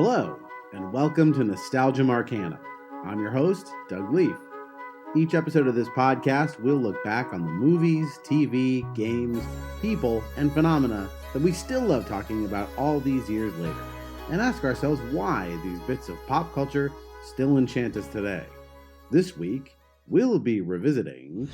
Hello, and welcome to Nostalgia Marcana. I'm your host, Doug Leaf. Each episode of this podcast, we'll look back on the movies, TV, games, people, and phenomena that we still love talking about all these years later, and ask ourselves why these bits of pop culture still enchant us today. This week, we'll be revisiting...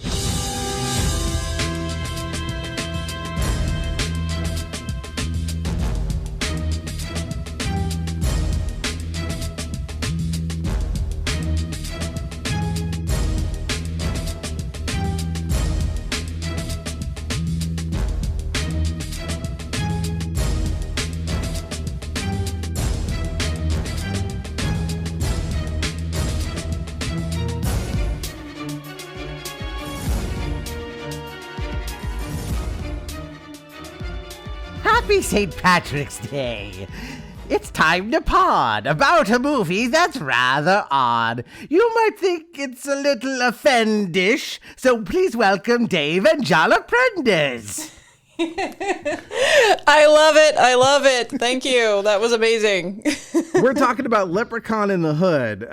Happy St. Patrick's Day! It's time to pod about a movie that's rather odd. You might think it's a little offendish, so please welcome Dave and Jala Prendes. I love it. Thank you. That was amazing. We're talking about Leprechaun in the Hood.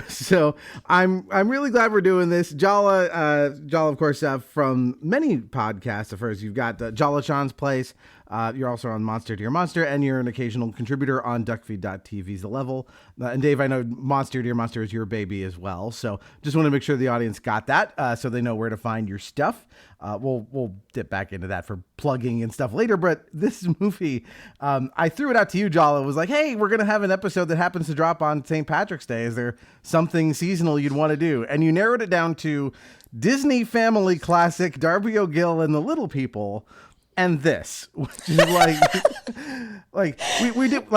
So I'm really glad we're doing this. Jala, of course, from many podcasts of hers. You've got Jala-Chan Place. You're also on Monster Dear Monster, and you're an occasional contributor on duckfeed.tv's The Level. And Dave, I know Monster Dear Monster is your baby as well. So just want to make sure the audience got that so they know where to find your stuff. We'll dip back into that for plugging and stuff later. But this movie, I threw it out to you, Jala. It was like, hey, we're going to have an episode that happens to drop on St. Patrick's Day. Is there something seasonal you'd want to do? And you narrowed it down to Disney family classic Darby O'Gill and the Little People. And this, which is we wouldn't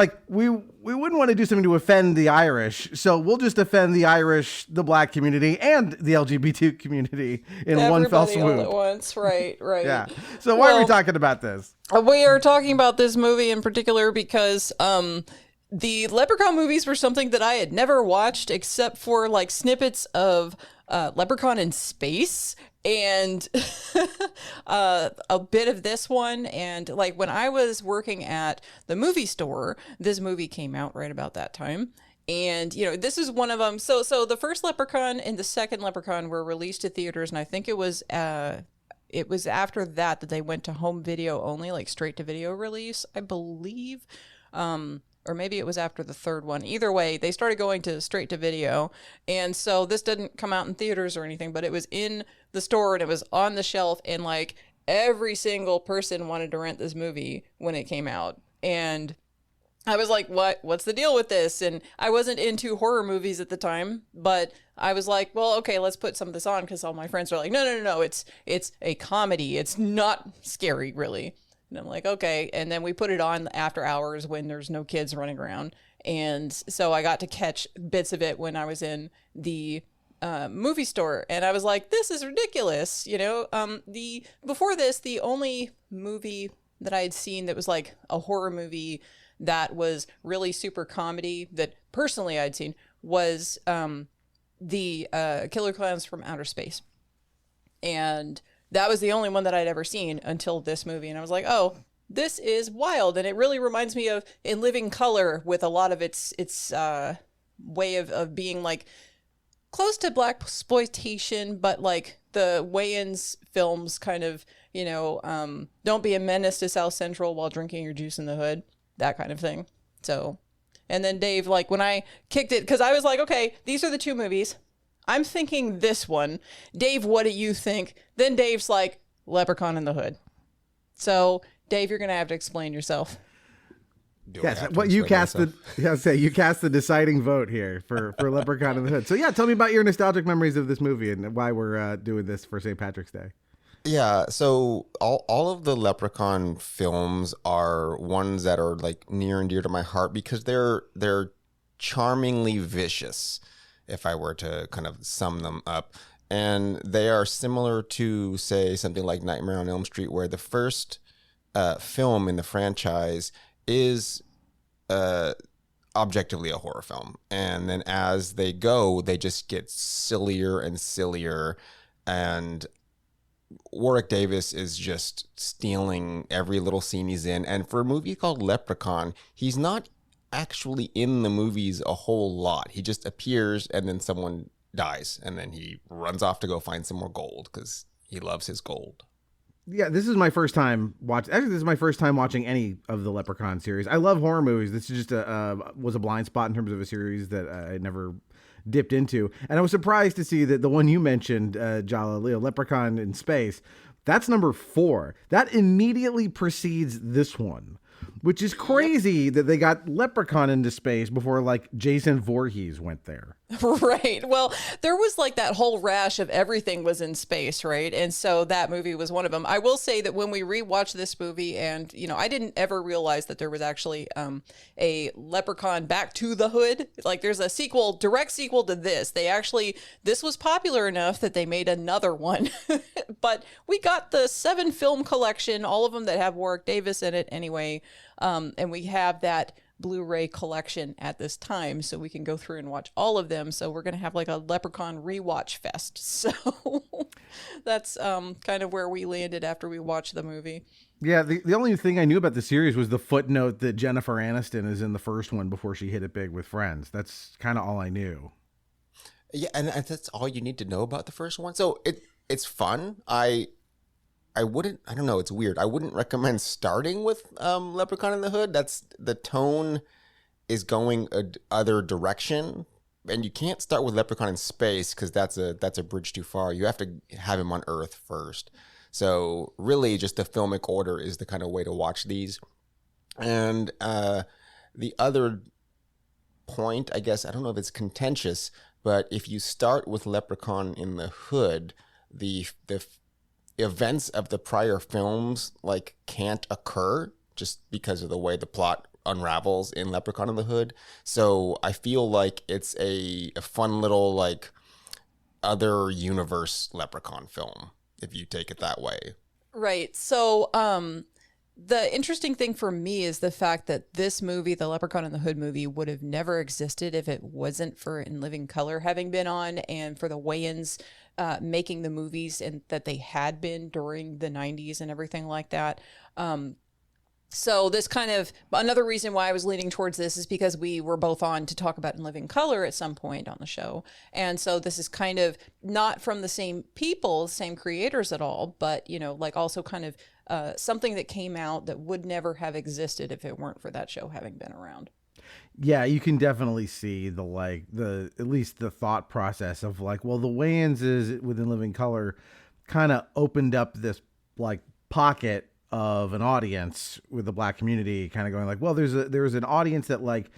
want to do something to offend the Irish, so we'll just offend the Irish, the Black community, and the LGBT community in one fell swoop. Everybody all at once, right? Yeah. So why are we talking about this? We are talking about this movie in particular because the Leprechaun movies were something that I had never watched except for like snippets of Leprechaun in Space. And a bit of this one. And like when I was working at the movie store, this movie came out right about that time. And, you know, this is one of them. So the first Leprechaun and the second Leprechaun were released to theaters. And I think it was after that they went to home video only, like straight to video release, I believe. Or maybe it was after the third one. Either way, they started going to straight to video. And so this didn't come out in theaters or anything, but it was in the store and it was on the shelf. And like every single person wanted to rent this movie when it came out. And I was like, what's the deal with this? And I wasn't into horror movies at the time, but I was like, well, okay, let's put some of this on. Cause all my friends are like, no. It's a comedy. It's not scary really. And I'm like, okay. And then we put it on after hours when there's no kids running around. And so I got to catch bits of it when I was in the movie store. And I was like, this is ridiculous. You know, before this, the only movie that I had seen that was like a horror movie that was really super comedy that personally I'd seen was the Killer Clowns from Outer Space. And that was the only one that I'd ever seen until this movie. And I was like, oh, this is wild. And it really reminds me of In Living Color with a lot of its way of being like close to blaxploitation, but like the Wayans films kind of, you know, don't be a menace to South Central while drinking your juice in the hood, that kind of thing. So, and then Dave, like when I kicked it, because I was like, okay, these are the two movies. I'm thinking this one. Dave, what do you think? Then Dave's like, Leprechaun in the Hood. So, Dave, you're going to have to explain yourself. Yes, well, you cast the deciding vote here for Leprechaun in the Hood. So, yeah, tell me about your nostalgic memories of this movie and why we're doing this for St. Patrick's Day. Yeah, so all of the Leprechaun films are ones that are like near and dear to my heart because they're charmingly vicious, if I were to kind of sum them up. And they are similar to, say, something like Nightmare on Elm Street, where the first film in the franchise is objectively a horror film. And then as they go, they just get sillier and sillier. And Warwick Davis is just stealing every little scene he's in. And for a movie called Leprechaun, he's not actually in the movies a whole lot. He just appears and then someone dies and then he runs off to go find some more gold because he loves his gold. Yeah, this is my first time this is my first time watching any of the Leprechaun series. I love horror movies. This is just was a blind spot in terms of a series that I never dipped into. And I was surprised to see that the one you mentioned, Jala, Leprechaun in Space, that's number 4. That immediately precedes this one, which is crazy that they got Leprechaun into space before like Jason Voorhees went there. Right. Well, there was like that whole rash of everything was in space, right? And so that movie was one of them. I will say that when we rewatched this movie, and I didn't ever realize that there was actually a Leprechaun Back to the Hood. Like there's a sequel, direct sequel to this. This was popular enough that they made another one. But we got the 7 film collection, all of them that have Warwick Davis in it anyway. And we have that Blu-ray collection at this time, so we can go through and watch all of them. So we're going to have like a Leprechaun rewatch fest. So that's kind of where we landed after we watched the movie. Yeah, the only thing I knew about the series was the footnote that Jennifer Aniston is in the first one before she hit it big with Friends. That's kind of all I knew. Yeah, and that's all you need to know about the first one. So it's fun. I don't know, it's weird. I wouldn't recommend starting with Leprechaun in the Hood. The tone is going other direction. And you can't start with Leprechaun in Space because that's a bridge too far. You have to have him on Earth first. So really just the filmic order is the kind of way to watch these. And the other point, I guess, I don't know if it's contentious, but if you start with Leprechaun in the Hood, the events of the prior films like can't occur just because of the way the plot unravels in Leprechaun in the Hood. So I feel like it's a fun little like other universe Leprechaun film if you take it that way. Right. So the interesting thing for me is the fact that this movie, the Leprechaun in the Hood movie, would have never existed if it wasn't for In Living Color having been on and for the Wayans making the movies and that they had been during the 90s and everything like that. So this kind of another reason why I was leaning towards this is because we were both on to talk about In Living Color at some point on the show. And so this is kind of not from the same people, same creators at all, but, like also kind of something that came out that would never have existed if it weren't for that show having been around. Yeah, you can definitely see at least the thought process of like, well, the Wayans is within Living Color kind of opened up this like pocket of an audience with the Black community, kind of going like, well, there's an audience that like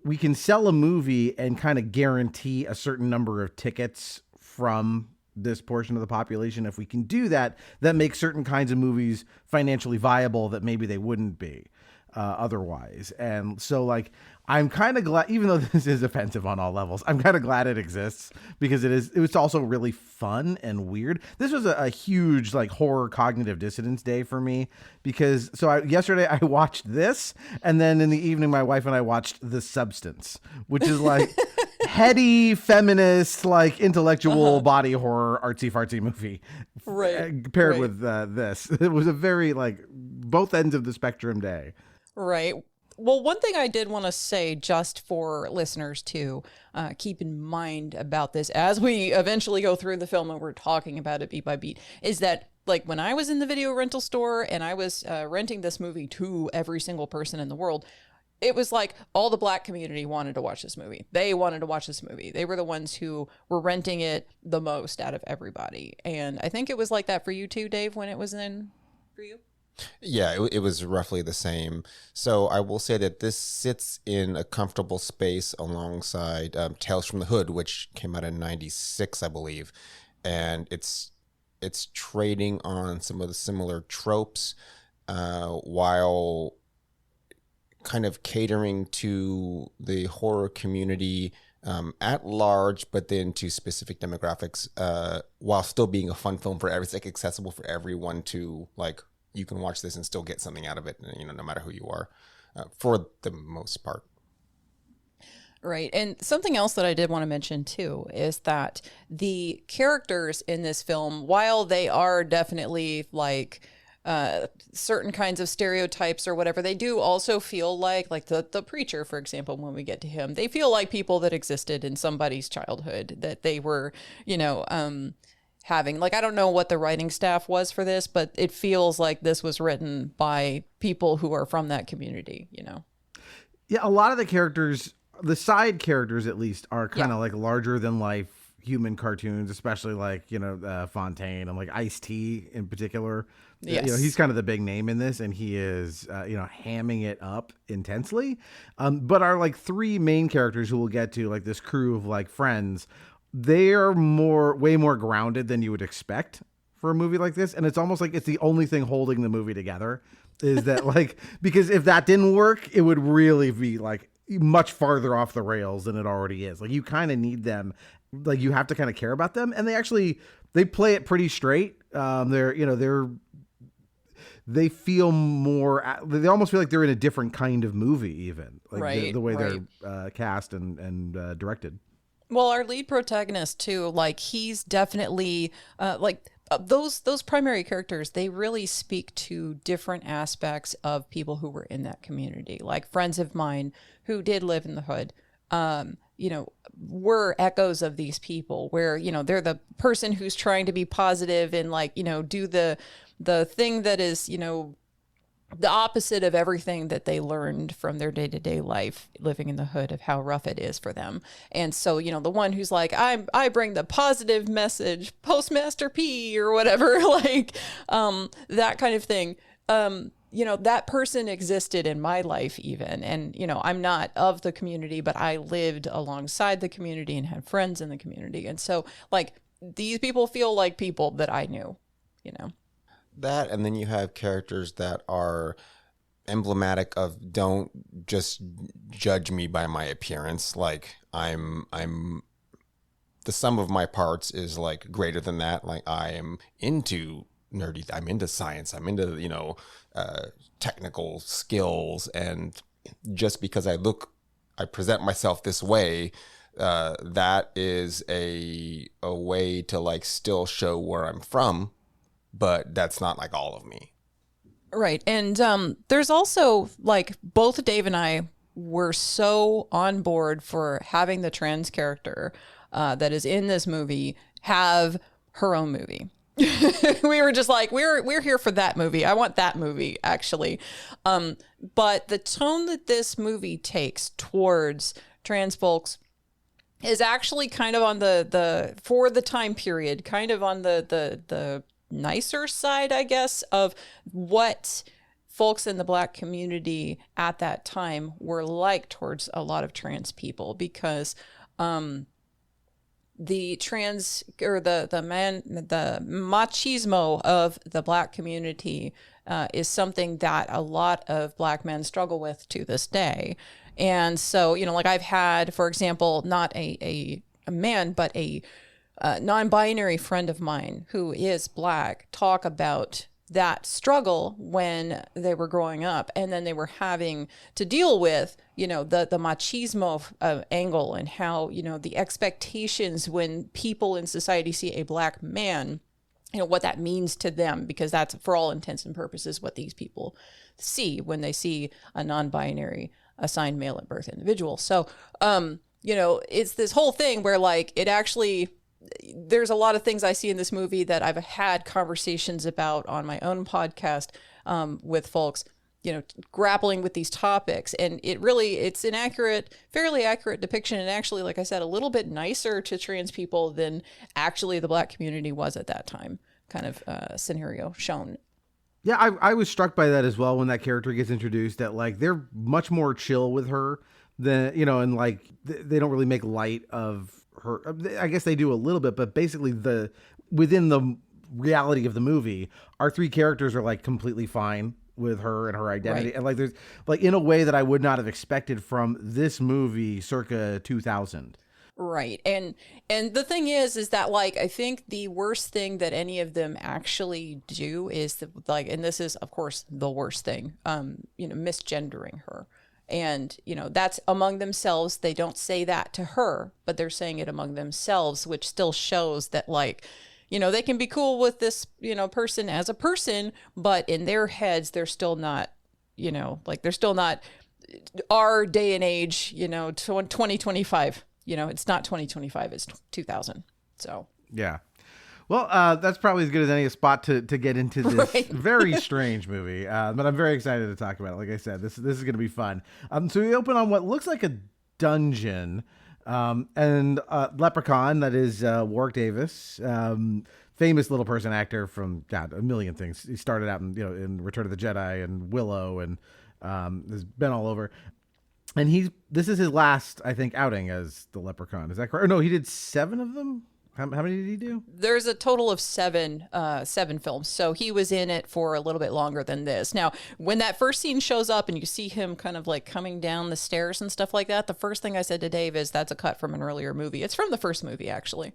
we can sell a movie and kind of guarantee a certain number of tickets from this portion of the population. If we can do that, that makes certain kinds of movies financially viable that maybe they wouldn't be otherwise. And so like, I'm kind of glad, even though this is offensive on all levels, I'm kind of glad it exists because it was also really fun and weird. This was a huge like horror cognitive dissonance day for me because yesterday I watched this, and then in the evening my wife and I watched The Substance, which is like heady feminist like intellectual body horror artsy fartsy movie, right? Paired with this. It was a very like both ends of the spectrum day. Right. Well, one thing I did want to say just for listeners to keep in mind about this as we eventually go through the film and we're talking about it beat by beat is that like when I was in the video rental store and I was renting this movie to every single person in the world, it was like all the Black community wanted to watch this movie. They wanted to watch this movie. They were the ones who were renting it the most out of everybody. And I think it was like that for you too, Dave, when it was in for you. Yeah, it was roughly the same. So I will say that this sits in a comfortable space alongside Tales from the Hood, which came out in '96, I believe. And it's trading on some of the similar tropes while kind of catering to the horror community at large, but then to specific demographics while still being a fun film for everyone. It's like accessible for everyone to like. You can watch this and still get something out of it, no matter who you are, for the most part. Right. And something else that I did want to mention too is that the characters in this film, while they are definitely like certain kinds of stereotypes or whatever. They do also feel like the preacher, for example, when we get to him, they feel like people that existed in somebody's childhood that they were, having. Like, I don't know what the writing staff was for this, but it feels like this was written by people who are from that community, Yeah, a lot of the characters, the side characters at least, are kind of like larger than life human cartoons, especially like, Fontaine and like Ice-T in particular. Yes. He's kind of the big name in this, and he is, hamming it up intensely. But our like three main characters who we'll get to, like this crew of like friends, they are way more grounded than you would expect for a movie like this. And it's almost like it's the only thing holding the movie together is that like, because if that didn't work, it would really be like much farther off the rails than it already is. Like, you kind of need them. Like, you have to kind of care about them. And they play it pretty straight. They feel more, they almost feel like they're in a different kind of movie, even like right, the way right. they're cast and directed. Well, our lead protagonist too, like he's definitely those primary characters, they really speak to different aspects of people who were in that community. Like friends of mine who did live in the hood, were echoes of these people where, they're the person who's trying to be positive and like, do the thing that is, the opposite of everything that they learned from their day-to-day life living in the hood, of how rough it is for them. And so, the one who's like, I bring the positive message, Postmaster P or whatever, like, that kind of thing. That person existed in my life even. And, I'm not of the community, but I lived alongside the community and had friends in the community. And so like these people feel like people that I knew, That, and then you have characters that are emblematic of don't just judge me by my appearance. Like I'm the sum of my parts is like greater than that. Like I am into nerdy, I'm into science, I'm into, technical skills. And just because I present myself this way, that is a way to like still show where I'm from. But that's not like all of me. Right. And there's also like both Dave and I were so on board for having the trans character that is in this movie have her own movie. We were just like, we're here for that movie. I want that movie, actually. But the tone that this movie takes towards trans folks is actually kind of on the for the time period, kind of on the nicer side, I guess, of what folks in the Black community at that time were like towards a lot of trans people, because the trans or the machismo of the Black community is something that a lot of Black men struggle with to this day. And so, like I've had, for example, not a man, but a non-binary friend of mine who is Black talk about that struggle when they were growing up, and then they were having to deal with, the machismo angle, and how, the expectations when people in society see a Black man, what that means to them, because that's for all intents and purposes what these people see when they see a non-binary assigned male at birth individual. So, it's this whole thing where like it actually, there's a lot of things I see in this movie that I've had conversations about on my own podcast with folks, grappling with these topics. And it's an fairly accurate depiction. And actually, like I said, a little bit nicer to trans people than actually the Black community was at that time, kind of scenario shown. Yeah, I was struck by that as well when that character gets introduced, that like they're much more chill with her than, and like they don't really make light of her. I guess they do a little bit, but basically within the reality of the movie, our three characters are like completely fine with her and her identity. Right. And like there's like in a way that I would not have expected from this movie circa 2000. Right. And the thing is that like I think the worst thing that any of them actually do is and this is of course the worst thing, misgendering her. And, that's among themselves. They don't say that to her, but they're saying it among themselves, which still shows that like, You know, they can be cool with this, you know, person as a person, but in their heads, they're still not, you know, like they're still not our day and age, you know, 2025. You know, it's not 2025, it's 2000. So, yeah. Well, that's probably as good as any spot to get into this Right. very strange movie. But I'm very excited to talk about it. Like I said, this is going to be fun. So we open on what looks like a dungeon, and Leprechaun, that is Warwick Davis, famous little person actor from God, a million things. He started out in Return of the Jedi and Willow, and has been all over. And this is his last, I think, outing as the Leprechaun. Is that correct? Or no, he did 7 of them. How many did he do? there's a total of seven films. So he was in it for a little bit longer than this. Now, when that first scene shows up and you see him kind of like coming down the stairs and stuff like that, the first thing I said to Dave is that's a cut from an earlier movie. It's from the first movie, actually.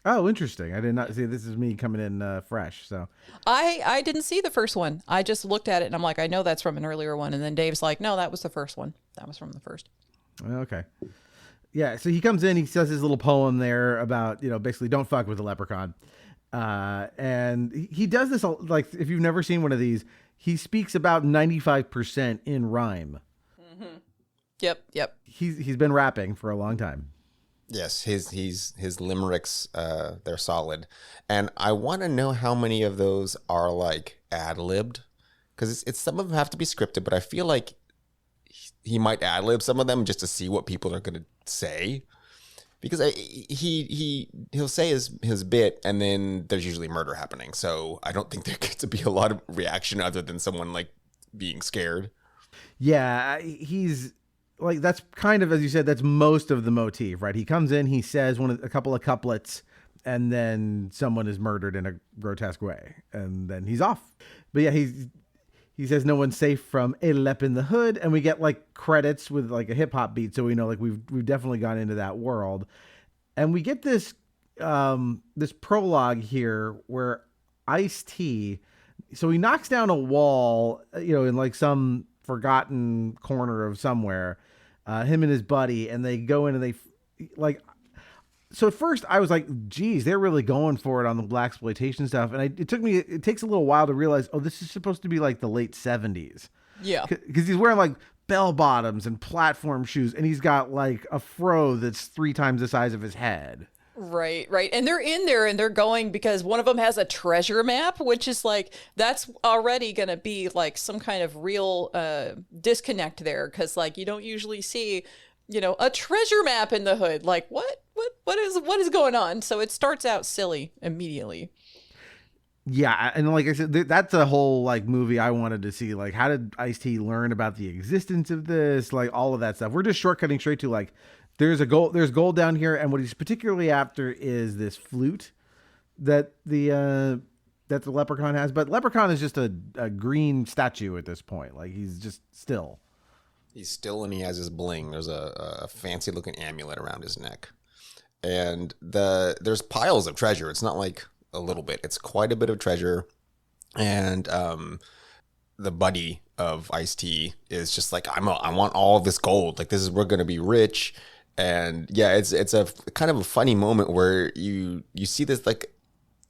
Oh, interesting. I did not see. This is me coming in fresh. So I didn't see the first one. I just looked at it and I'm like, I know that's from an earlier one. And then Dave's like, no, that was the first one. That was from the first. okay. Yeah, so he comes in, he says his little poem there about, basically don't fuck with the leprechaun. And he does this, like, if you've never seen one of these, he speaks about 95% in rhyme. Mm-hmm. Yep. He's been rapping for a long time. Yes, his limericks, they're solid. And I want to know how many of those are like ad-libbed, because it's some of them have to be scripted, but I feel like he might ad-lib some of them just to see what people are going to say, because he'll say his bit and then there's usually murder happening, so I don't think there gets to be a lot of reaction other than someone like being scared. Yeah, he's like, that's kind of, as you said, that's most of the motif, right? He comes in, he says a couple of couplets, and then someone is murdered in a grotesque way, and then he's off. But yeah, he says no one's safe from a Lep in the Hood, and we get like credits with like a hip hop beat, so we know like we've definitely gone into that world, and we get this this prologue here where Ice-T, so he knocks down a wall, in like some forgotten corner of somewhere, him and his buddy, and they go in and they like. So at first I was like, geez, they're really going for it on the blaxploitation stuff. And it takes a little while to realize, oh, this is supposed to be like the late 70s. Yeah. Because he's wearing like bell bottoms and platform shoes, and he's got like a fro that's 3 times the size of his head. Right. And they're in there and they're going because one of them has a treasure map, which is like, that's already going to be like some kind of real disconnect there. Because like you don't usually see, a treasure map in the hood. Like what is going on? So it starts out silly immediately. Yeah, and like I said, that's a whole like movie I wanted to see. Like, how did Ice-T learn about the existence of this? Like all of that stuff. We're just shortcutting straight to like, there's gold down here, and what he's particularly after is this flute that the leprechaun has. But leprechaun is just a green statue at this point. Like he's just still. He's still, and he has his bling. There's a fancy looking amulet around his neck, and there's piles of treasure. It's not like a little bit; it's quite a bit of treasure. And the buddy of Ice-T is just like, I want all of this gold. Like we're gonna be rich. And yeah, it's a kind of a funny moment where you see this like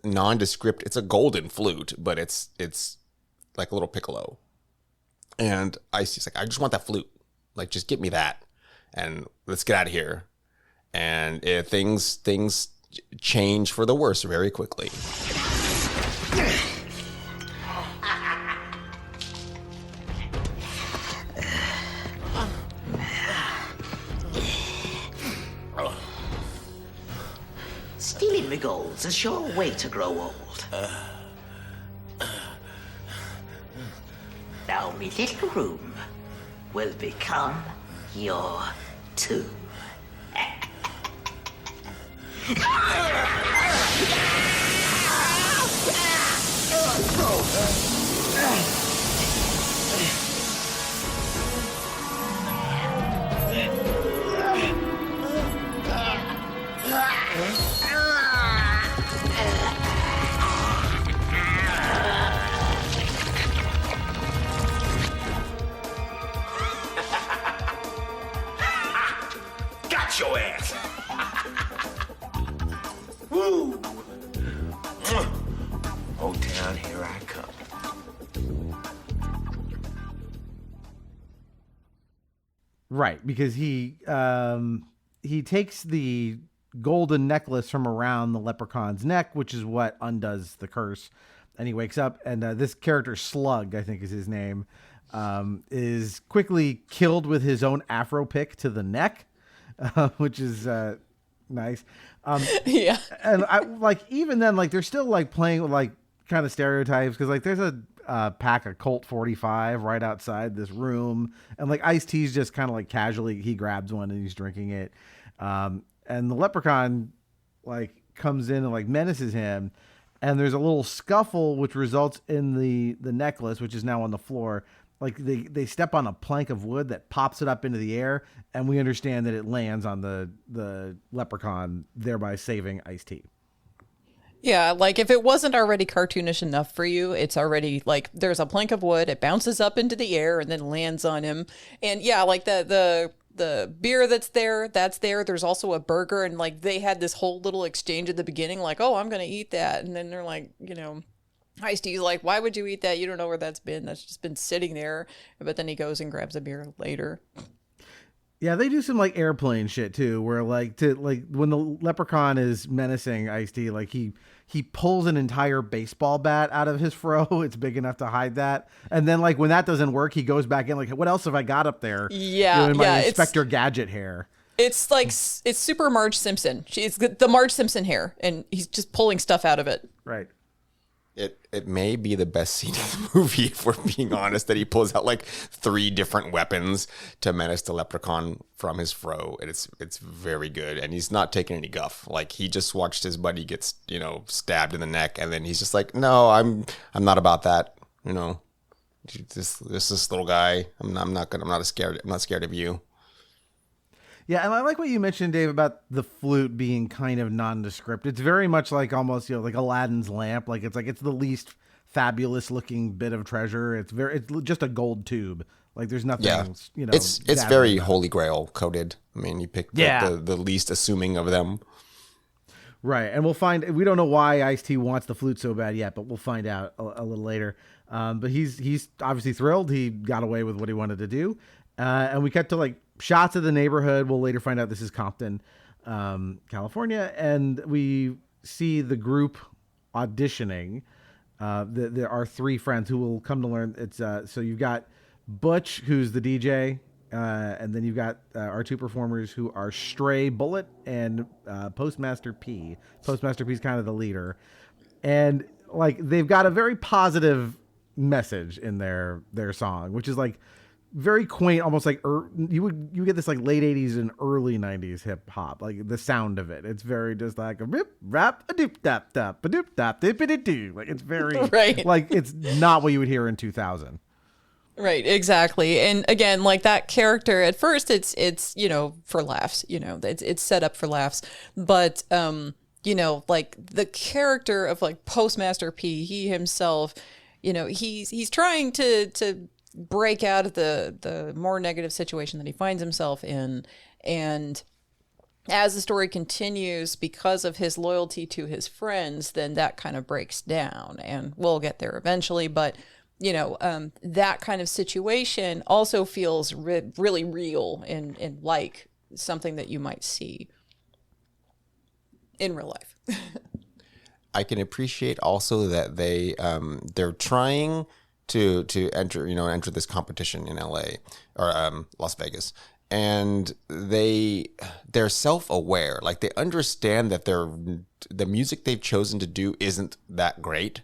nondescript. It's a golden flute, but it's like a little piccolo. And Ice-T's like, I just want that flute. Like, just get me that, and let's get out of here. And things change for the worse very quickly. Stealing me gold's a sure way to grow old. Now me little room will become your tomb. Got your ass. Woo. backup. Right, because he takes the golden necklace from around the leprechaun's neck, which is what undoes the curse. And he wakes up, and this character, Slug, I think is his name, is quickly killed with his own afro pick to the neck, which is nice. Yeah. And I like even then, like they're still like playing with like kind of stereotypes because like there's a pack of Colt 45 right outside this room, and like Ice-T's just kind of like casually he grabs one and he's drinking it, and the leprechaun like comes in and like menaces him, and there's a little scuffle which results in the necklace, which is now on the floor. Like they step on a plank of wood that pops it up into the air, and we understand that it lands on the leprechaun, thereby saving Ice-T. Yeah, like if it wasn't already cartoonish enough for you, it's already like there's a plank of wood, it bounces up into the air and then lands on him. And yeah, like the beer that's there. There's also a burger, and like they had this whole little exchange at the beginning, like, oh, I'm gonna eat that. And then they're like, Ice-T's like, why would you eat that? You don't know where that's been. That's just been sitting there. But then he goes and grabs a beer later. Yeah, they do some like airplane shit too, where like when the leprechaun is menacing Ice-T, like he pulls an entire baseball bat out of his fro. It's big enough to hide that, and then like when that doesn't work, he goes back in like, what else have I got up there? Yeah, in my Inspector Gadget hair. It's like it's super Marge Simpson. She's the Marge Simpson hair, and he's just pulling stuff out of it. Right. It may be the best scene of the movie, if we're being honest, that he pulls out like 3 different weapons to menace the leprechaun from his fro. And it's very good. And he's not taking any guff. Like he just watched his buddy get, stabbed in the neck. And then he's just like, no, I'm not about that. This little guy. I'm not scared of you. Yeah, and I like what you mentioned, Dave, about the flute being kind of nondescript. It's very much like almost, like Aladdin's lamp. Like it's the least fabulous looking bit of treasure. It's just a gold tube. Like there's nothing. Yeah, it's very Holy Grail coded. I mean, you pick the least assuming of them. Right, and we don't know why Ice-T wants the flute so bad yet, but we'll find out a little later. But he's obviously thrilled. He got away with what he wanted to do, and we cut to like shots of the neighborhood. We'll later find out this is Compton, California, and we see the group auditioning. There are 3 friends who will come to learn. It's so you've got Butch, who's the DJ, and then you've got our 2 performers who are Stray Bullet and Postmaster P. Postmaster P is kind of the leader, and like they've got a very positive message in their song, which is like very quaint, almost like you get this like late 80s and early 90s hip hop, like the sound of it. It's very just like a rip rap a doop dap dap a doop dap dip it do. Like it's very right. Like it's not what you would hear in 2000. Right, exactly. And again, like that character at first it's for laughs, it's set up for laughs, but like the character of like Postmaster P, he himself, he's trying to break out of the more negative situation that he finds himself in. And as the story continues, because of his loyalty to his friends, then that kind of breaks down, and we'll get there eventually. But, that kind of situation also feels really real and like something that you might see in real life. I can appreciate also that they're trying to enter this competition in LA or Las Vegas, and they're self-aware. Like they understand that the music they've chosen to do isn't that great,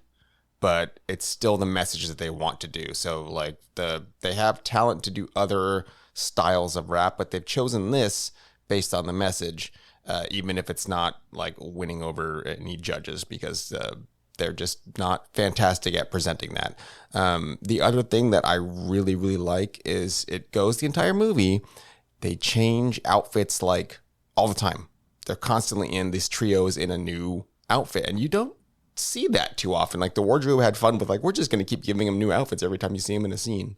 but it's still the message that they want to do. So like they have talent to do other styles of rap, but they've chosen this based on the message, even if it's not like winning over any judges, because they're just not fantastic at presenting that. The other thing that I really, really like is it goes the entire movie. They change outfits like all the time. They're constantly in these trios in a new outfit, and you don't see that too often. Like the wardrobe had fun with like, we're just going to keep giving them new outfits every time you see them in a scene.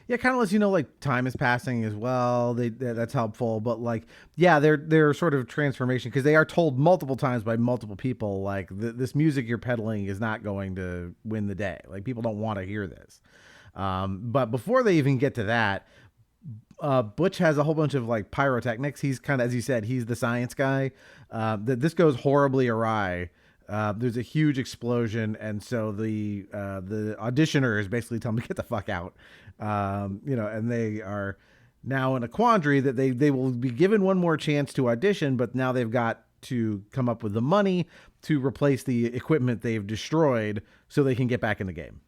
Yeah, kind of lets you know like time is passing as well. That's helpful, but like yeah, their sort of transformation, because they are told multiple times by multiple people like this music you're peddling is not going to win the day. Like people don't want to hear this. But before they even get to that, Butch has a whole bunch of like pyrotechnics. He's kind of, as you said, he's the science guy. That this goes horribly awry. There's a huge explosion, and so the auditioners basically tell them to get the fuck out. And they are now in a quandary that they will be given one more chance to audition, but now they've got to come up with the money to replace the equipment they've destroyed so they can get back in the game.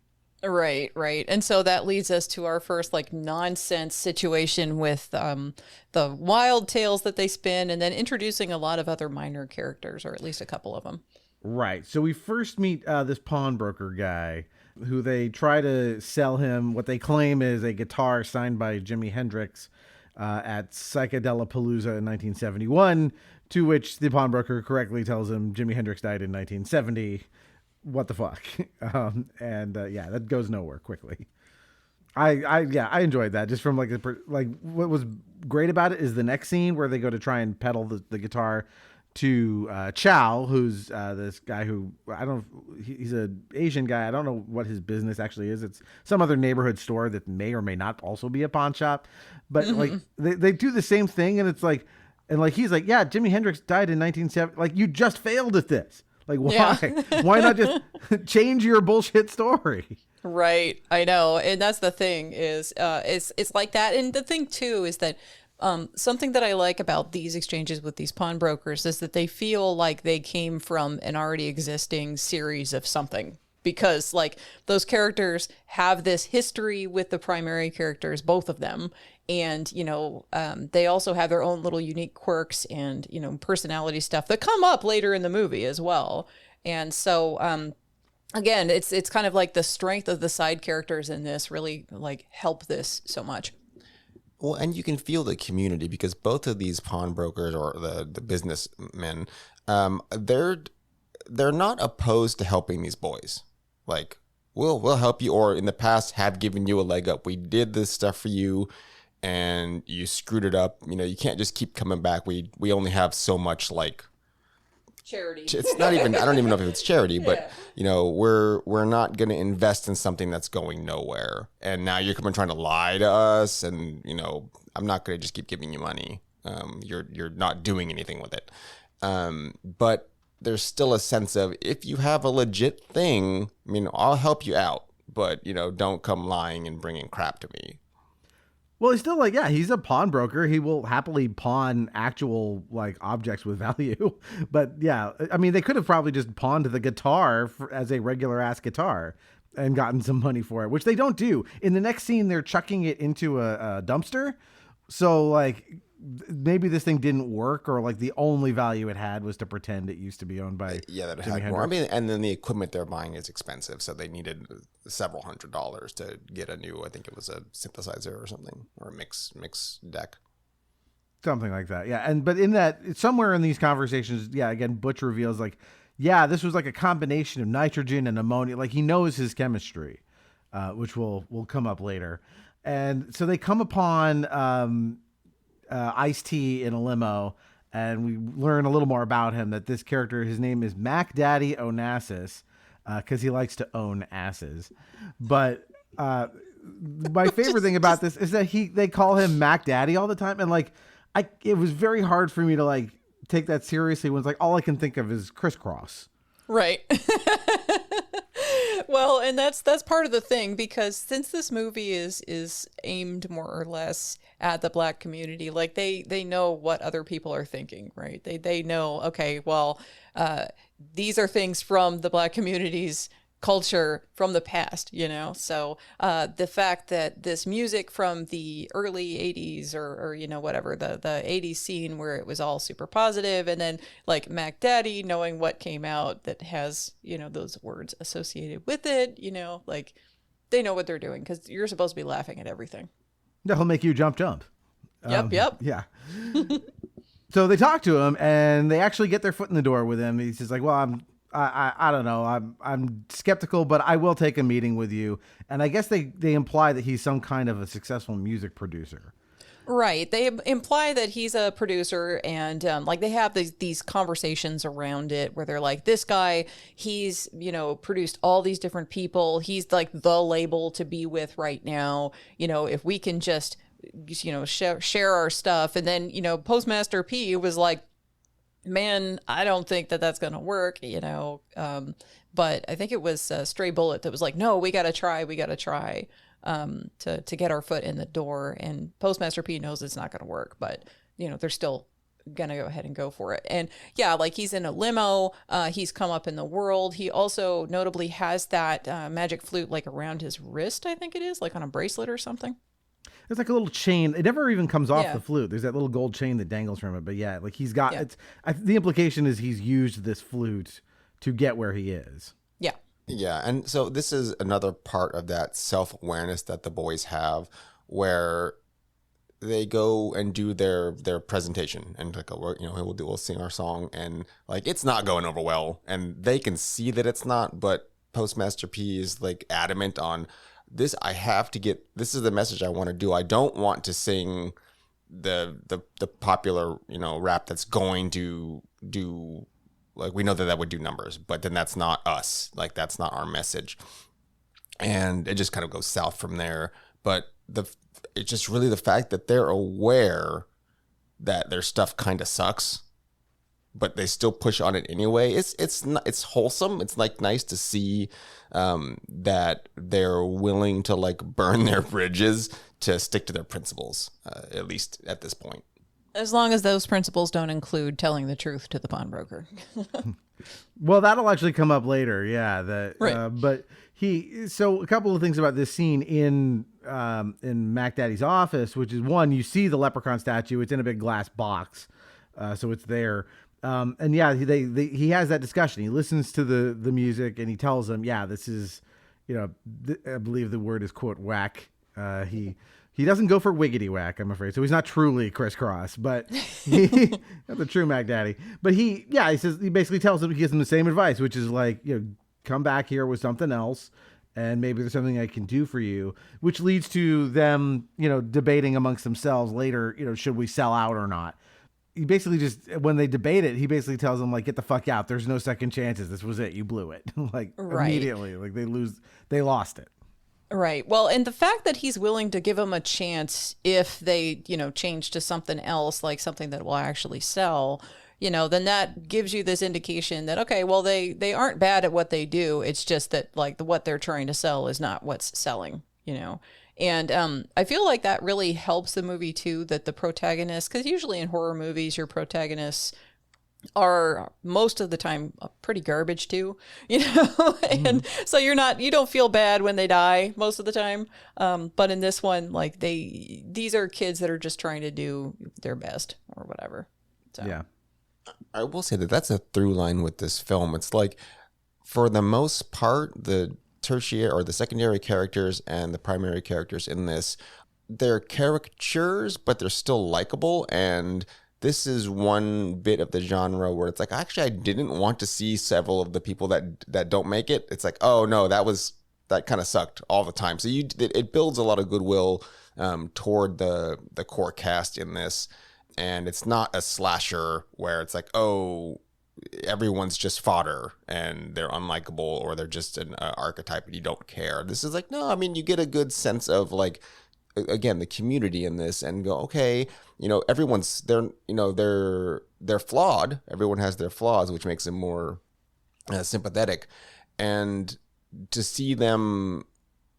Right. And so that leads us to our first like nonsense situation with the wild tales that they spin, and then introducing a lot of other minor characters, or at least a couple of them. Right. So we first meet this pawnbroker guy who they try to sell him what they claim is a guitar signed by Jimi Hendrix at Psychedelapalooza in 1971, to which the pawnbroker correctly tells him Jimi Hendrix died in 1970. What the fuck? Yeah, that goes nowhere quickly. I enjoyed that, just from like what was great about it is the next scene where they go to try and pedal the guitar to Chow, who's this guy who he's an Asian guy. I don't know what his business actually is. It's some other neighborhood store that may or may not also be a pawn shop. But like they do the same thing, and it's like, and like he's like, yeah, Jimi Hendrix died in 1970. Like you just failed at this. Like why? Yeah. Why not just change your bullshit story? Right, I know, and that's the thing is, it's like that, and the thing too is that. Something that I like about these exchanges with these pawnbrokers is that they feel like they came from an already existing series of something, because like those characters have this history with the primary characters, both of them. And, they also have their own little unique quirks and, personality stuff that come up later in the movie as well. And so, again, it's kind of like the strength of the side characters in this really like help this so much. Well, and you can feel the community, because both of these pawnbrokers, or the businessmen, they're not opposed to helping these boys. Like, we'll help you, or in the past have given you a leg up. We did this stuff for you, and you screwed it up. You can't just keep coming back. We only have so much like charity. It's not even, I don't even know if it's charity, but we're not going to invest in something that's going nowhere. And now you're coming trying to lie to us, and I'm not going to just keep giving you money. You're not doing anything with it. But there's still a sense of, if you have a legit thing, I'll help you out, but don't come lying and bringing crap to me. Well, he's still like, yeah, he's a pawnbroker. He will happily pawn actual like objects with value. But yeah, they could have probably just pawned the guitar as a regular ass guitar and gotten some money for it, which they don't do. In the next scene, they're chucking it into a dumpster. So like maybe this thing didn't work, or like the only value it had was to pretend it used to be owned by that it Jimi had more. Hendrix. And then the equipment they're buying is expensive, so they needed several $100s to get a new, I think it was a synthesizer or something, or a mix deck, something like that. Yeah, but in that, somewhere in these conversations, again, Butch reveals like, this was like a combination of nitrogen and ammonia. Like he knows his chemistry, which will come up later. And so they come upon Ice-T in a limo, and we learn a little more about him, that this character, his name is Mac Daddy Onassis, because he likes to own asses. But my favorite thing about this is that they call him Mac Daddy all the time, and like it was very hard for me to like take that seriously when it's like all I can think of is crisscross. Right. Well, and that's part of the thing, because since this movie is aimed more or less at the Black community, like they know what other people are thinking, right? They know, okay, well, these are things from the Black community's culture from the past, so the fact that this music from the early 80s or whatever, the 80s scene where it was all super positive, and then like Mac Daddy knowing what came out that has those words associated with it, like they know what they're doing, because you're supposed to be laughing at everything. That'll make you jump. Yep. Yeah. So they talk to him, and they actually get their foot in the door with him. He's just like, well, I don't know. I'm skeptical, but I will take a meeting with you. And I guess they imply that he's some kind of a successful music producer. Right. They imply that he's a producer, and like they have these conversations around it where they're like, this guy, he's, produced all these different people. He's like the label to be with right now. If we can just, share our stuff. And then, Postmaster P was like, man, I don't think that that's going to work, but I think it was Stray Bullet that was like, no, we got to try. To get our foot in the door. And Postmaster P knows it's not going to work, but they're still going to go ahead and go for it. And yeah, like he's in a limo, he's come up in the world. He also notably has that magic flute like around his wrist, I think it is, like on a bracelet or something. There's like a little chain. It never even comes off the flute. There's that little gold chain that dangles from it. But yeah, like he's got the implication is he's used this flute to get where he is. Yeah. Yeah, and so this is another part of that self-awareness that the boys have, where they go and do their presentation and like, we'll sing our song, and like it's not going over well, and they can see that it's not, but Postmaster P is like adamant on this. I have to get, this is the message I want to do. I don't want to sing the popular rap that's going to do. Like, we know that would do numbers, but then that's not us. Like, that's not our message. And it just kind of goes south from there. But it's just really the fact that they're aware that their stuff kind of sucks, but they still push on it anyway. It's wholesome. It's like nice to see that they're willing to like burn their bridges to stick to their principles, at least at this point. As long as those principles don't include telling the truth to the pawnbroker. Well, that'll actually come up later. Yeah. Right. But so a couple of things about this scene in Mac Daddy's office, which is one, you see the leprechaun statue. It's in a big glass box. So it's there. And yeah, he has that discussion. He listens to the music and he tells them, yeah, this is, I believe the word is quote whack. He doesn't go for wiggity whack, I'm afraid. So he's not truly crisscross, but he's not the true Mac Daddy. But he basically tells him, he gives him the same advice, which is like, come back here with something else, and maybe there's something I can do for you, which leads to them, debating amongst themselves later, should we sell out or not? He basically just, when they debate it, he basically tells them like, get the fuck out. There's no second chances. This was it. You blew it. Like immediately, like they lost it. Right. Well, and the fact that he's willing to give them a chance if they, change to something else, like something that will actually sell, then that gives you this indication that, okay, well, they aren't bad at what they do. It's just that like what they're trying to sell is not what's selling, And I feel like that really helps the movie too, that the protagonist, because usually in horror movies, your protagonists are most of the time pretty garbage too, and so you don't feel bad when they die most of the time. But in this one, like these are kids that are just trying to do their best or whatever. So. Yeah. I will say that that's a through line with this film. It's like, for the most part, the tertiary or the secondary characters and the primary characters in this, they're caricatures, but they're still likable. And this is one bit of the genre where it's like, actually, I didn't want to see several of the people that don't make it. It's like, oh no, that kind of sucked all the time. So it builds a lot of goodwill toward the core cast in this, and it's not a slasher where it's like, oh, everyone's just fodder and they're unlikable or they're just an archetype and you don't care. This is like, no, I mean, you get a good sense of like, again, the community in this, and go, okay, everyone's they're flawed. Everyone has their flaws, which makes them more sympathetic. And to see them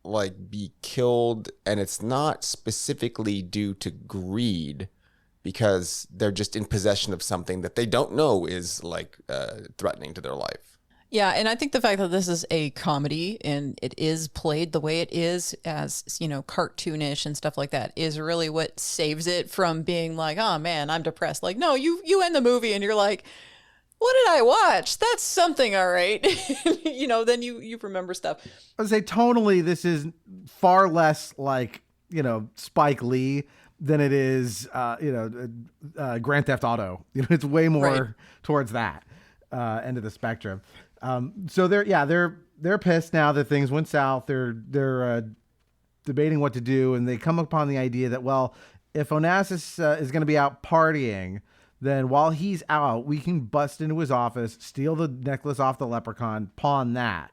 like be killed, and it's not specifically due to greed, because they're just in possession of something that they don't know is like threatening to their life. Yeah, and I think the fact that this is a comedy and it is played the way it is, as cartoonish and stuff like that, is really what saves it from being like, oh man, I'm depressed. Like, no, you end the movie and you're like, what did I watch? That's something, all right. Then you remember stuff. I would say tonally, this is far less like Spike Lee than it is Grand Theft Auto. It's way more towards that end of the spectrum. So they're pissed now that things went south. They're debating what to do, and they come upon the idea that, well, if Onassis is going to be out partying, then while he's out, we can bust into his office, steal the necklace off the leprechaun, pawn that.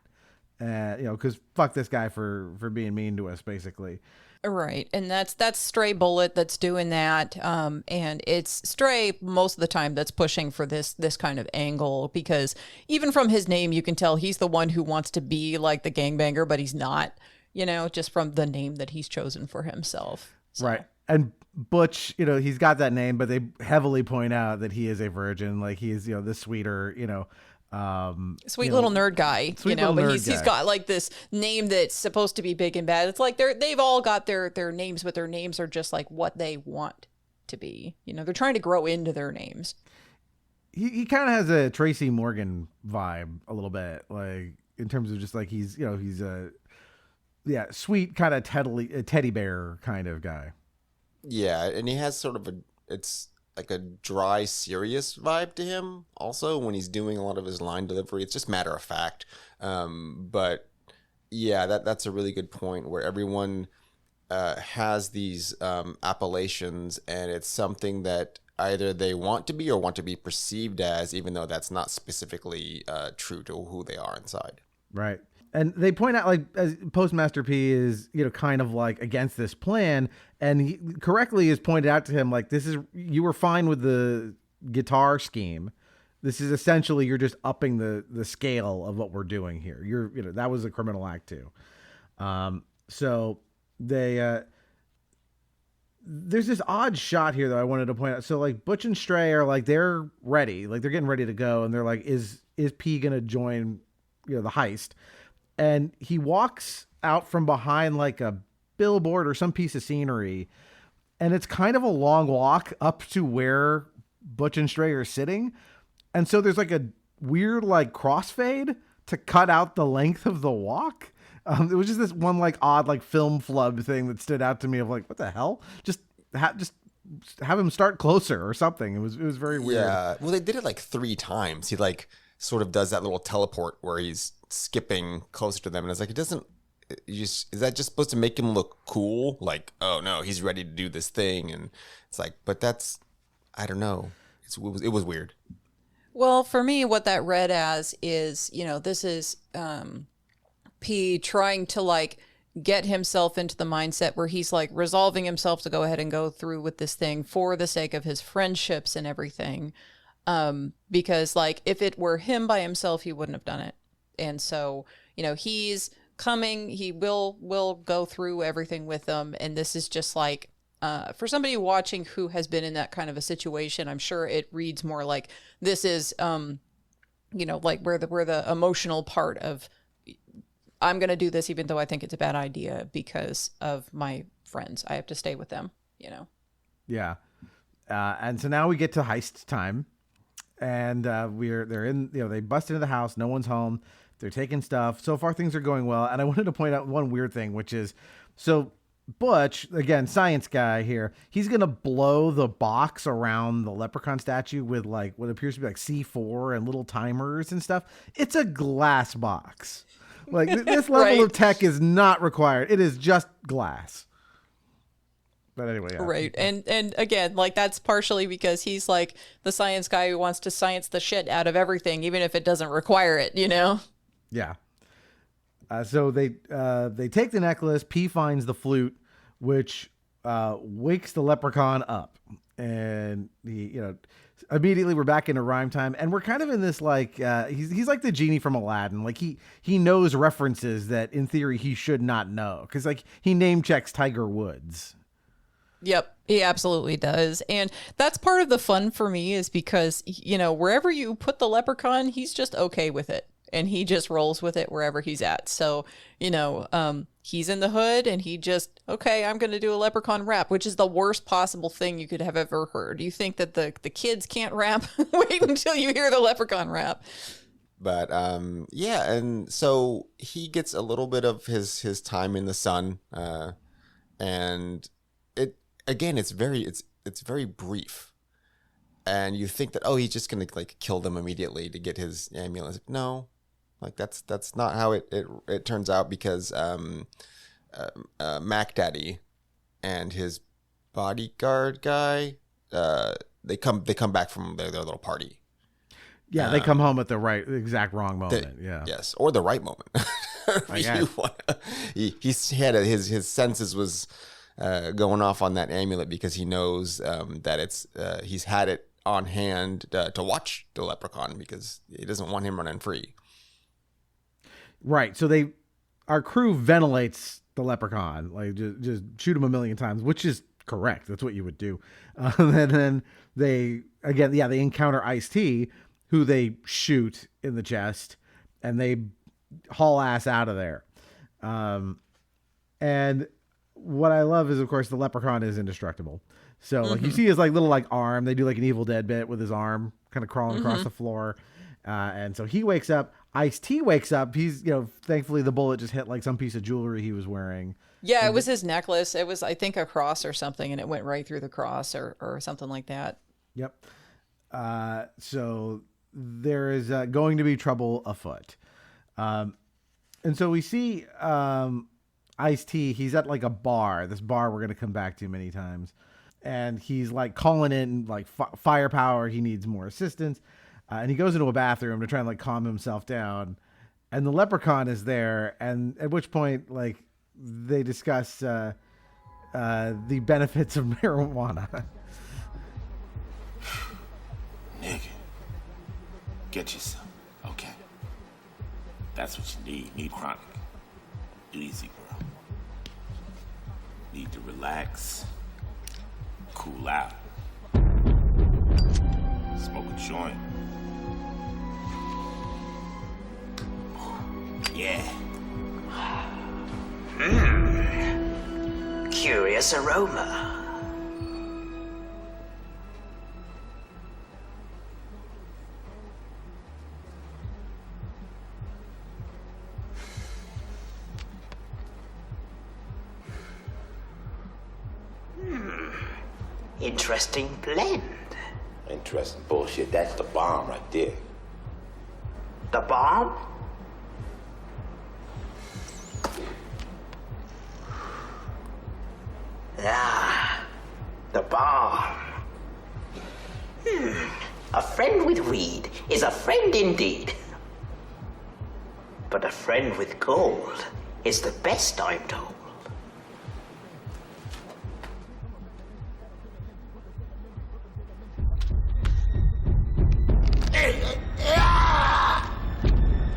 Because fuck this guy for being mean to us, basically. Right, and that's Stray Bullet that's doing that, and it's Stray most of the time that's pushing for this kind of angle, because even from his name you can tell he's the one who wants to be like the gangbanger, but he's not, just from the name that he's chosen for himself. So. Right, and Butch, he's got that name, but they heavily point out that he is a virgin, like he is, the sweeter, sweet little nerd guy, but he's got like this name that's supposed to be big and bad. It's like they've all got their names, but their names are just like what they want to be. They're trying to grow into their names. He kind of has a Tracy Morgan vibe a little bit, like in terms of just like he's a sweet kind of teddy bear kind of guy. Yeah, and he has sort of it's like a dry, serious vibe to him also when he's doing a lot of his line delivery. It's just matter of fact. But yeah, that's a really good point where everyone has these appellations, and it's something that either they want to be or want to be perceived as, even though that's not specifically true to who they are inside. Right. And they point out, like, as Postmaster P is, kind of like against this plan, and he correctly is pointed out to him, like, you were fine with the guitar scheme. This is essentially, you're just upping the scale of what we're doing here. That was a criminal act too. So there's this odd shot here that I wanted to point out. So like Butch and Stray are like, they're ready, like they're getting ready to go, and they're like, is P gonna join, the heist? And he walks out from behind like a billboard or some piece of scenery. And it's kind of a long walk up to where Butch and Stray are sitting. And so there's like a weird like crossfade to cut out the length of the walk. It was just this one like odd like film flub thing that stood out to me of like, what the hell? Just have him start closer or something. It was very weird. Yeah. Well, they did it like 3 times. He like sort of does that little teleport where he's skipping closer to them, and it's like, is that just supposed to make him look cool? Like, oh no, he's ready to do this thing, and it's like, but that's, I don't know. It was weird. Well, for me, what that read as is, this is P trying to like get himself into the mindset where he's like resolving himself to go ahead and go through with this thing for the sake of his friendships and everything. Because like if it were him by himself, he wouldn't have done it. And so, he's coming, he will go through everything with them. And this is just like, for somebody watching who has been in that kind of a situation, I'm sure it reads more like this is, like where the emotional part of, I'm going to do this, even though I think it's a bad idea because of my friends. I have to stay with them, Yeah. And so now we get to heist time. And they're in, they bust into the house. No one's home. They're taking stuff. So far, things are going well. And I wanted to point out one weird thing, which is, so Butch, again, science guy here, he's going to blow the box around the leprechaun statue with like what appears to be like C4 and little timers and stuff. It's a glass box. Like this level Right. of tech is not required. It is just glass. But anyway, yeah. Right. And again, like that's partially because he's like the science guy who wants to science the shit out of everything, even if it doesn't require it, Yeah. So they take the necklace. P finds the flute, which wakes the leprechaun up, and he, immediately we're back into rhyme time, and we're kind of in this like he's like the genie from Aladdin. Like he knows references that in theory he should not know, because like he name checks Tiger Woods. Yep, he absolutely does. And that's part of the fun for me is because, wherever you put the leprechaun, he's just okay with it. And he just rolls with it wherever he's at. So, he's in the hood and he just, okay, I'm going to do a leprechaun rap, which is the worst possible thing you could have ever heard. You think that the kids can't rap? Wait until you hear the leprechaun rap. But yeah, and so he gets a little bit of his time in the sun, and again, it's very brief, and you think that, oh, he's just gonna like kill them immediately to get his amulet. No, Like that's not how it turns out, because Mac Daddy and his bodyguard guy, they come back from their little party. Yeah, they come home at the exact wrong moment. Yes, or the right moment. He's had his senses was going off on that amulet, because he knows that he's had it on hand to watch the leprechaun, because he doesn't want him running free. Right. So our crew ventilates the leprechaun, like just shoot him a million times, which is correct. That's what you would do. And then they encounter Ice-T, who they shoot in the chest, and they haul ass out of there. And what I love is, of course, the leprechaun is indestructible. So like you see his like little like arm, they do like an Evil Dead bit with his arm kind of crawling across the floor. And so he wakes up, Ice-T wakes up. He's, thankfully the bullet just hit like some piece of jewelry he was wearing. Yeah, it was his necklace. It was, I think, a cross or something, and it went right through the cross or something like that. Yep. So there is going to be trouble afoot. And so we see Ice-T. He's at like a bar. This bar we're going to come back to many times. And he's like calling in like firepower. He needs more assistance. And he goes into a bathroom to try and like calm himself down. And the leprechaun is there. And at which point, like, they discuss the benefits of marijuana. Nigga, get yourself, okay? That's what you need. Need chronic. Easy, bro. Need to relax, cool out, smoke a joint. Yeah. Curious aroma. Interesting blend. Interesting bullshit. That's the bomb right there. The bomb? Ah, the bomb. A friend with weed is a friend indeed. But a friend with gold is the best, I'm told.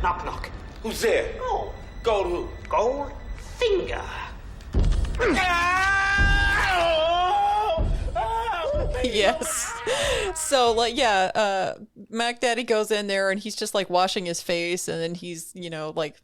Knock, knock. Who's there? Oh, Gold who? gold finger. Yes. So like, yeah, Mac Daddy goes in there and he's just like washing his face, and then he's, like,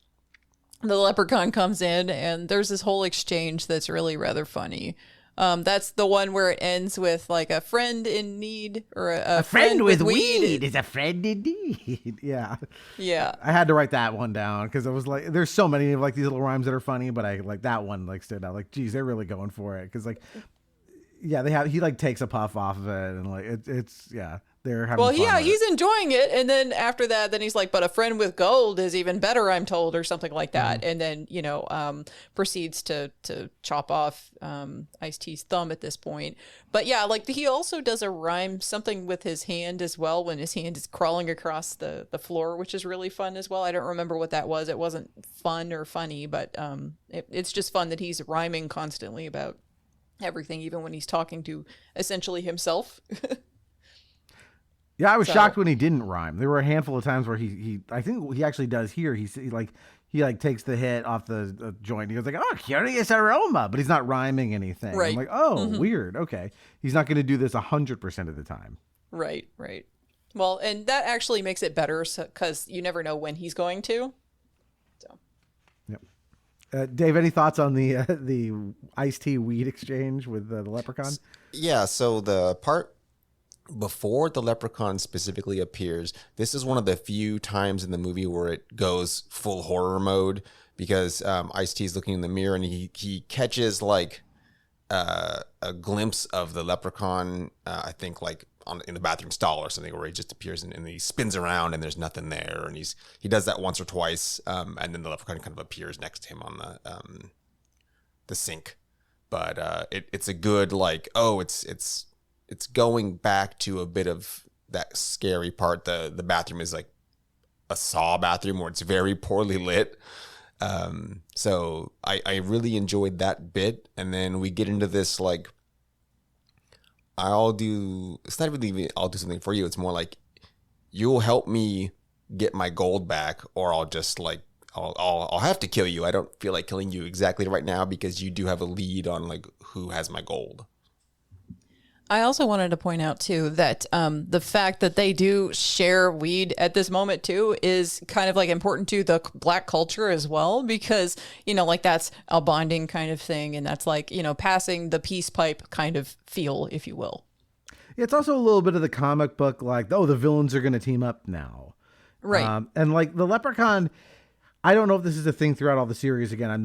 the leprechaun comes in and there's this whole exchange that's really rather funny. That's the one where it ends with like a friend in need, or a friend with weed is a friend indeed. Yeah. Yeah. I had to write that one down because it was like, there's so many of like these little rhymes that are funny, but I like that one like stood out. Like, geez, they're really going for it. Cause like, yeah, he like takes a puff off of it, and like it's they're having fun with he's it. enjoying it, and then after that, then he's like, but a friend with gold is even better, I'm told, or something like that, and then proceeds to chop off Ice-T's thumb at this point. But yeah, like he also does a rhyme, something with his hand as well, when his hand is crawling across the floor, which is really fun as well. I don't remember what that was. It wasn't fun or funny, but it's just fun that he's rhyming constantly about everything, even when he's talking to essentially himself. Yeah, I was shocked when he didn't rhyme. There were a handful of times where he I think he actually does here. He takes the hit off the joint. He goes like, "Oh, curious aroma," but he's not rhyming anything. Right. I'm like, "Oh, weird. Okay." He's not going to do this 100% of the time. Right. Well, and that actually makes it better, because you never know when he's going to. So. Yep. Dave, any thoughts on the Ice-T weed exchange with the leprechaun? Yeah, so the part before the leprechaun specifically appears, this is one of the few times in the movie where it goes full horror mode, because Ice-T is looking in the mirror and he catches like a glimpse of the leprechaun, I think like in the bathroom stall or something, where he just appears and he spins around and there's nothing there, and he does that once or twice, and then the leprechaun kind of appears next to him on the sink. But it's a good like, oh, it's going back to a bit of that scary part. The bathroom is like a Saw bathroom where it's very poorly lit. So I really enjoyed that bit. And then we get into this, like, it's not really I'll do something for you. It's more like, you'll help me get my gold back, or I'll just like, I'll have to kill you. I don't feel like killing you exactly right now because you do have a lead on like who has my gold. I also wanted to point out, too, that the fact that they do share weed at this moment, too, is kind of like important to the Black culture as well, because, you know, like that's a bonding kind of thing. And that's like, you know, passing the peace pipe kind of feel, if you will. It's also a little bit of the comic book, like, oh, the villains are going to team up now. Right. And like the Leprechaun, I don't know if this is a thing throughout all the series. Again,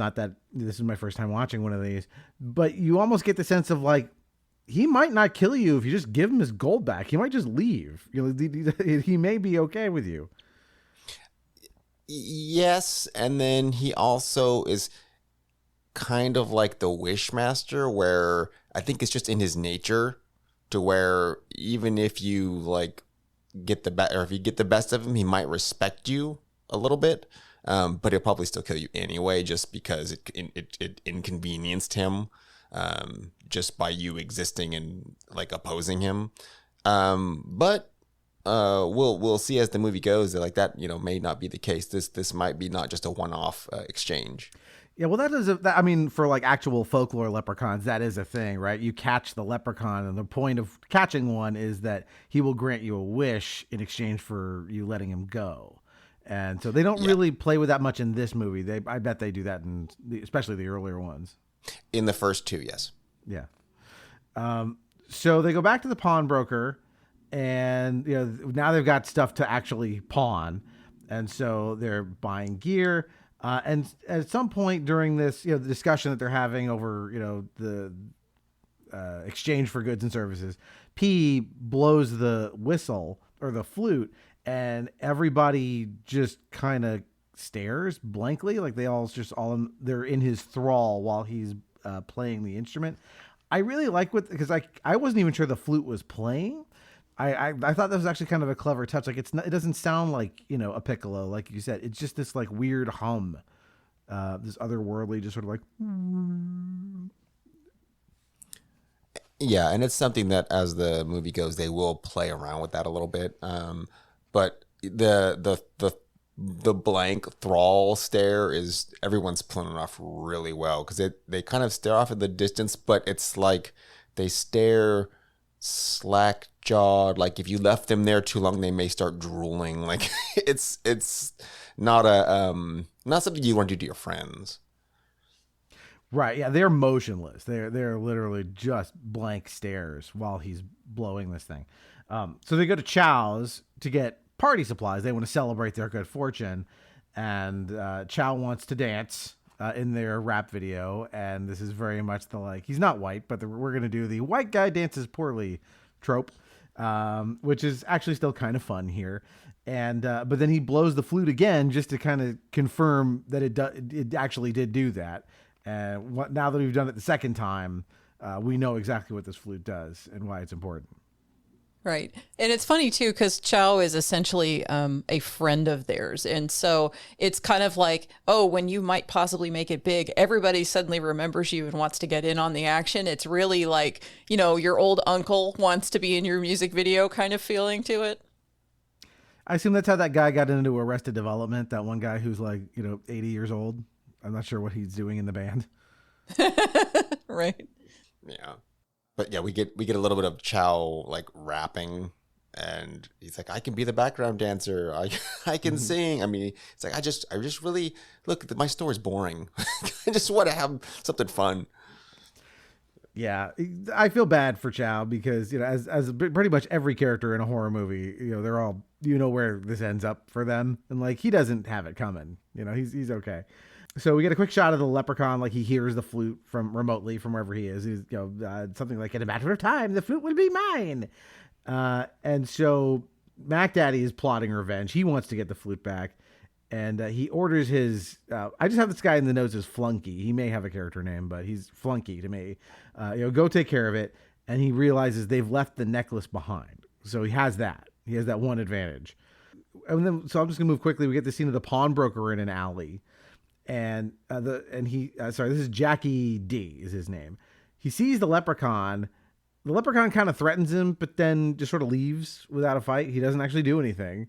this is my first time watching one of these, but you almost get the sense of like, he might not kill you if you just give him his gold back. He might just leave. You know, he may be okay with you. Yes, and then he also is kind of like the Wishmaster, where I think it's just in his nature to where even if you like if you get the best of him, he might respect you a little bit, but he'll probably still kill you anyway, just because it inconvenienced him. Just by you existing and like opposing him. But we'll see as the movie goes that like that, you know, may not be the case. This might be not just a one-off exchange. Yeah, well, I mean, for like actual folklore leprechauns, that is a thing, right? You catch the leprechaun, and the point of catching one is that he will grant you a wish in exchange for you letting him go. And so they don't really play with that much in this movie. I bet they do that especially the earlier ones. In the first two, yes. Yeah. So they go back to the pawnbroker, and you know now they've got stuff to actually pawn, and so they're buying gear. And at some point during this, you know, the discussion that they're having over, you know, the exchange for goods and services, P blows the whistle or the flute, and everybody just kind of stares blankly, like they're in his thrall while he's playing the instrument. I really like because I wasn't even sure the flute was playing. I thought that was actually kind of a clever touch. Like it doesn't sound like, you know, a piccolo, like you said. It's just this like weird hum, this otherworldly, just sort of like. Yeah, and it's something that as the movie goes, they will play around with that a little bit. But the blank thrall stare is everyone's pulling it off really well, because they kind of stare off in the distance, but it's like they stare slack jawed. Like if you left them there too long, they may start drooling. Like it's not not something you want to do to your friends. Right. Yeah. They're motionless. They're literally just blank stares while he's blowing this thing. So they go to Chow's to get party supplies. They want to celebrate their good fortune, and Chow wants to dance in their rap video, and this is very much the like, he's not white, but we're gonna do the white guy dances poorly trope, which is actually still kind of fun here. And but then he blows the flute again just to kind of confirm that it actually did do that. And now that we've done it the second time, we know exactly what this flute does and why it's important. Right. And it's funny, too, because Chow is essentially a friend of theirs. And so it's kind of like, oh, when you might possibly make it big, everybody suddenly remembers you and wants to get in on the action. It's really like, you know, your old uncle wants to be in your music video kind of feeling to it. I assume that's how that guy got into Arrested Development, that one guy who's like, you know, 80 years old. I'm not sure what he's doing in the band. Right. Yeah. But yeah, we get a little bit of Chow like rapping, and he's like, I can be the background dancer. I can sing. I mean, it's like, I just really look, my story's boring. I just want to have something fun. Yeah, I feel bad for Chow because, you know, as pretty much every character in a horror movie, you know, they're all, you know, where this ends up for them, and like he doesn't have it coming. You know, he's okay. So we get a quick shot of the leprechaun, like he hears the flute from remotely from wherever he is. He's, something like, in a matter of time, the flute will be mine. And so Mac Daddy is plotting revenge. He wants to get the flute back. And he orders his, I just have this guy in the notes as Flunky. He may have a character name, but he's Flunky to me. Go take care of it. And he realizes they've left the necklace behind. So he has that. He has that one advantage. So I'm just gonna move quickly. We get the scene of the pawnbroker in an alley. And this is Jackie D is his name. He sees the leprechaun. The leprechaun kind of threatens him, but then just sort of leaves without a fight. He doesn't actually do anything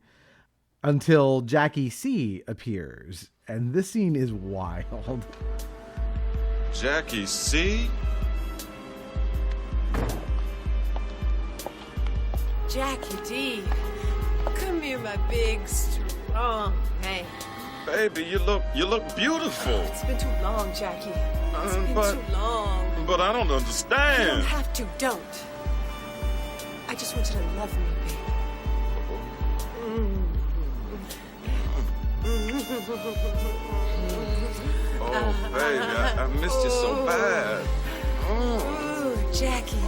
until Jackie C appears. And this scene is wild. Jackie C? Jackie D, come here, my big, strong man. Baby, you look beautiful. It's been too long, Jackie. It's been too long. But I don't understand. You don't have to, don't. I just want you to love me, baby. Oh, baby, I missed you so bad. Ooh, Jackie.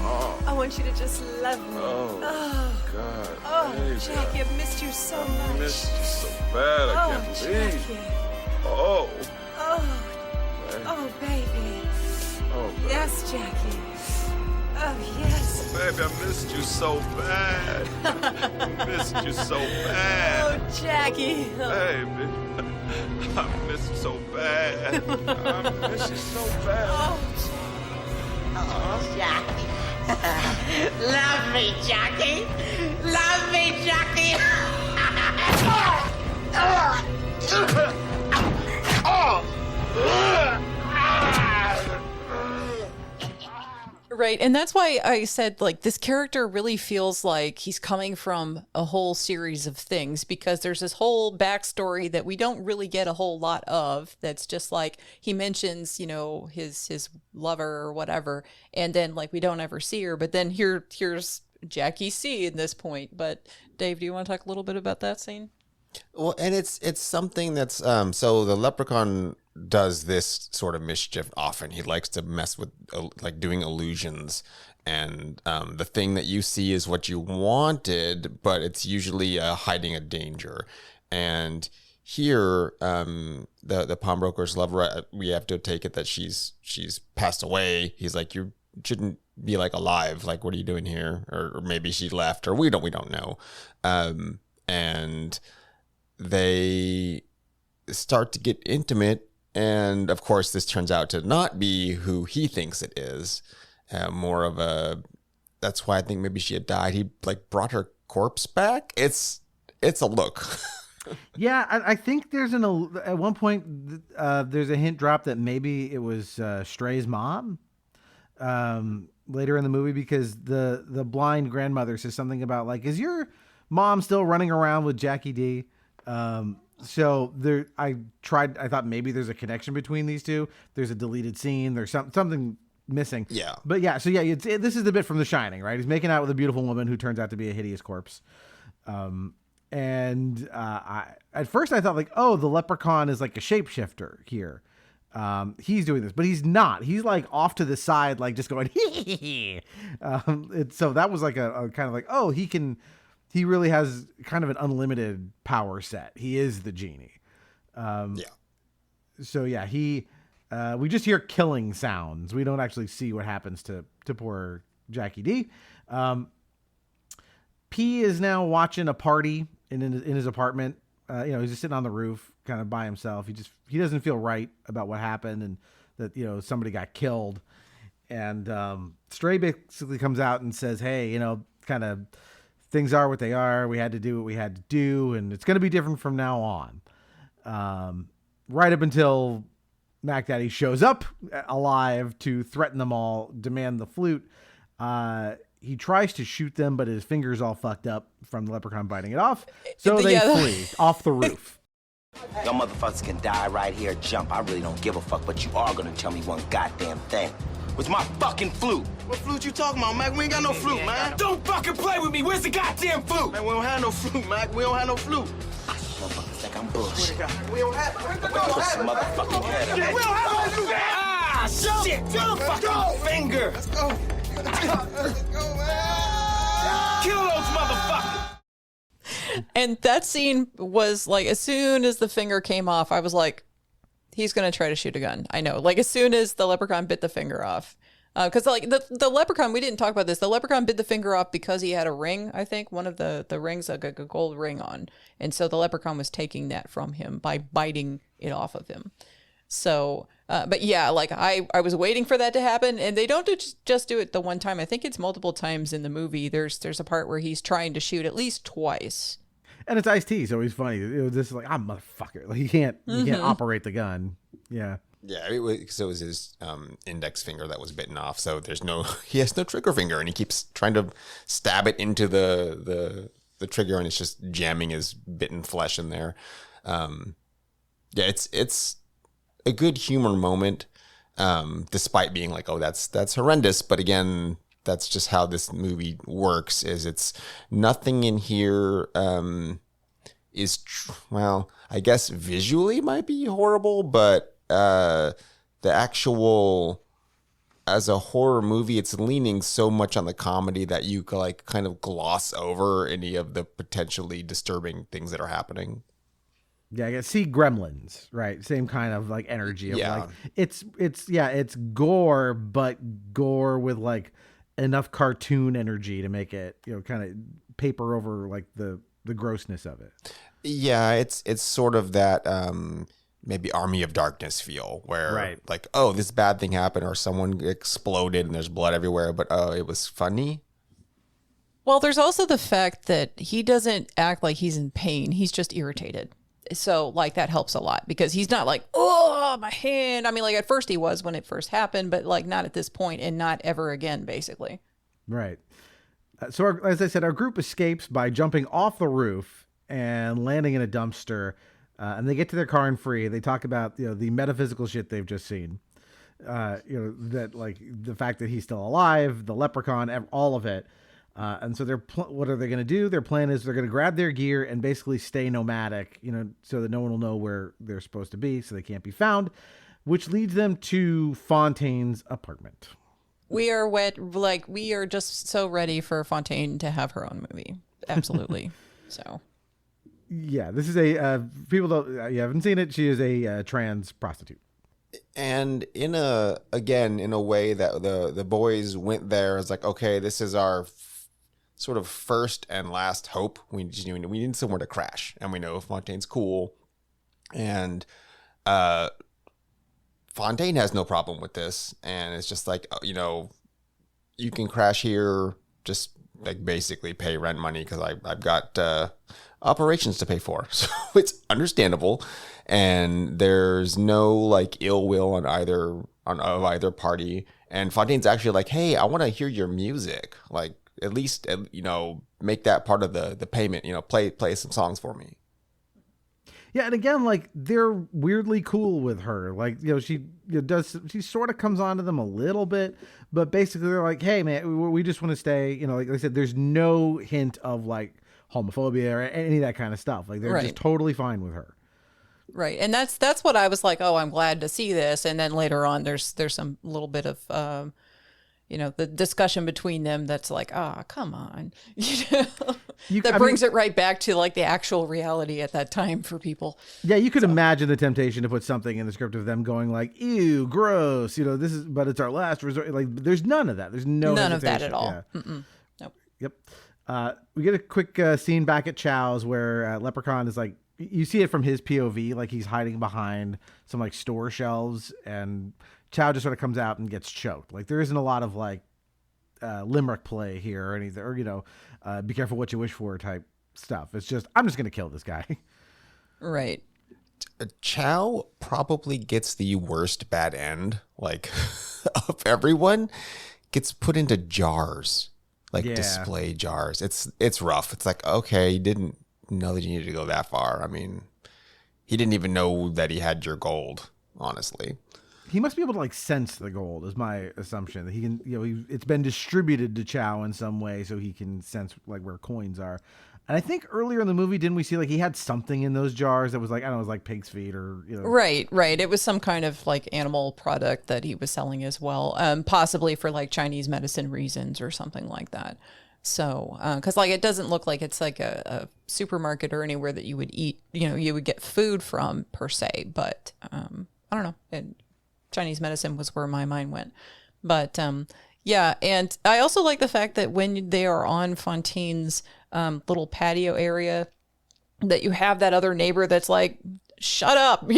I want you to just love me. Oh, God. Oh, baby, Jackie, I've missed you so much. I missed you so bad. I can't believe. Jackie. Oh, Baby. oh, baby. Yes, Jackie. Oh, yes. Baby, I missed you so bad. I missed you so bad. Oh, Jackie. Baby, I miss you so bad. I miss you so bad. Oh, Jackie. Love me, Jackie. Love me, Jackie. Right, and that's why I said, like, this character really feels like he's coming from a whole series of things, because there's this whole backstory that we don't really get a whole lot of. That's just like, he mentions, his lover or whatever, and then, like, we don't ever see her. But then here's Jackie C in this point. But Dave, do you want to talk a little bit about that scene? Well, and it's something that's so the leprechaun does this sort of mischief often. He likes to mess with like doing illusions, and the thing that you see is what you wanted, but it's usually hiding a danger. And here, the pawnbroker's lover, we have to take it that she's passed away. He's like, you shouldn't be like alive. Like, what are you doing here? Or maybe she left, or we don't know. And they start to get intimate. And of course, this turns out to not be who he thinks it is. More of that's why I think maybe she had died. He like brought her corpse back. It's a look. Yeah, I think there's at one point there's a hint drop that maybe it was Stray's mom later in the movie, because the blind grandmother says something about like, is your mom still running around with Jackie D? So I thought maybe there's a connection between these two. There's a deleted scene. There's something missing. Yeah. But yeah, so yeah, this is the bit from The Shining, right? He's making out with a beautiful woman who turns out to be a hideous corpse. At first I thought like, oh, the leprechaun is like a shapeshifter here. He's doing this, but he's not. He's like off to the side, like just going, so that was like a kind of like, oh, he really has kind of an unlimited power set. He is the genie. Yeah. So yeah, we just hear killing sounds. We don't actually see what happens to poor Jackie D. P is now watching a party in his apartment. He's just sitting on the roof, kind of by himself. He doesn't feel right about what happened, and that, somebody got killed. And Stray basically comes out and says, hey, kind of, things are what they are. We had to do what we had to do, and it's going to be different from now on. Right up until Mac Daddy shows up alive to threaten them all, demand the flute. He tries to shoot them, but his finger's all fucked up from the leprechaun biting it off. So they flee off the roof. Y'all motherfuckers can die right here, jump. I really don't give a fuck, but you are gonna tell me one goddamn thing. Where's my fucking flute? What flute you talking about, Mac? We ain't got no flute, man. Don't fucking play with me. Where's the goddamn flute? Man, we don't have no flute, Mac. We don't have no flute. Motherfuckers think some bullshit. We don't have Some motherfucking head up. We don't have to do that. Ah, shit! Your fucking finger! Let's go. Let's go, man. Kill those motherfuckers! And that scene was like, as soon as the finger came off, I was like, he's going to try to shoot a gun. I know. Like, as soon as the leprechaun bit the finger off. Because like the leprechaun, we didn't talk about this. The leprechaun bit the finger off because he had a ring, I think. One of the rings, like a gold ring on. And so the leprechaun was taking that from him by biting it off of him. So, but yeah, like I was waiting for that to happen, and they don't just do it the one time. I think it's multiple times in the movie. There's a part where he's trying to shoot at least twice. And it's Ice-T, so he's funny. It was just like, I'm a motherfucker. Like, you can't operate the gun. Yeah. Yeah, it was his index finger that was bitten off. So he has no trigger finger, and he keeps trying to stab it into the trigger, and it's just jamming his bitten flesh in there. Yeah, it's a good humor moment, despite being like, oh, that's horrendous. But again, that's just how this movie works. Is it's nothing in here well, I guess visually might be horrible, but the actual, as a horror movie, it's leaning so much on the comedy that you like kind of gloss over any of the potentially disturbing things that are happening. Yeah, I guess see Gremlins, right? Same kind of like energy of Yeah. like it's gore, but gore with like enough cartoon energy to make it, kind of paper over like the grossness of it. Yeah, it's sort of that maybe Army of Darkness feel where like, oh, this bad thing happened or someone exploded and there's blood everywhere, but oh, it was funny. Well, there's also the fact that he doesn't act like he's in pain. He's just irritated. So like that helps a lot because he's not like, oh, my hand. I mean, like at first he was when it first happened, but like not at this point and not ever again, basically. Right. So as I said, our group escapes by jumping off the roof and landing in a dumpster. And they get to their car and free. They talk about, the metaphysical shit they've just seen. That like the fact that he's still alive, the leprechaun, all of it. And so what are they going to do? Their plan is they're going to grab their gear and basically stay nomadic, so that no one will know where they're supposed to be, so they can't be found, which leads them to Fontaine's apartment. We are just so ready for Fontaine to have her own movie. Absolutely. So. Yeah, this is people don't, you haven't seen it. She is a trans prostitute. And in a way that the boys went there as like, okay, this is our sort of first and last hope. We need somewhere to crash, and we know Fontaine's cool, and Fontaine has no problem with this, and it's just like, you can crash here, just like basically pay rent money because I've got operations to pay for, so it's understandable, and there's no like ill will on either party. And Fontaine's actually like, hey, I want to hear your music, like at least make that part of the payment, play some songs for me. Yeah, and again, like they're weirdly cool with her. Like, she sort of comes on to them a little bit, but basically they're like, hey man, we just want to stay, like I said, there's no hint of like homophobia or any of that kind of stuff. Like they're just totally fine with her. Right. And that's what I was like, oh, I'm glad to see this. And then later on there's some little bit of the discussion between them that's like, come on. That brings it right back to like the actual reality at that time for people. Yeah, you could imagine the temptation to put something in the script of them going like, ew, gross, but it's our last resort. Like there's none of that. There's none of that at all. Yeah. Nope. Yep. We get a quick scene back at Chow's where Leprechaun is like, you see it from his POV, like he's hiding behind some like store shelves, and Chow just sort of comes out and gets choked. Like there isn't a lot of like limerick play here or anything, or be careful what you wish for type stuff. It's just, I'm just gonna kill this guy. Right. Chow probably gets the worst bad end, like of everyone. Gets put into jars, like display jars. It's rough. It's like, okay, you didn't know that you needed to go that far. I mean, he didn't even know that he had your gold, honestly. He must be able to like sense the gold, is my assumption. That he can, it's been distributed to Chow in some way, so he can sense like where coins are. And I think earlier in the movie, didn't we see like he had something in those jars that was like, I don't know, it was like pig's feet or Right. It was some kind of like animal product that he was selling as well, possibly for like Chinese medicine reasons or something like that. So, because like it doesn't look like it's like a supermarket or anywhere that you would eat, you would get food from per se. But I don't know. Chinese medicine was where my mind went. But yeah, and I also like the fact that when they are on Fontaine's little patio area, that you have that other neighbor that's like, shut up,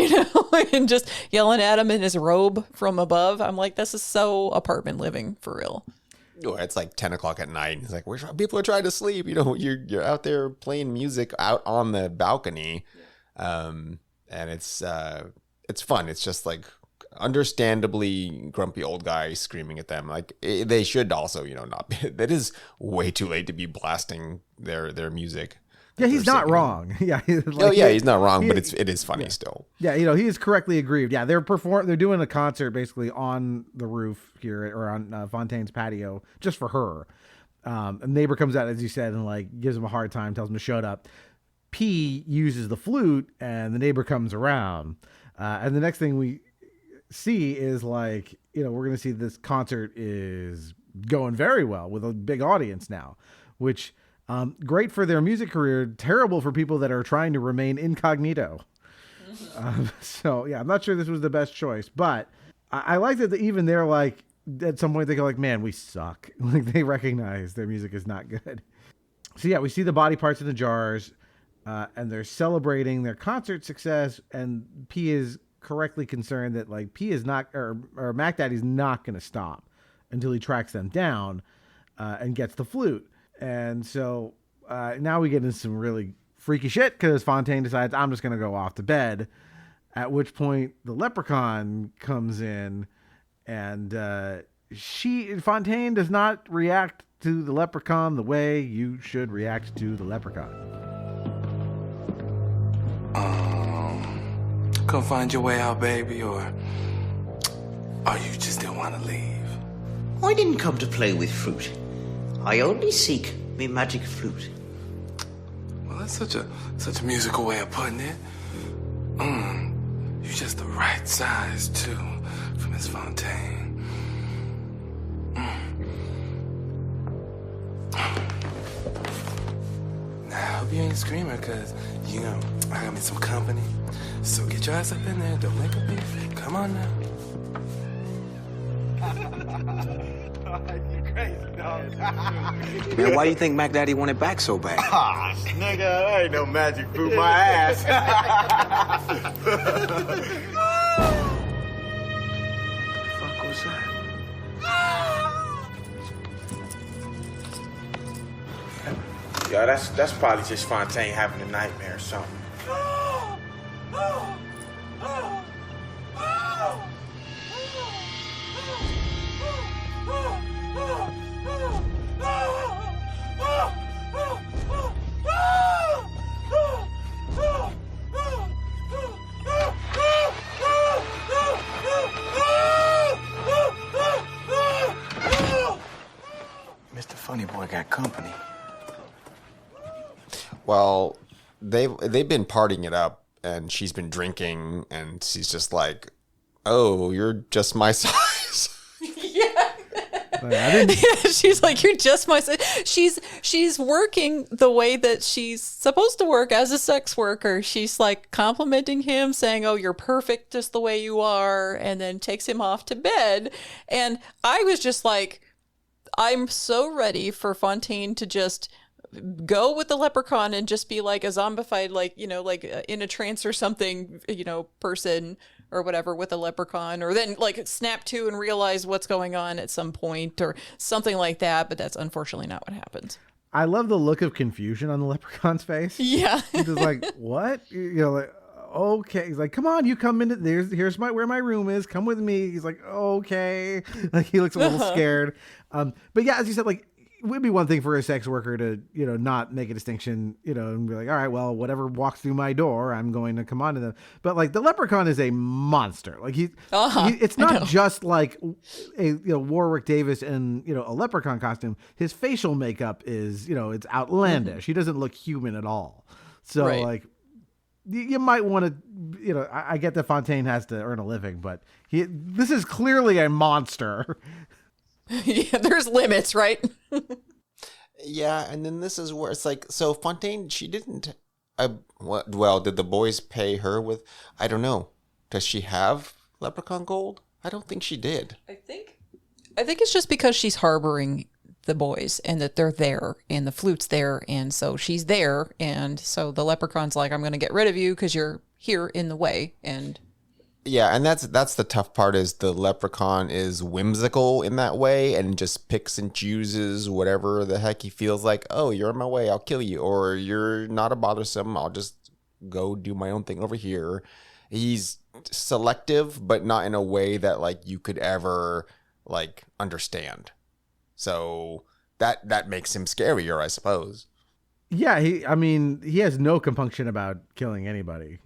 and just yelling at him in his robe from above. I'm like, this is so apartment living for real. Oh, it's like 10 o'clock at night. It's like, people are trying to sleep. You're out there playing music out on the balcony. And it's fun. It's just like understandably grumpy old guy screaming at them. Like they should also, not be, that is way too late to be blasting their music. Yeah, he's not wrong. Yeah. He's not wrong, but it is funny still. Yeah, he is correctly aggrieved. Yeah, they're doing a concert basically on the roof here or on Fontaine's patio just for her. A neighbor comes out, as you said, and like gives him a hard time, tells him to shut up. P uses the flute, and the neighbor comes around. And the next thing we see is like, we're going to see this concert is going very well with a big audience now, which great for their music career, terrible for people that are trying to remain incognito. So yeah, I'm not sure this was the best choice, but I like that even they're like, at some point they go like, man, we suck. Like they recognize their music is not good. So yeah, we see the body parts in the jars, and they're celebrating their concert success, and P is correctly concerned that like P is not, or Mac Daddy's not going to stop until he tracks them down and gets the flute. And so now we get into some really freaky shit because Fontaine decides, I'm just going to go off to bed, at which point the leprechaun comes in, and Fontaine does not react to the leprechaun the way you should react to the leprechaun. Come find your way out, baby, or you just didn't want to leave? I didn't come to play with fruit. I only seek me magic flute. Well, that's such a musical way of putting it. You're just the right size, too, for Miss Fontaine. Now, I hope you ain't screaming, because, I got me some company. So get your ass up in there. Don't make a beef. Come on now. You crazy, dog. Man, why do you think Mac Daddy wanted back so bad? Nigga, that ain't no magic fruit, my ass. Fuck was that? Yo, that's probably just Fontaine having a nightmare or something. Mr. Funny Boy got company. Well, they've been partying it up, and she's been drinking, and she's just like, "Oh, you're just my size." She's like, you're just my size. She's working the way that she's supposed to work as a sex worker. She's like complimenting him, saying, "Oh, you're perfect just the way you are," and then takes him off to bed. And I was just like, I'm so ready for Fontaine to just go with the leprechaun and just be like a zombified, like, like in a trance or something, person or whatever with a leprechaun, or then like snap to and realize what's going on at some point or something like that. But that's unfortunately not what happens. I love the look of confusion on the leprechaun's face. Yeah. He's just like, what? Like, okay. He's like, come on, you come in. Here's where my room is. Come with me. He's like, okay. Like he looks a little scared. But yeah, as you said, like would be one thing for a sex worker to, not make a distinction, and be like, all right, well, whatever walks through my door, I'm going to come on to them. But like the Leprechaun is a monster. Like it's not just like a Warwick Davis in a Leprechaun costume. His facial makeup is it's outlandish. He doesn't look human at all. So like you might want to I get that Fontaine has to earn a living, but this is clearly a monster. Yeah, there's limits, right? Yeah, and then this is where it's like, so Fontaine, she didn't. Well, did the boys pay her with? I don't know. Does she have leprechaun gold? I don't think she did. I think it's just because she's harboring the boys and that they're there and the flute's there, and so she's there, and so the leprechaun's like, I'm going to get rid of you because you're here in the way, and. Yeah, and that's the tough part is the leprechaun is whimsical in that way and just picks and chooses whatever the heck he feels like. Oh, you're in my way, I'll kill you. Or you're not a bothersome, I'll just go do my own thing over here. He's selective, but not in a way that like you could ever like understand. So that makes him scarier, I suppose. Yeah, he has no compunction about killing anybody.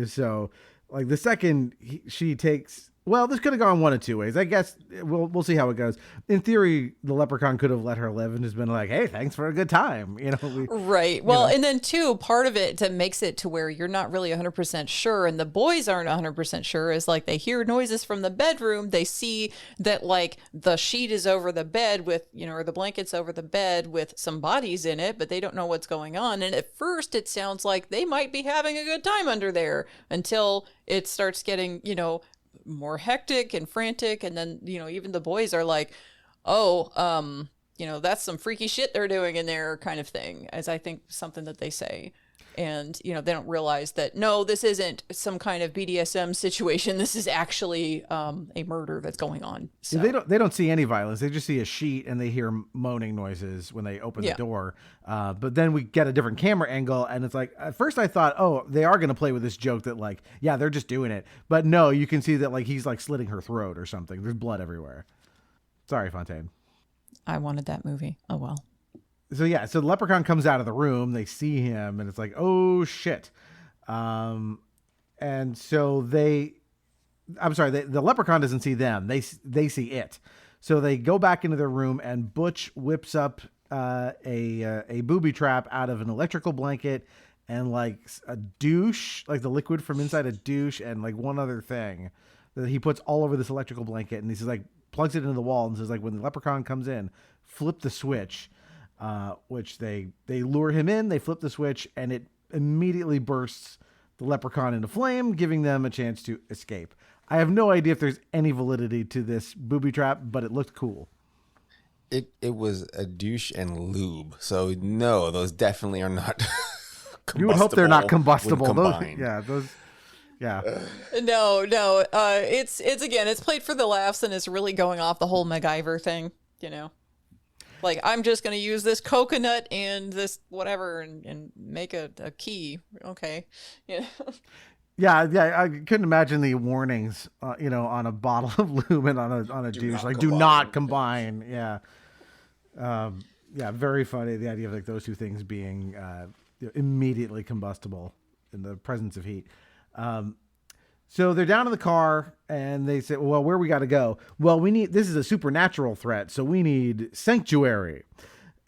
So like the second she takes, well, this could have gone one of two ways. I guess we'll see how it goes. In theory, the leprechaun could have let her live and just been like, "Hey, thanks for a good time," Right. Well, and then too, part of it that makes it to where you're not really 100% sure, and the boys aren't 100% sure, is like they hear noises from the bedroom. They see that like the sheet is over the bed with, or the blankets over the bed with some bodies in it, but they don't know what's going on. And at first, it sounds like they might be having a good time under there until it starts getting, more hectic and frantic, and then even the boys are like, that's some freaky shit they're doing in there, kind of thing, as I think something that they say. And they don't realize that no, this isn't some kind of BDSM situation. This is actually a murder that's going on. So. They don't see any violence. They just see a sheet and they hear moaning noises when they open the door. But then we get a different camera angle, and it's like at first I thought, oh, they are going to play with this joke that like, yeah, they're just doing it. But no, you can see that like he's like slitting her throat or something. There's blood everywhere. Sorry, Fontaine. I wanted that movie. Oh well. So the leprechaun comes out of the room, they see him, and it's like, oh shit. And so the leprechaun doesn't see them. They see it. So they go back into their room, and Butch whips up a booby trap out of an electrical blanket and like a douche, like the liquid from inside a douche, and like one other thing that he puts all over this electrical blanket, and he says like plugs it into the wall and says like, when the leprechaun comes in, flip the switch. Which they lure him in, they flip the switch, and it immediately bursts the leprechaun into flame, giving them a chance to escape. I have no idea if there's any validity to this booby trap, but it looked cool. It was a douche and lube, so no, those definitely are not. You would hope they're not combustible. No. It's again, it's played for the laughs, and it's really going off the whole MacGyver thing, Like, I'm just going to use this coconut and this whatever and make a key. Okay. Yeah, I couldn't imagine the warnings, on a bottle of lube and on a douche. Like, do not combine. Yeah. Very funny. The idea of like those two things being immediately combustible in the presence of heat. So they're down in the car and they say, well, where we got to go? Well, this is a supernatural threat. So we need sanctuary.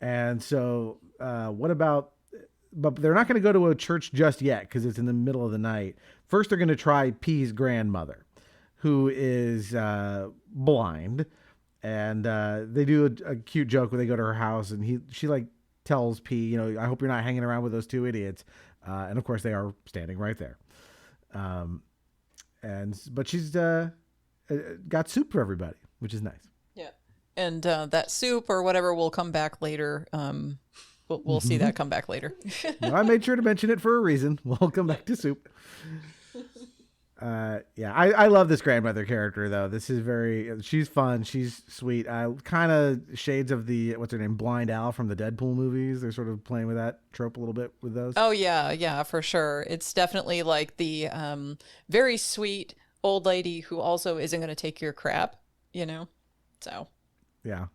And so but they're not going to go to a church just yet because it's in the middle of the night. First, they're going to try P's grandmother, who is blind. And they do a cute joke when they go to her house, and she like tells P, I hope you're not hanging around with those two idiots. And of course they are standing right there. But she's got soup for everybody, which is nice. Yeah. And that soup or whatever will come back later. We'll see that come back later. I made sure to mention it for a reason. We'll come back to soup. I love this grandmother character though. She's fun. She's sweet. Kind of shades of what's her name? Blind Al from the Deadpool movies. They're sort of playing with that trope a little bit with those. Oh yeah, for sure. It's definitely like the very sweet old lady who also isn't going to take your crap, So. Yeah.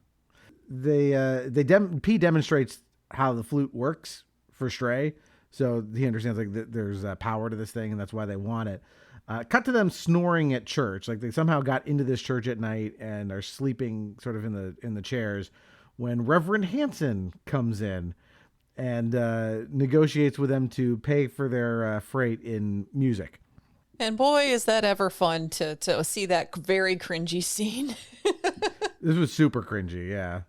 P demonstrates how the flute works for Stray. So he understands like there's power to this thing, and that's why they want it. Cut to them snoring at church. Like they somehow got into this church at night and are sleeping sort of in the chairs when Reverend Hansen comes in and negotiates with them to pay for their freight in music. And boy, is that ever fun to see that very cringy scene. This was super cringy, yeah.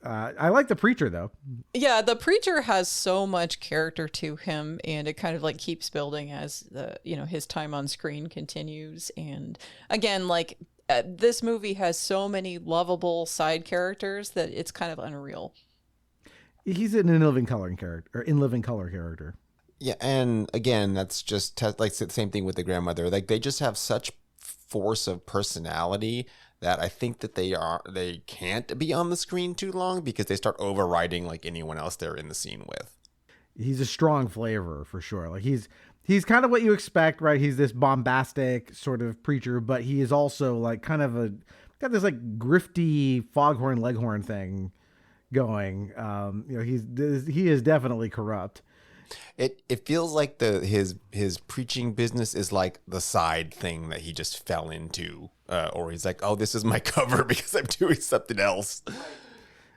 I like the preacher, though. Yeah, the preacher has so much character to him, and it kind of like keeps building as his time on screen continues. And again, like this movie has so many lovable side characters that it's kind of unreal. He's an in living color character. Yeah, and again, that's just like the same thing with the grandmother. Like they just have such force of personality that I think that they can't be on the screen too long because they start overriding like anyone else they're in the scene with. He's a strong flavor for sure. Like he's kind of what you expect, right? He's this bombastic sort of preacher, but he is also like kind of got this like grifty foghorn leghorn thing going. He is definitely corrupt. It feels like his preaching business is like the side thing that he just fell into, or he's like, oh, this is my cover because I'm doing something else.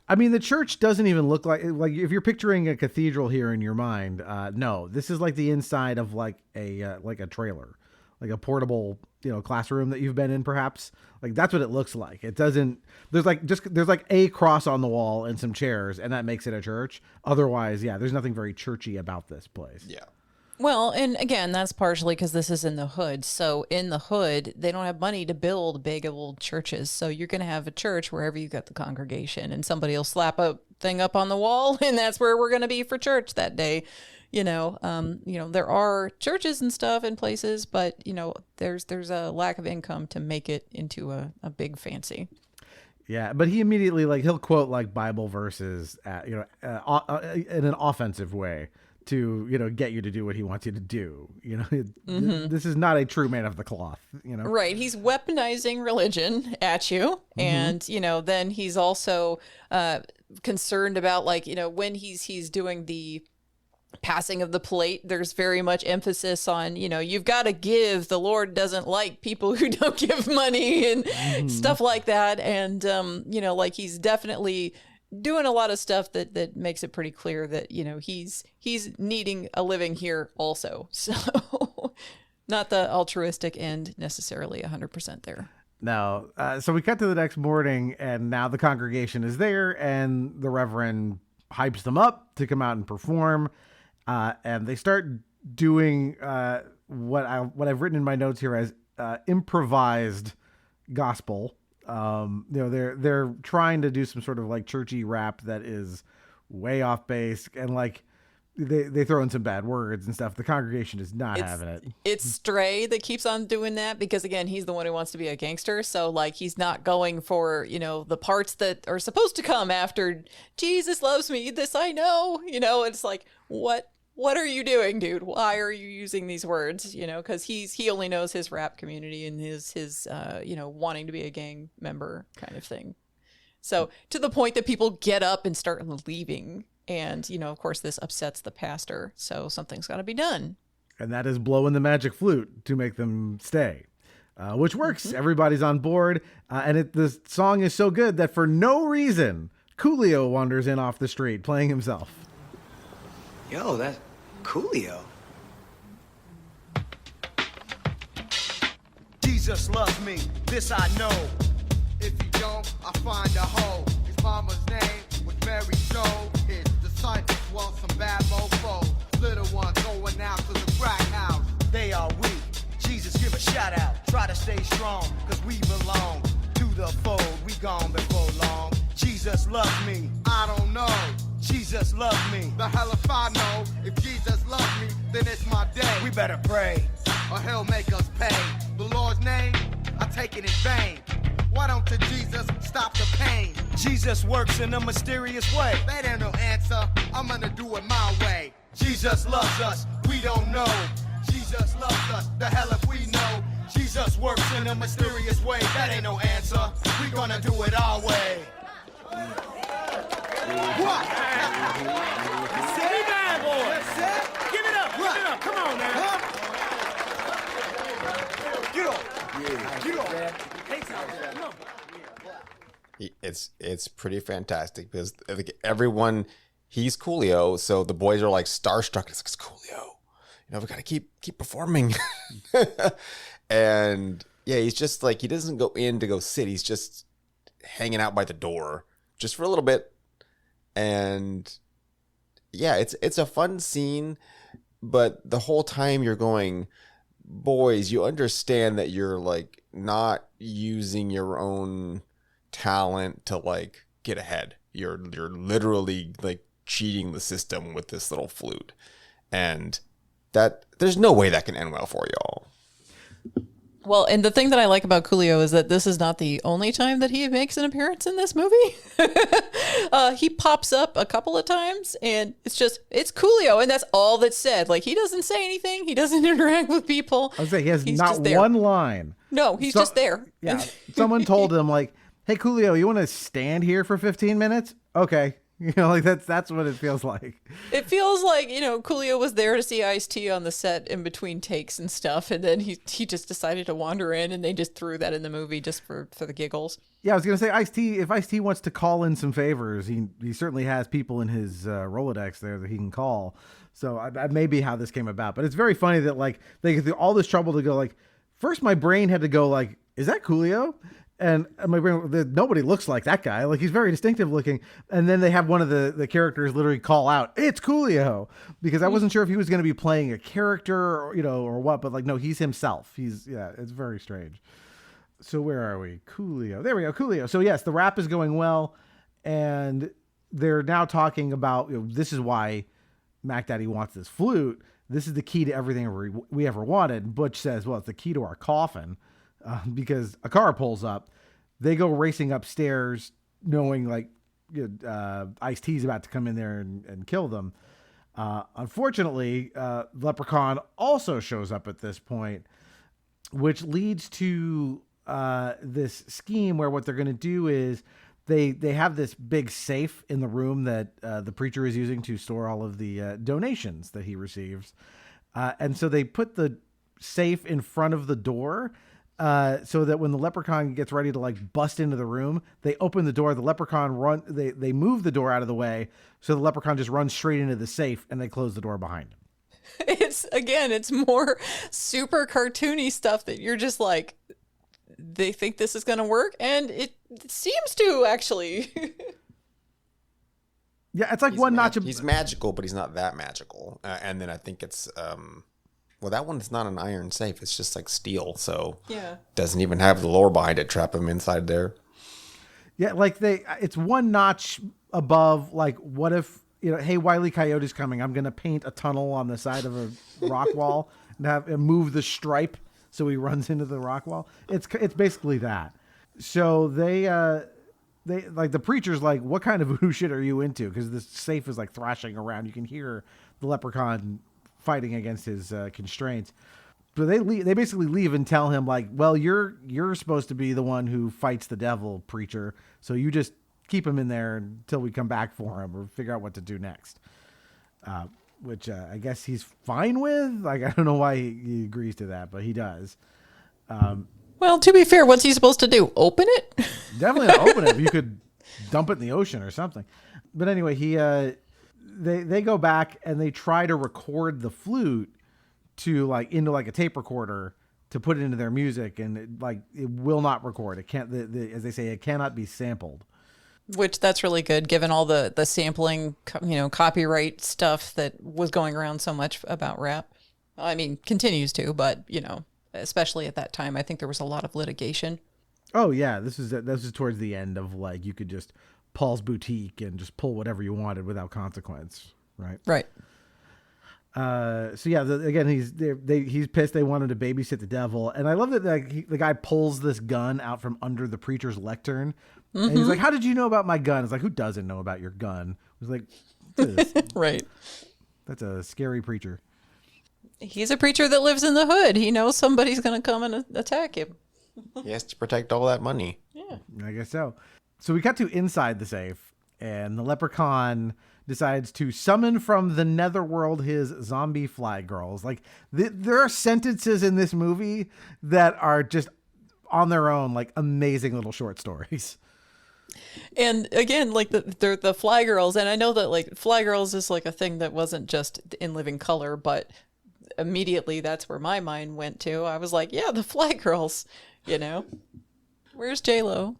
I mean, the church doesn't even look like if you're picturing a cathedral here in your mind. No, this is like the inside of like a trailer, like a portable classroom that you've been in, perhaps. Like that's what it looks like. It doesn't. There's like a cross on the wall and some chairs, and that makes it a church. Otherwise, yeah, there's nothing very churchy about this place. Yeah. Well, and again, that's partially because this is in the hood. So in the hood, they don't have money to build big old churches. So you're going to have a church wherever you got the congregation, and somebody will slap a thing up on the wall, and that's where we're going to be for church that day. There are churches and stuff in places, but there's a lack of income to make it into a big fancy. Yeah, but he immediately he'll quote like Bible verses, in an offensive way to get you to do what he wants you to do. This is not a true man of the cloth. Right. He's weaponizing religion at you, and then he's also concerned about when he's doing the passing of the plate, there's very much emphasis on you've got to give. The Lord doesn't like people who don't give money and stuff like that. And he's definitely doing a lot of stuff that makes it pretty clear that he's needing a living here also. So not the altruistic end necessarily 100% there. No. So we cut to the next morning, and now the congregation is there, and the Reverend hypes them up to come out and perform. And they start doing what I've written in my notes here as improvised gospel. They're trying to do some sort of like churchy rap that is way off base, and like they throw in some bad words and stuff. The congregation is not having it. It's Stray that keeps on doing that because again, he's the one who wants to be a gangster. So like he's not going for the parts that are supposed to come after Jesus loves me. This I know. It's like what are you doing, dude? Why are you using these words? Because he only knows his rap community and his wanting to be a gang member kind of thing. So to the point that people get up and start leaving. And, of course, this upsets the pastor. So something's got to be done. And that is blowing the magic flute to make them stay, which works. Everybody's on board. And the song is so good that for no reason, Coolio wanders in off the street playing himself. Yo, that's Coolio. Jesus loves me, this I know. If you don't, I find a hole. His mama's name was Mary Jo. His disciples want some bad mofo. Little ones going out to the crack house. They are weak. Jesus, give a shout out. Try to stay strong, cause we belong to the fold. We gone before long. Jesus loves me, I don't know. Jesus loves me. The hell if I know. If Jesus loves me, then it's my day. We better pray, or he'll make us pay. The Lord's name, I take it in vain. Why don't you, Jesus, stop the pain? Jesus works in a mysterious way. That ain't no answer, I'm gonna do it my way. Jesus loves us, we don't know. Jesus loves us, the hell if we know. Jesus works in a mysterious way. That ain't no answer, we gonna do it our way. It's pretty fantastic because everyone, he's Coolio, so the boys are like starstruck. It's like, it's Coolio, we got to keep performing. And yeah, he's just like, he doesn't go in to go sit. He's just hanging out by the door just for a little bit. And yeah, it's a fun scene, but the whole time you're going, boys, you understand that you're like not using your own talent to like get ahead. You're literally like cheating the system with this little flute, and that there's no way that can end well for y'all. Well, and the thing that I like about Coolio is that this is not the only time that he makes an appearance in this movie. He pops up a couple of times, and it's Coolio, and that's all that's said. Like, he doesn't say anything. He doesn't interact with people. I was saying, he has not one line. No, he's just there. Yeah. Someone told him, like, hey, Coolio, you want to stand here for 15 minutes? Okay. Like that's what it feels like. It feels like, Coolio was there to see Ice-T on the set in between takes and stuff, and then he just decided to wander in, and they just threw that in the movie just for the giggles. Yeah, I was going to say, Ice-T, if Ice-T wants to call in some favors, he certainly has people in his Rolodex there that he can call. So that may be how this came about. But it's very funny that, like, they get through all this trouble to go, like, first my brain had to go, like, is that Coolio? And my brain, nobody looks like that guy. Like, he's very distinctive looking. And then they have one of the characters literally call out, it's Coolio. Because I wasn't sure if he was going to be playing a character or, or what. But, like, no, he's himself. It's very strange. So where are we? Coolio. There we go. Coolio. So, yes, the rap is going well. And they're now talking about, this is why Mac Daddy wants this flute. This is the key to everything we ever wanted. Butch says, well, it's the key to our coffin. Because a car pulls up, they go racing upstairs, knowing like Ice-T's about to come in there and kill them. Unfortunately, Leprechaun also shows up at this point, which leads to this scheme where what they're going to do is they have this big safe in the room that the preacher is using to store all of the donations that he receives. And so they put the safe in front of the door, so that when the leprechaun gets ready to like bust into the room, they open the door, the leprechaun they move the door out of the way. So the leprechaun just runs straight into the safe and they close the door behind him. It's more super cartoony stuff that you're just like, they think this is going to work. And it seems to actually. Yeah. It's like one notch. He's magical, but he's not that magical. And then I think it's, well, that one's not an iron safe. It's just like steel. So yeah, doesn't even have the lore behind it. Trap him inside there. Yeah, like it's one notch above. Like, what if hey, Wile E. Coyote's coming. I'm gonna paint a tunnel on the side of a rock wall and move the stripe so he runs into the rock wall. It's basically that. So they like the preacher's like, what kind of voodoo shit are you into? Because the safe is like thrashing around. You can hear the leprechaun fighting against his constraints. But they basically leave and tell him like, well, you're supposed to be the one who fights the devil, preacher. So you just keep him in there until we come back for him or figure out what to do next. Which I guess he's fine with. Like, I don't know why he agrees to that, but he does. Well, to be fair, what's he supposed to do? Open it? Definitely not open it. You could dump it in the ocean or something. But anyway, they go back and they try to record the flute to like into like a tape recorder to put it into their music, and it will not record. It can't. As they say, it cannot be sampled. Which that's really good, given all the sampling, copyright stuff that was going around so much about rap. I mean, continues to, but especially at that time, I think there was a lot of litigation. Oh yeah, this is towards the end of like you could just Paul's Boutique and just pull whatever you wanted without consequence, right? Right. So yeah, again, he's pissed. They wanted to babysit the devil, and I love that the guy pulls this gun out from under the preacher's lectern, and he's like, "How did you know about my gun?" It's like, who doesn't know about your gun? It was like, right. That's a scary preacher. He's a preacher that lives in the hood. He knows somebody's going to come and attack him. He has to protect all that money. Yeah, I guess so. So we got to inside the safe, and the leprechaun decides to summon from the netherworld his zombie fly girls. Like there are sentences in this movie that are just on their own, like amazing little short stories. And again, like the Fly Girls, and I know that like Fly Girls is like a thing that wasn't just in Living Color, but immediately that's where my mind went to. I was like, yeah, the Fly Girls, you know, where's J-Lo?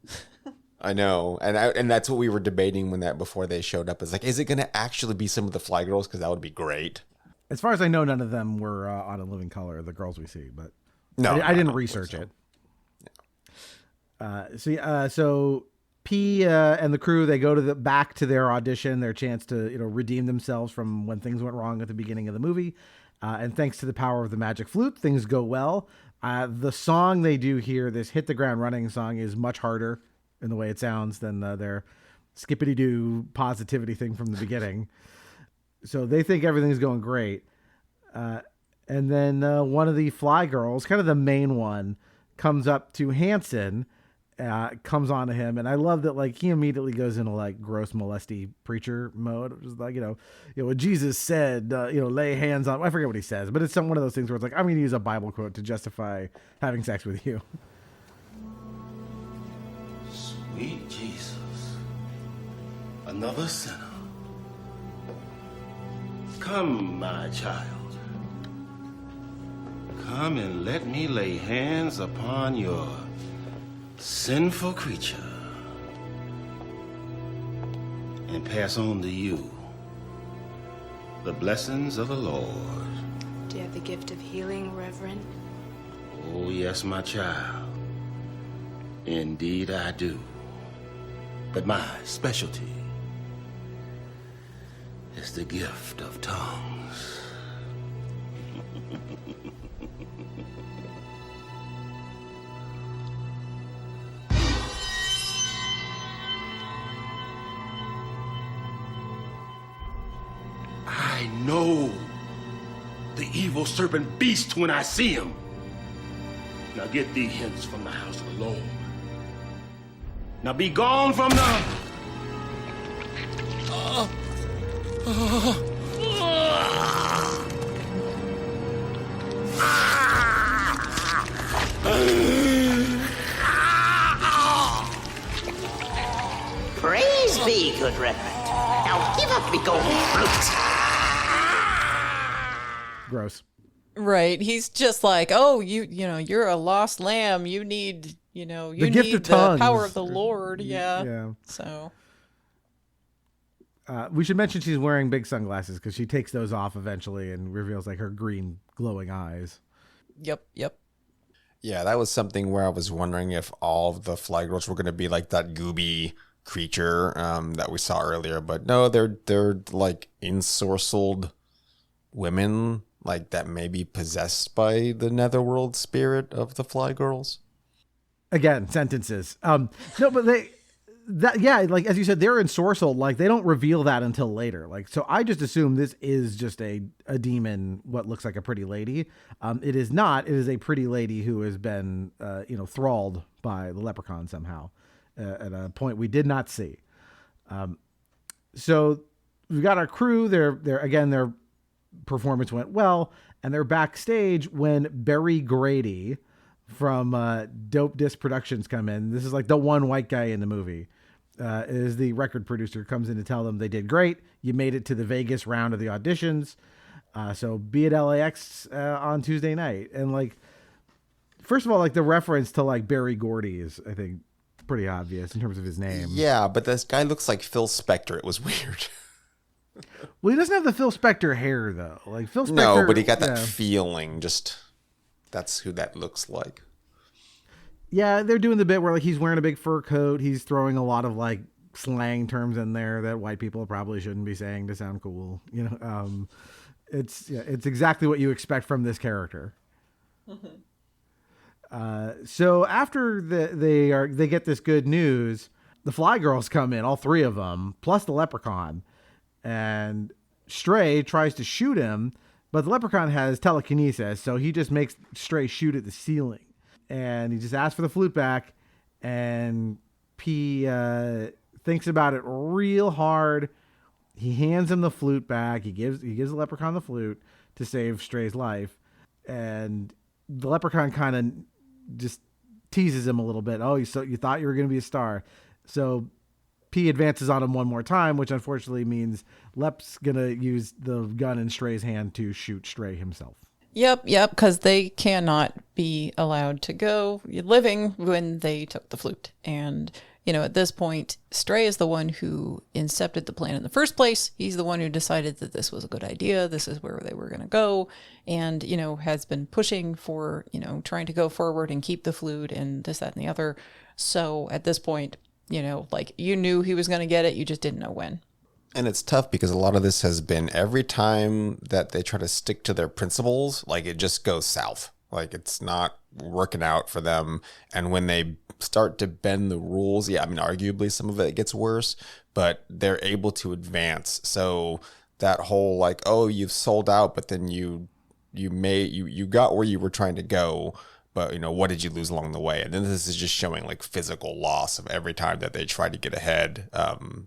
I know, and that's what we were debating before they showed up. Is like, is it going to actually be some of the Fly Girls? Because that would be great. As far as I know, none of them were on In Living Color, the girls we see, but no, I didn't research it. So P and the crew, they go back to their audition, their chance to redeem themselves from when things went wrong at the beginning of the movie. And thanks to the power of the magic flute, things go well. The song they do here, this Hit the Ground Running song, is much harder in the way it sounds than their skippity-doo positivity thing from the beginning. So they think everything's going great. And then one of the Fly Girls, kind of the main one, comes up to Hanson, comes on to him, and I love that like he immediately goes into like gross molesty preacher mode, which is like what Jesus said, lay hands on. I forget what he says, but it's one of those things where it's like, I'm going to use a Bible quote to justify having sex with you. Sweet Jesus, another sinner. Come, my child. Come and let me lay hands upon your sinful creature and pass on to you the blessings of the Lord. Do you have the gift of healing, Reverend? Oh, yes, my child. Indeed, I do. But my specialty is the gift of tongues. I know the evil serpent beast when I see him. Now get thee hence from the house of the Lord. Now be gone from the... Praise be, good Reverend. Now give up me golden fruit. Gross. Right. He's just like, oh, you're a lost lamb. You need, you the gift need of the tongues. power of the Lord. Yeah. Yeah. So. We should mention she's wearing big sunglasses because she takes those off eventually and reveals like her green glowing eyes. Yep. Yeah, that was something where I was wondering if all of the Fly Girls were going to be like that gooby creature that we saw earlier, but no, they're like ensorcelled women, like that may be possessed by the netherworld spirit of the Fly Girls. Again, sentences. No, but like as you said, they're ensorcelled. Like they don't reveal that until later. Like, so I just assume this is just a demon, what looks like a pretty lady. It is not. It is a pretty lady who has been, thralled by the leprechaun somehow at a point we did not see. So we've got our crew. Their performance went well, and they're backstage when Barry Grady from Dope Disc Productions come in. This is like the one white guy in the movie. Is the record producer, comes in to tell them they did great. You made it to the Vegas round of the auditions. So be at LAX on Tuesday night. And like, first of all, like the reference to like Barry Gordy is, I think, pretty obvious in terms of his name. Yeah, but this guy looks like Phil Spector. It was weird. Well, he doesn't have the Phil Spector hair though. Like Phil Spector. No, but he got that feeling. Just that's who that looks like. Yeah, they're doing the bit where like he's wearing a big fur coat. He's throwing a lot of like slang terms in there that white people probably shouldn't be saying to sound cool. It's exactly what you expect from this character. So after they get this good news, the Fly Girls come in, all three of them, plus the Leprechaun, and Stray tries to shoot him, but the Leprechaun has telekinesis, so he just makes Stray shoot at the ceiling. And he just asks for the flute back, and P thinks about it real hard. He hands him the flute back. He gives the Leprechaun the flute to save Stray's life, and the Leprechaun kind of just teases him a little bit. Oh, you thought you were going to be a star. So P advances on him one more time, which unfortunately means Lep's going to use the gun in Stray's hand to shoot Stray himself. Yep, because they cannot be allowed to go living when they took the flute. And, at this point, Stray is the one who incepted the plan in the first place. He's the one who decided that this was a good idea. This is where they were going to go. And, has been pushing for, trying to go forward and keep the flute and this, that, and the other. So at this point, you knew he was going to get it. You just didn't know when. And it's tough because a lot of this has been every time that they try to stick to their principles, like it just goes south. Like it's not working out for them. And when they start to bend the rules, arguably some of it gets worse, but they're able to advance. So that whole like, oh, you've sold out, but then you got where you were trying to go. But, what did you lose along the way? And then this is just showing like physical loss of every time that they try to get ahead.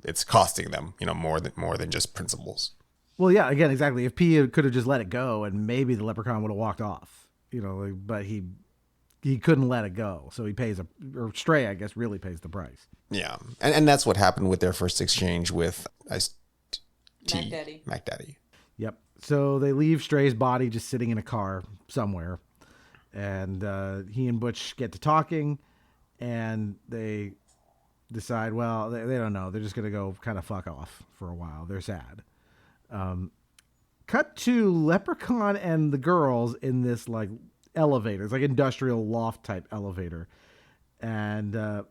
It's costing them, more than just principles. Well, yeah, again, exactly. If P could have just let it go and maybe the Leprechaun would have walked off, but he couldn't let it go. So he pays or Stray, I guess, really pays the price. Yeah. And that's what happened with their first exchange with Ice-T. Mac Daddy. Yep. So they leave Stray's body just sitting in a car somewhere. And he and Butch get to talking, and they decide, well, they don't know. They're just going to go kind of fuck off for a while. They're sad. Cut to Leprechaun and the girls in this like elevator. It's like industrial loft type elevator. And they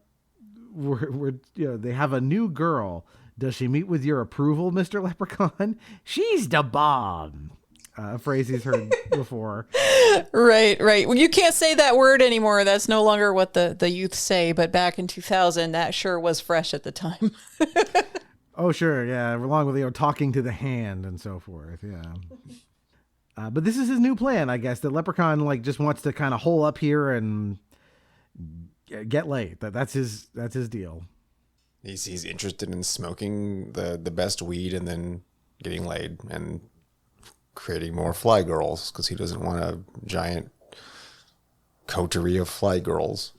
have a new girl. Does she meet with your approval, Mr. Leprechaun? She's the bomb. A phrase he's heard before. Right. Well, you can't say that word anymore. That's no longer what the youth say. But back in 2000, that sure was fresh at the time. Oh, sure. Yeah. Along with, talking to the hand and so forth. Yeah. But this is his new plan, I guess. The Leprechaun just wants to kind of hole up here and get laid. That's his deal. He's interested in smoking the best weed and then getting laid and creating more fly girls because he doesn't want a giant coterie of fly girls.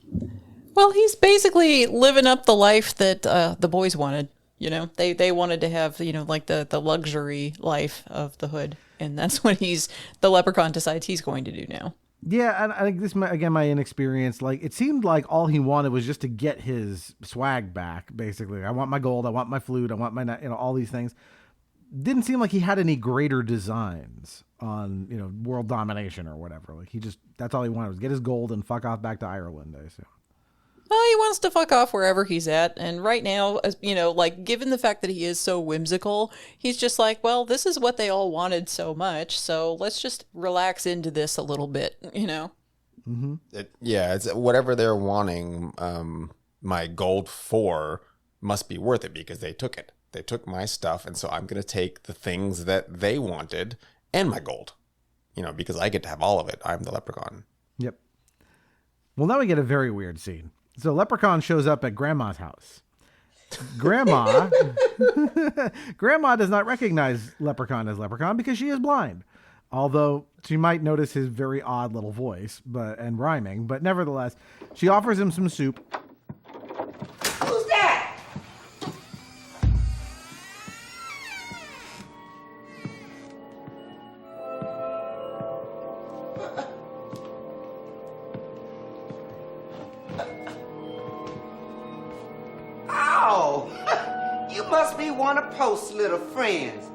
Well, he's basically living up the life that the boys wanted. They wanted to have, like the luxury life of the hood. And that's what the Leprechaun decides he's going to do now. Yeah, and I think this, again, my inexperience, it seemed like all he wanted was just to get his swag back, basically. I want my gold, I want my flute, I want my, all these things. Didn't seem like he had any greater designs on, world domination or whatever. That's all he wanted was get his gold and fuck off back to Ireland, I assume. Well, he wants to fuck off wherever he's at. And right now, given the fact that he is so whimsical, he's just like, well, this is what they all wanted so much. So let's just relax into this a little bit, Mm-hmm. It's whatever they're wanting. My gold for must be worth it because they took it. They took my stuff, and so I'm going to take the things that they wanted and my gold, because I get to have all of it. I'm the Leprechaun. Yep. Well, now we get a very weird scene. So Leprechaun shows up at Grandma's house. Grandma does not recognize Leprechaun as Leprechaun because she is blind. Although she might notice his very odd little voice and rhyming, but nevertheless, she offers him some soup. Who's that? You must be one of Post's little friends.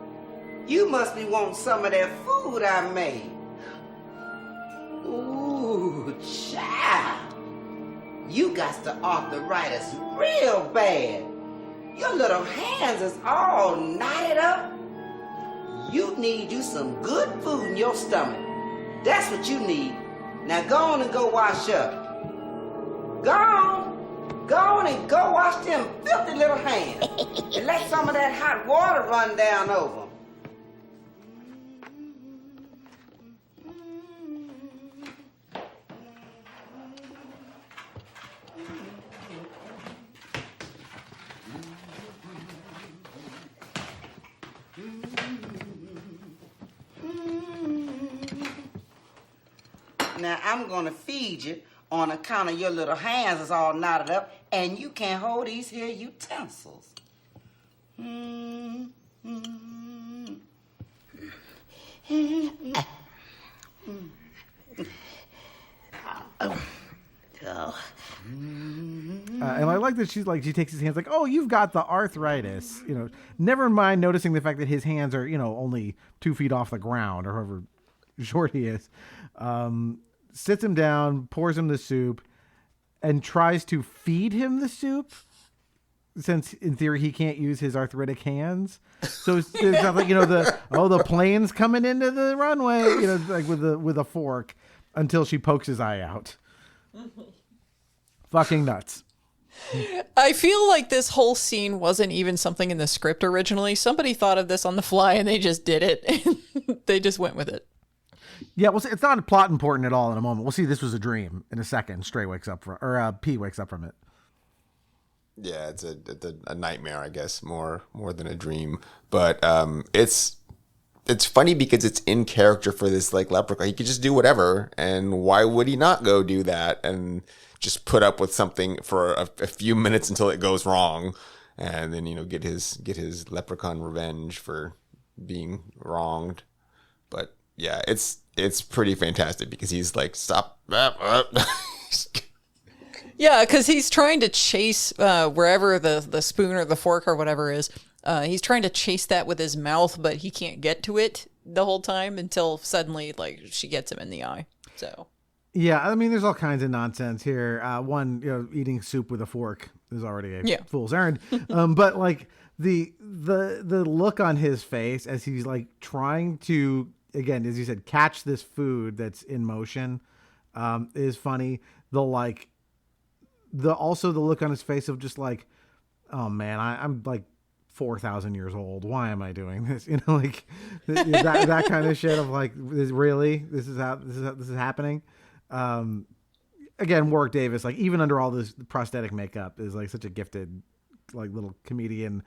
You must be wanting some of that food I made. Ooh, child. You got the arthritis real bad. Your little hands is all knotted up. You need you some good food in your stomach. That's what you need. Now go on and go wash up. Go on. Go on and go wash them filthy little hands. And let some of that hot water run down over them. Now I'm gonna feed you on account of your little hands is all knotted up and you can't hold these here utensils. And I like that she takes his hands like, oh, you've got the arthritis. Never mind noticing the fact that his hands are, only 2 feet off the ground or however short he is. Sits him down, pours him the soup, and tries to feed him the soup. Since in theory he can't use his arthritic hands, so it's not like the plane's coming into the runway, like with a fork, until she pokes his eye out. Fucking nuts. I feel like this whole scene wasn't even something in the script originally. Somebody thought of this on the fly and they just did it. They just went with it. Yeah, well, it's not plot important at all in a moment. We'll see this was a dream in a second. Stray wakes up P wakes up from it. Yeah, it's a nightmare, I guess, more than a dream. But it's funny because it's in character for this like leprechaun. He could just do whatever, and why would he not go do that and just put up with something for a few minutes until it goes wrong, and then get his leprechaun revenge for being wronged. But yeah, it's pretty fantastic because he's like, stop. Yeah, because he's trying to chase wherever the spoon or the fork or whatever is. He's trying to chase that with his mouth, but he can't get to it the whole time until suddenly, like, she gets him in the eye. So. Yeah, I mean, there's all kinds of nonsense here. One, eating soup with a fork is already a fool's errand. But like the look on his face as he's like trying to, again, as you said, catch this food that's in motion, is funny. Also the look on his face of just like, oh man, I'm like 4,000 years old. Why am I doing this? Like that kind of shit of like, this is happening. Again, Warwick Davis, like even under all this prosthetic makeup, is like such a gifted, like little comedian.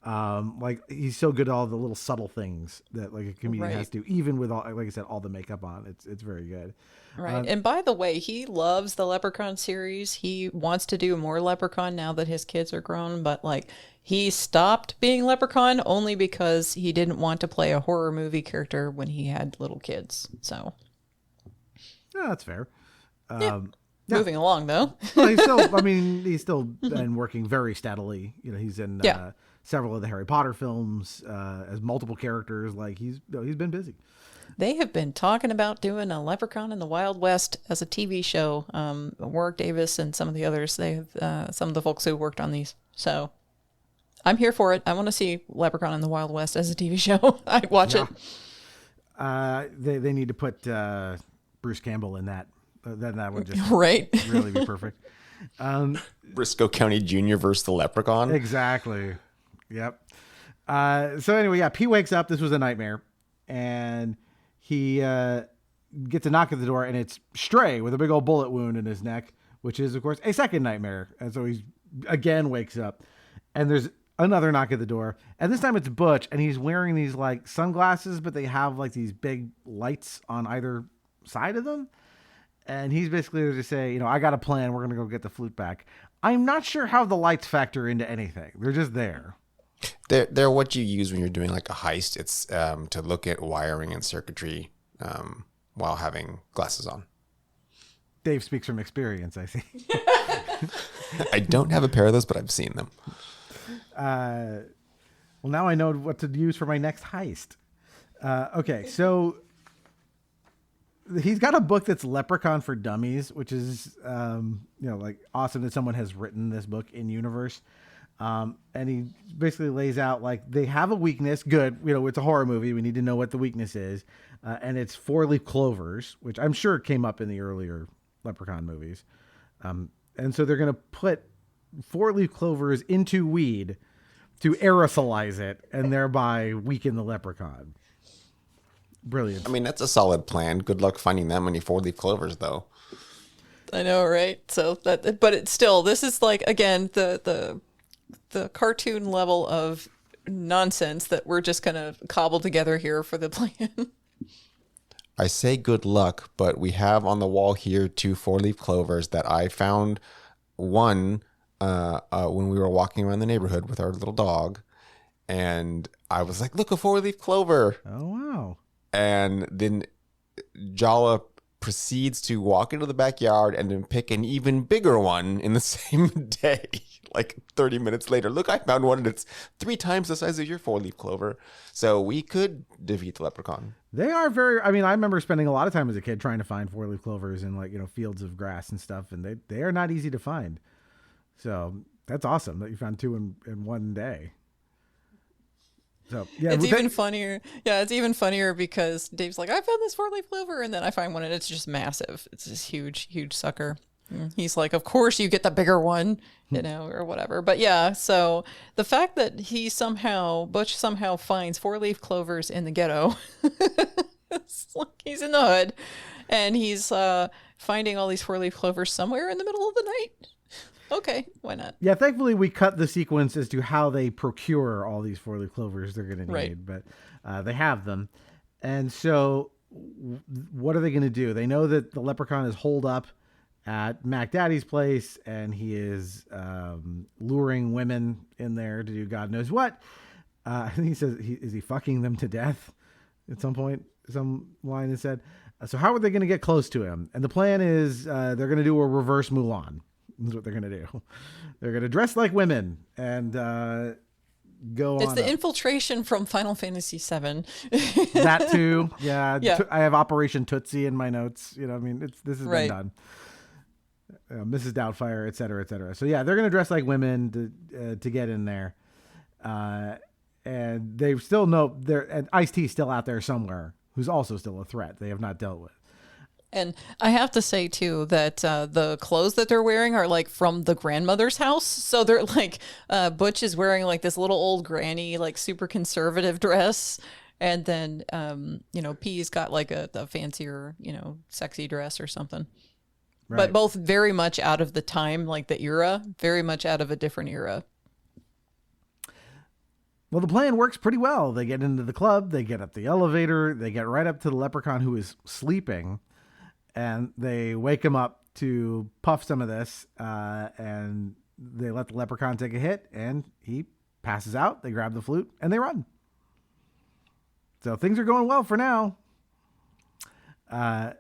Like he's so good at all the little subtle things that like a comedian has to, even with all, like I said, all the makeup on. It's very good. Right. And by the way, he loves the Leprechaun series. He wants to do more Leprechaun now that his kids are grown, but like he stopped being Leprechaun only because he didn't want to play a horror movie character when he had little kids. So. Yeah, that's fair. Moving along though. Well, he's still been working very steadily. He's in several of the Harry Potter films as multiple characters. Like he's been busy. They have been talking about doing a Leprechaun in the Wild West as a TV show. Warwick Davis and some of the others, they have some of the folks who worked on these. So I'm here for it. I want to see Leprechaun in the Wild West as a TV show. I'd watch it. They need to put Bruce Campbell in that. Then that would just really be perfect. Briscoe County Jr. versus the Leprechaun. Exactly. Yep. So anyway, yeah, P wakes up. This was a nightmare. And he gets a knock at the door, and it's Stray with a big old bullet wound in his neck, which is, of course, a second nightmare. And so he again wakes up, and there's another knock at the door. And this time it's Butch, and he's wearing these like sunglasses, but they have like these big lights on either side of them. And he's basically there to say, I got a plan. We're going to go get the flute back. I'm not sure how the lights factor into anything. They're just there. They're what you use when you're doing like a heist. It's to look at wiring and circuitry while having glasses on. Dave speaks from experience, I see. I don't have a pair of those, but I've seen them. Well, now I know what to use for my next heist. Okay, so he's got a book that's Leprechaun for Dummies, which is, like awesome that someone has written this book in universe. And he basically lays out like they have a weakness. Good. It's a horror movie. We need to know what the weakness is. And it's 4-leaf clovers, which I'm sure came up in the earlier Leprechaun movies. And so they're going to put 4-leaf clovers into weed to aerosolize it and thereby weaken the leprechaun. Brilliant. I mean, that's a solid plan. Good luck finding that many 4-leaf clovers, though. I know, right? So that, but it's still, this is like, again, the cartoon level of nonsense that we're just going to cobble together here for the plan. I say good luck, but we have on the wall here 2 4-leaf clovers that I found. One when we were walking around the neighborhood with our little dog, and I was like, "Look, a 4-leaf clover!" Oh wow! And then Jala proceeds to walk into the backyard and then pick an even bigger one in the same day. Like 30 minutes later, look, I found one that's 3 times the size of your 4-leaf clover. So we could defeat the leprechaun. They are very, I mean, I remember spending a lot of time as a kid trying to find 4-leaf clovers in like, fields of grass and stuff. And they are not easy to find. So that's awesome that you found 2 in one day. So yeah, it's even funnier. Yeah, it's even funnier because Dave's like, I found this 4-leaf clover, and then I find one and it's just massive. It's this huge, huge sucker. He's like, of course you get the bigger one, or whatever. But yeah, so the fact that Butch somehow finds 4-leaf clovers in the ghetto, it's like he's in the hood, and he's finding all these 4-leaf clovers somewhere in the middle of the night. Okay, why not? Yeah, thankfully we cut the sequence as to how they procure all these 4-leaf clovers they're going to need, right. But they have them. And so what are they going to do? They know that the leprechaun is holed up at Mac Daddy's place, and he is luring women in there to do God knows what. I think he says, is he fucking them to death at some point? Some line is said. So how are they going to get close to him? And the plan is they're going to do a reverse Mulan. Is what they're going to do. They're going to dress like women and go on. It's the infiltration from Final Fantasy VII. That too. Yeah. Yeah. I have Operation Tootsie in my notes. This has been done. Mrs. Doubtfire, et cetera, et cetera. So yeah, they're going to dress like women to get in there. And they still know and Ice-T still out there somewhere, who's also still a threat they have not dealt with. And I have to say, too, that the clothes that they're wearing are like from the grandmother's house. So they're like, Butch is wearing like this little old granny, like super conservative dress. And then, P's got like a fancier, sexy dress or something. Right. But both very much out of the time, like the era, very much out of a different era. Well, the plan works pretty well. They get into the club, they get up the elevator, they get right up to the leprechaun who is sleeping. And they wake him up to puff some of this, and they let the leprechaun take a hit, and he passes out. They grab the flute, and they run. So things are going well for now. I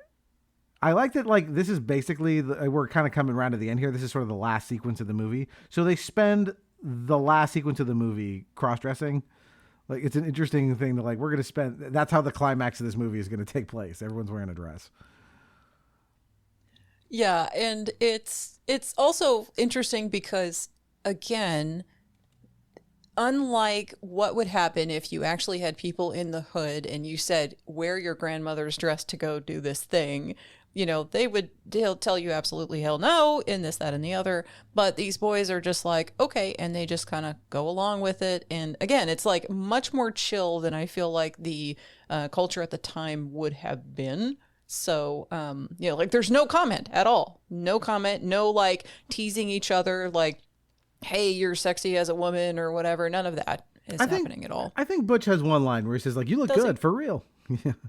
like that, like, this is basically, we're kind of coming around to the end here. This is sort of the last sequence of the movie. So they spend the last sequence of the movie cross-dressing. Like, it's an interesting thing to, like, we're going to spend, that's how the climax of this movie is going to take place. Everyone's wearing a dress. Yeah, and it's also interesting because, again, unlike what would happen if you actually had people in the hood and you said, wear your grandmother's dress to go do this thing, they'll tell you absolutely hell no in this, that, and the other. But these boys are just like, okay, and they just kind of go along with it. And again, it's like much more chill than I feel like the culture at the time would have been. So, like there's no comment at all. No comment, no like teasing each other like, hey, you're sexy as a woman or whatever. None of that is happening at all. I think Butch has one line where he says like, you look good for real.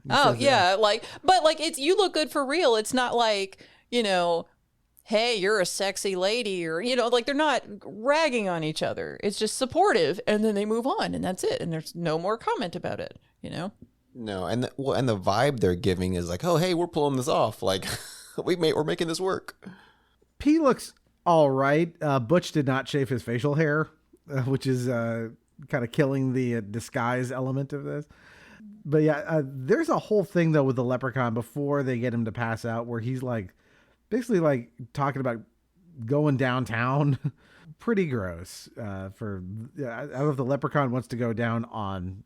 But it's, you look good for real. It's not like, hey, you're a sexy lady or, like they're not ragging on each other. It's just supportive. And then they move on and that's it. And there's no more comment about it, No, and the vibe they're giving is like, oh, hey, we're pulling this off. Like, we're making this work. P looks all right. Butch did not shave his facial hair, which is kind of killing the disguise element of this. But yeah, there's a whole thing though with the leprechaun before they get him to pass out, where he's like, basically like talking about going downtown. Pretty gross. I don't know if the leprechaun wants to go down on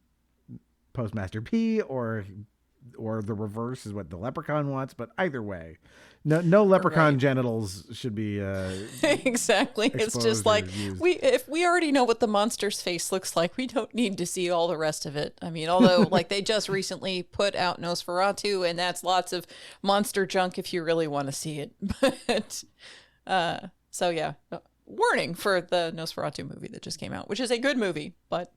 Postmaster P or the reverse is what the leprechaun wants, but either way, no leprechaun genitals should be exactly. It's just like if we already know what the monster's face looks like, we don't need to see all the rest of it. I mean, although like they just recently put out Nosferatu, and that's lots of monster junk if you really want to see it. But so yeah, warning for the Nosferatu movie that just came out, which is a good movie, but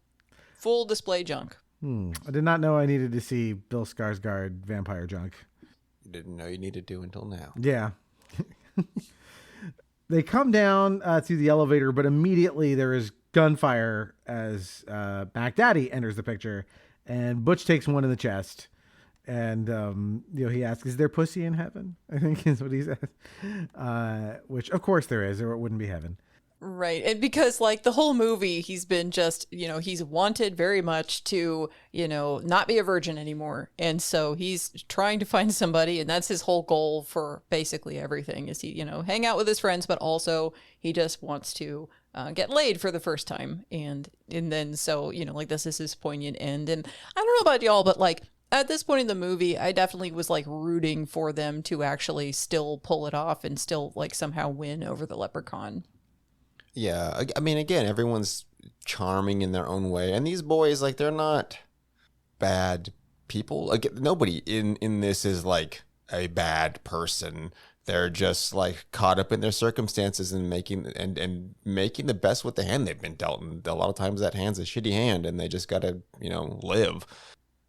full display junk. I did not know I needed to see Bill Skarsgård vampire junk. You didn't know you needed to until now. Yeah. They come down to the elevator, but immediately there is gunfire as Mac Daddy enters the picture, and Butch takes one in the chest. And, he asks, is there pussy in heaven? I think is what he says. Which, of course, there is, or it wouldn't be heaven. Right. And because like the whole movie, he's been just, he's wanted very much to, not be a virgin anymore. And so he's trying to find somebody. And that's his whole goal for basically everything is he, hang out with his friends, but also he just wants to get laid for the first time. And then so, like this is his poignant end. And I don't know about y'all, but like at this point in the movie, I definitely was like rooting for them to actually still pull it off and still like somehow win over the leprechaun. Yeah, I mean, again, everyone's charming in their own way, and these boys, like, they're not bad people. Like, nobody in this is like a bad person. They're just like caught up in their circumstances and making the best with the hand they've been dealt. And a lot of times that hand's a shitty hand, and they just gotta live.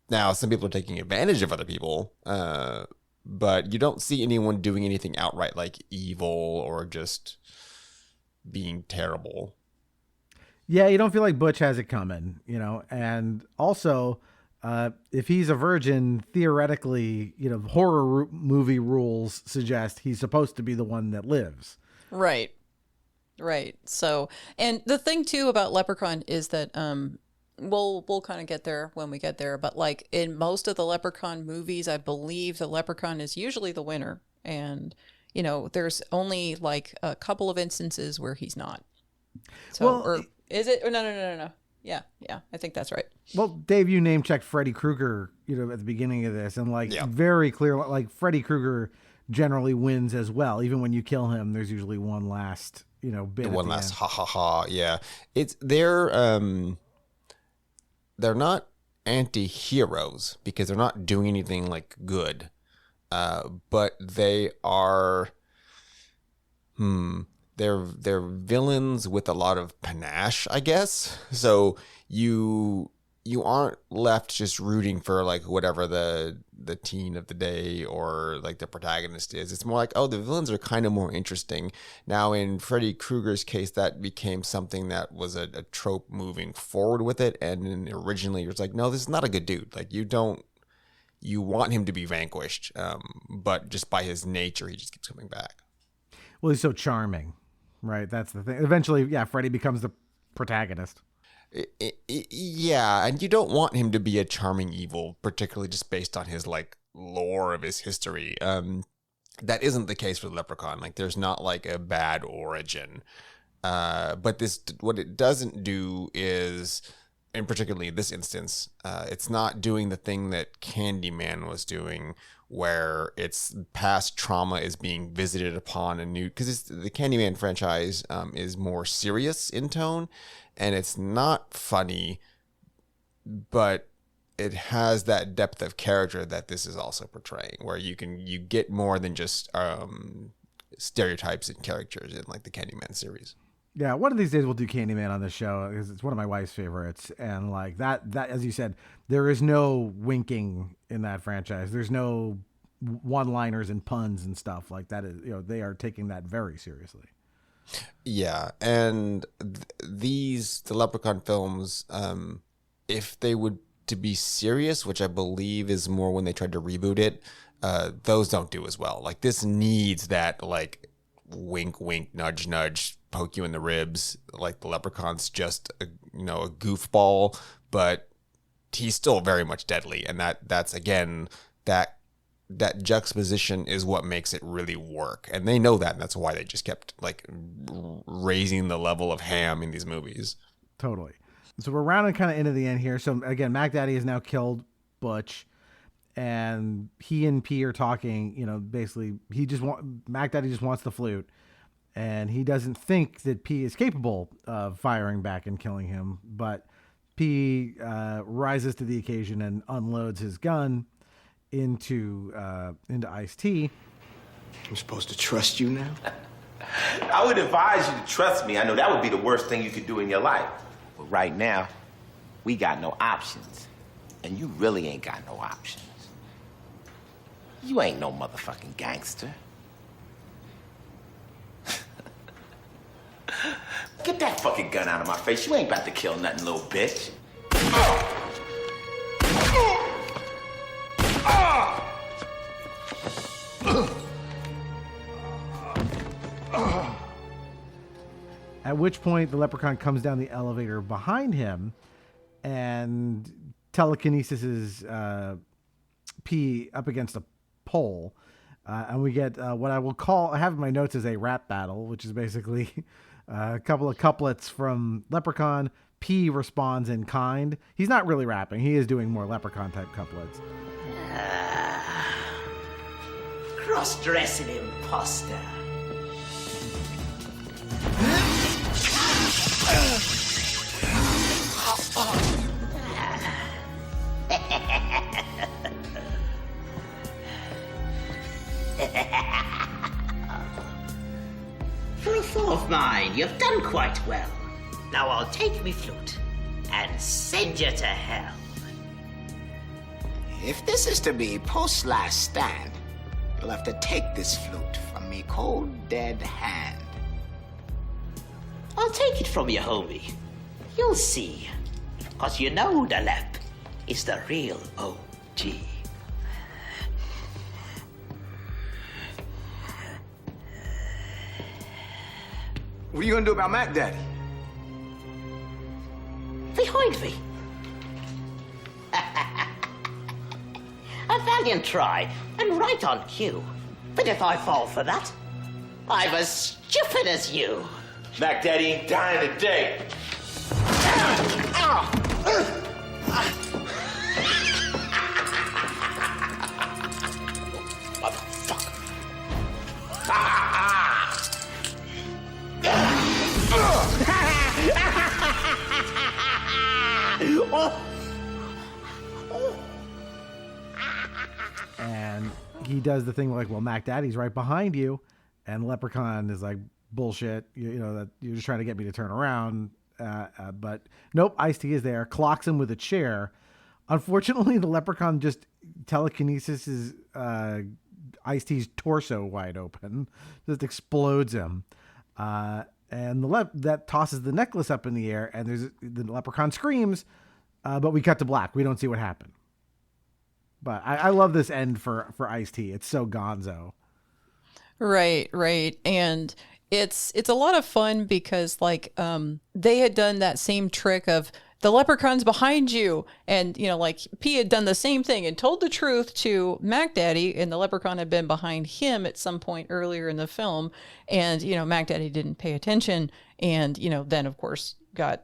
Now, some people are taking advantage of other people, but you don't see anyone doing anything outright like evil or just being terrible. Yeah, you don't feel like Butch has it coming, and also if he's a virgin, theoretically, horror movie rules suggest he's supposed to be the one that lives. Right. So, and the thing too about Leprechaun is that we'll kind of get there when we get there, but like in most of the Leprechaun movies, I believe the Leprechaun is usually the winner, and there's only like a couple of instances where he's not. So, or is it? Or no. Yeah, I think that's right. Well, Dave, you name checked Freddy Krueger, at the beginning of this, and very clear, like Freddy Krueger generally wins as well. Even when you kill him, there's usually one last, bit. One last ha ha ha. Yeah, they're not anti-heroes because they're not doing anything like good. But they are, they're villains with a lot of panache, I guess. So you aren't left just rooting for like whatever the teen of the day or like the protagonist is. It's more like, oh, the villains are kind of more interesting. Now in Freddy Krueger's case, that became something that was a trope moving forward with it. And then originally it was like, no, this is not a good dude. Like you want him to be vanquished, but just by his nature, he just keeps coming back. Well, he's so charming, right? That's the thing. Eventually, Freddy becomes the protagonist. Yeah, and you don't want him to be a charming evil, particularly just based on his like lore of his history. That isn't the case for the Leprechaun. Like, there's not like a bad origin. But what it doesn't do is, and particularly in this instance, it's not doing the thing that Candyman was doing, where its past trauma is being visited upon anew. Because the Candyman franchise is more serious in tone, and it's not funny, but it has that depth of character that this is also portraying, where you get more than just stereotypes and characters in like the Candyman series. Yeah, one of these days we'll do Candyman on this show because it's one of my wife's favorites. And like that, as you said, there is no winking in that franchise. There's no one-liners and puns and stuff like that. They are taking that very seriously. Yeah, and the Leprechaun films, if they would to be serious, which I believe is more when they tried to reboot it, those don't do as well. Like, this needs that like wink, wink, nudge, nudge, poke you in the ribs. Like, the Leprechaun's just a goofball, but he's still very much deadly, and that's again that juxtaposition is what makes it really work, and they know that, and that's why they just kept like raising the level of ham in these movies. Totally. So we're rounding kind of into the end here. So again, Mac Daddy has now killed Butch, and he and P are talking. Basically, Mac Daddy just wants the flute, and he doesn't think that P is capable of firing back and killing him. But P rises to the occasion and unloads his gun into Ice-T. I'm supposed to trust you now? I would advise you to trust me. I know that would be the worst thing you could do in your life. But right now, we got no options. And you really ain't got no options. You ain't no motherfucking gangster. Get that fucking gun out of my face. You ain't about to kill nothing, little bitch. At which point the comes down the elevator behind him and telekinesis is P up against a pole. And we get what I will call, I have in my notes as a rap battle, which is basically a couple of couplets from Leprechaun. P responds in kind. He's not really rapping. He is doing more Leprechaun type couplets. Cross-dressing imposter. For a fool of mine, you've done quite well. Now I'll take me flute and send you to hell. If this is to be post-last stand, you'll have to take this flute from me cold dead hand. I'll take it from you, homie. You'll see. 'Cause you know the Lep is the real OG. What are you gonna do about Mac Daddy? Behind me. A valiant try, and right on cue. But if I fall for that, I'm as stupid as you. Mac Daddy ain't dying today. And he does the thing like, well, Mac Daddy's right behind you. And Leprechaun is like, bullshit. You know, that you're just trying to get me to turn around. But nope, Ice-T is there, clocks him with a chair. Unfortunately, the Leprechaun just telekinesis is Ice-T's torso wide open, just explodes him. And that tosses the necklace up in the air, and the Leprechaun screams, but we cut to black. We don't see what happened. But I love this end for Ice-T. It's so gonzo. Right. And it's a lot of fun because like they had done that same trick of the Leprechaun's behind you, and you know, like P had done the same thing and told the truth to Mac Daddy, and the Leprechaun had been behind him at some point earlier in the film, and you know, Mac Daddy didn't pay attention, and you know, then of course got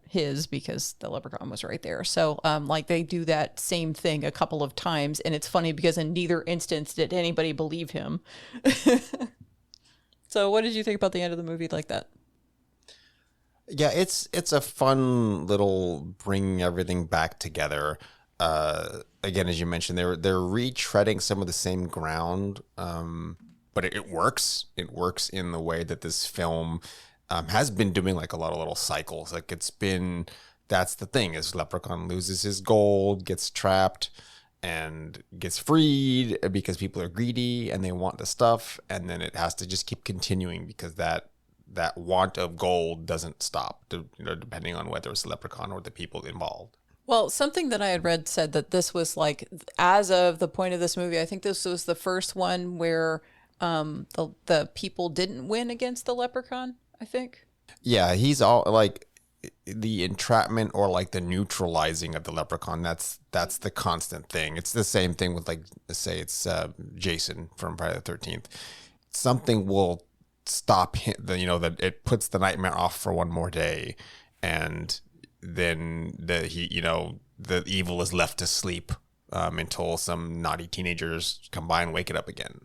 his because the Leprechaun was right there. So like they do that same thing a couple of times, and it's funny because in neither instance did anybody believe him. So what did you think about the end of the movie like that? Yeah, it's a fun little bringing everything back together. Again, as you mentioned, they're retreading some of the same ground, but it works. It works in the way that this film has been doing, like a lot of little cycles. Like that's the thing, is Leprechaun loses his gold, gets trapped, and gets freed because people are greedy and they want the stuff, and then it has to just keep continuing because that want of gold doesn't stop, depending on whether it's the Leprechaun or the people involved. Well, something that I had read said that this was like, as of the point of this movie, I think this was the first one where the people didn't win against the Leprechaun, I think. Yeah, he's all like the entrapment or like the neutralizing of the Leprechaun. That's the constant thing. It's the same thing with, like, say it's Jason from Friday the 13th. Something will stop him, that it puts the nightmare off for one more day, and then the evil is left to sleep until some naughty teenagers come by and wake it up again.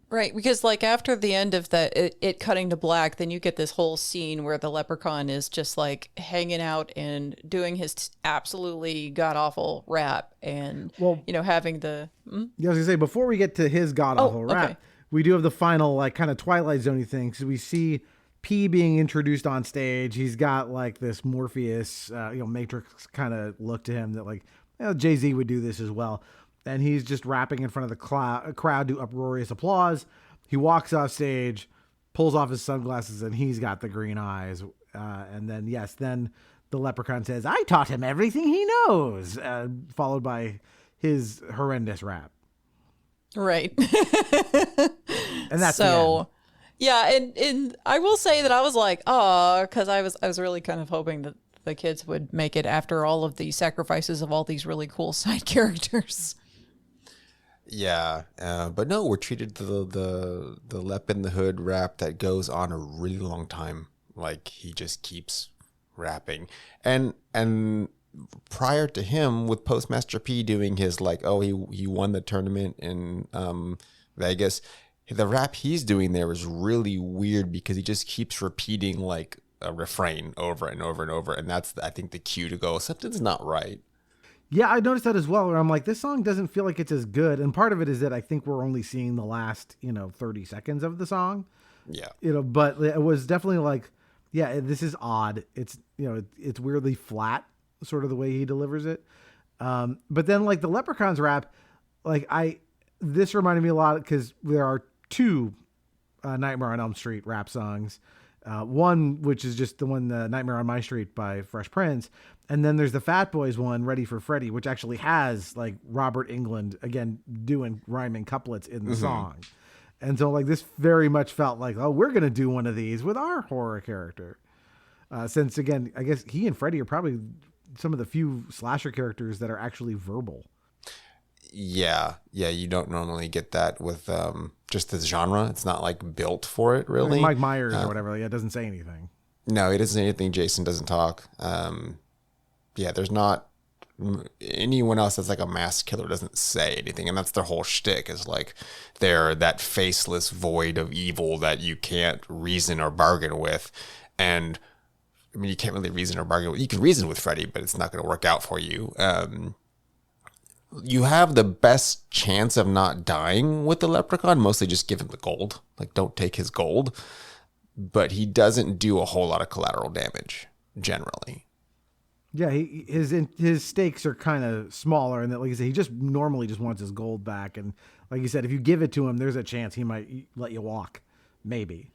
Right, because like after the end of it cutting to black, then you get this whole scene where the Leprechaun is just like hanging out and doing his absolutely god-awful rap, and having the Yeah, I was gonna say, before we get to his god-awful rap, we do have the final like kind of Twilight Zone-y thing. So we see P being introduced on stage. He's got like this Morpheus Matrix kind of look to him that like Jay-Z would do this as well. And he's just rapping in front of the crowd to uproarious applause. He walks off stage, pulls off his sunglasses, and he's got the green eyes. And then, then the leprechaun says, "I taught him everything he knows," followed by his horrendous rap. Right. And that's so, yeah. And I will say that I was like, oh, because I was really kind of hoping that the kids would make it after all of the sacrifices of all these really cool side characters. Yeah, but no, we're treated to the Lep in the Hood rap that goes on a really long time. Like, he just keeps rapping. And prior to him, with Postmaster P doing his, like, oh, he won the tournament in Vegas, the rap he's doing there is really weird because he just keeps repeating, like, a refrain over and over and over. And that's, I think, the cue to go, something's not right. Yeah, I noticed that as well, where I'm like, this song doesn't feel like it's as good. And part of it is that I think we're only seeing the last, 30 seconds of the song. Yeah. But it was definitely like, yeah, this is odd. It's, it's weirdly flat, sort of the way he delivers it. But then, like, the Leprechaun's rap, like, this reminded me a lot because there are two Nightmare on Elm Street rap songs. One, which is just the one, Nightmare on My Street by Fresh Prince. And then there's the Fat Boys one, Ready for Freddy, which actually has, like, Robert Englund, again, doing rhyming couplets in the song. And so, like, this very much felt like, oh, we're going to do one of these with our horror character. Since, again, I guess he and Freddy are probably some of the few slasher characters that are actually verbal. Yeah, you don't normally get that with just this genre. It's not, like, built for it, really. Like Mike Myers or whatever, it doesn't say anything. No, he doesn't say anything. Jason doesn't talk. There's not anyone else that's like a mass killer doesn't say anything, and that's their whole shtick, is like they're that faceless void of evil that you can't reason or bargain with. And I mean, you can't really reason or bargain with. You can reason with Freddy, but it's not going to work out for you. You have the best chance of not dying with the Leprechaun. Mostly just give him the gold. Like, don't take his gold. But he doesn't do a whole lot of collateral damage generally. Yeah, his stakes are kind of smaller, and that, like I said, he just normally just wants his gold back. And like you said, if you give it to him, there's a chance he might let you walk, maybe.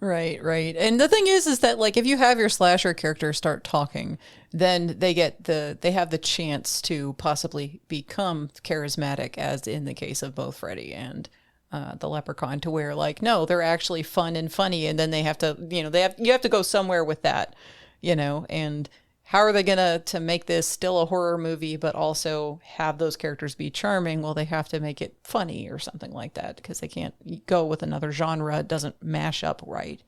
Right. And the thing is that, like, if you have your slasher character start talking, then they have the chance to possibly become charismatic, as in the case of both Freddy and the Leprechaun, to where, like, no, they're actually fun and funny, and then they have to, you have to go somewhere with that, and how are they gonna to make this still a horror movie but also have those characters be charming? Well, they have to make it funny or something like that, because they can't go with another genre. It doesn't mash up right.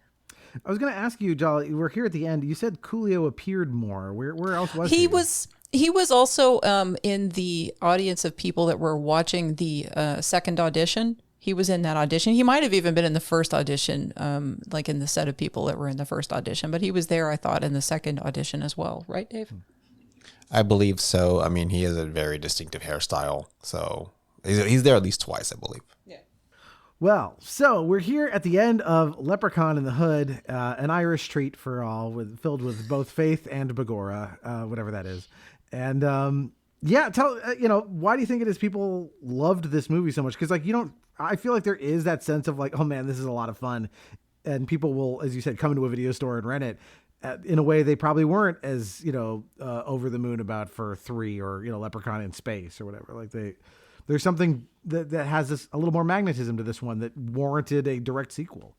I was going to ask you, Jala, we're here at the end. You said Coolio appeared more. Where else was he? He was also in the audience of people that were watching the second audition. He was in that audition. He might have even been in the first audition, like in the set of people that were in the first audition. But he was there, I thought, in the second audition as well. Right, Dave? I believe so. I mean, he has a very distinctive hairstyle. So he's there at least twice, I believe. Yeah. Well, so we're here at the end of Leprechaun in the Hood, an Irish treat for all, filled with both faith and begorra, whatever that is. And why do you think it is people loved this movie so much? Because, like, I feel like there is that sense of, like, oh man, this is a lot of fun, and people will, as you said, come into a video store and rent it in a way they probably weren't as over the moon about for 3 or Leprechaun in Space or whatever. Like, there's something that has a little more magnetism to this one that warranted a direct sequel.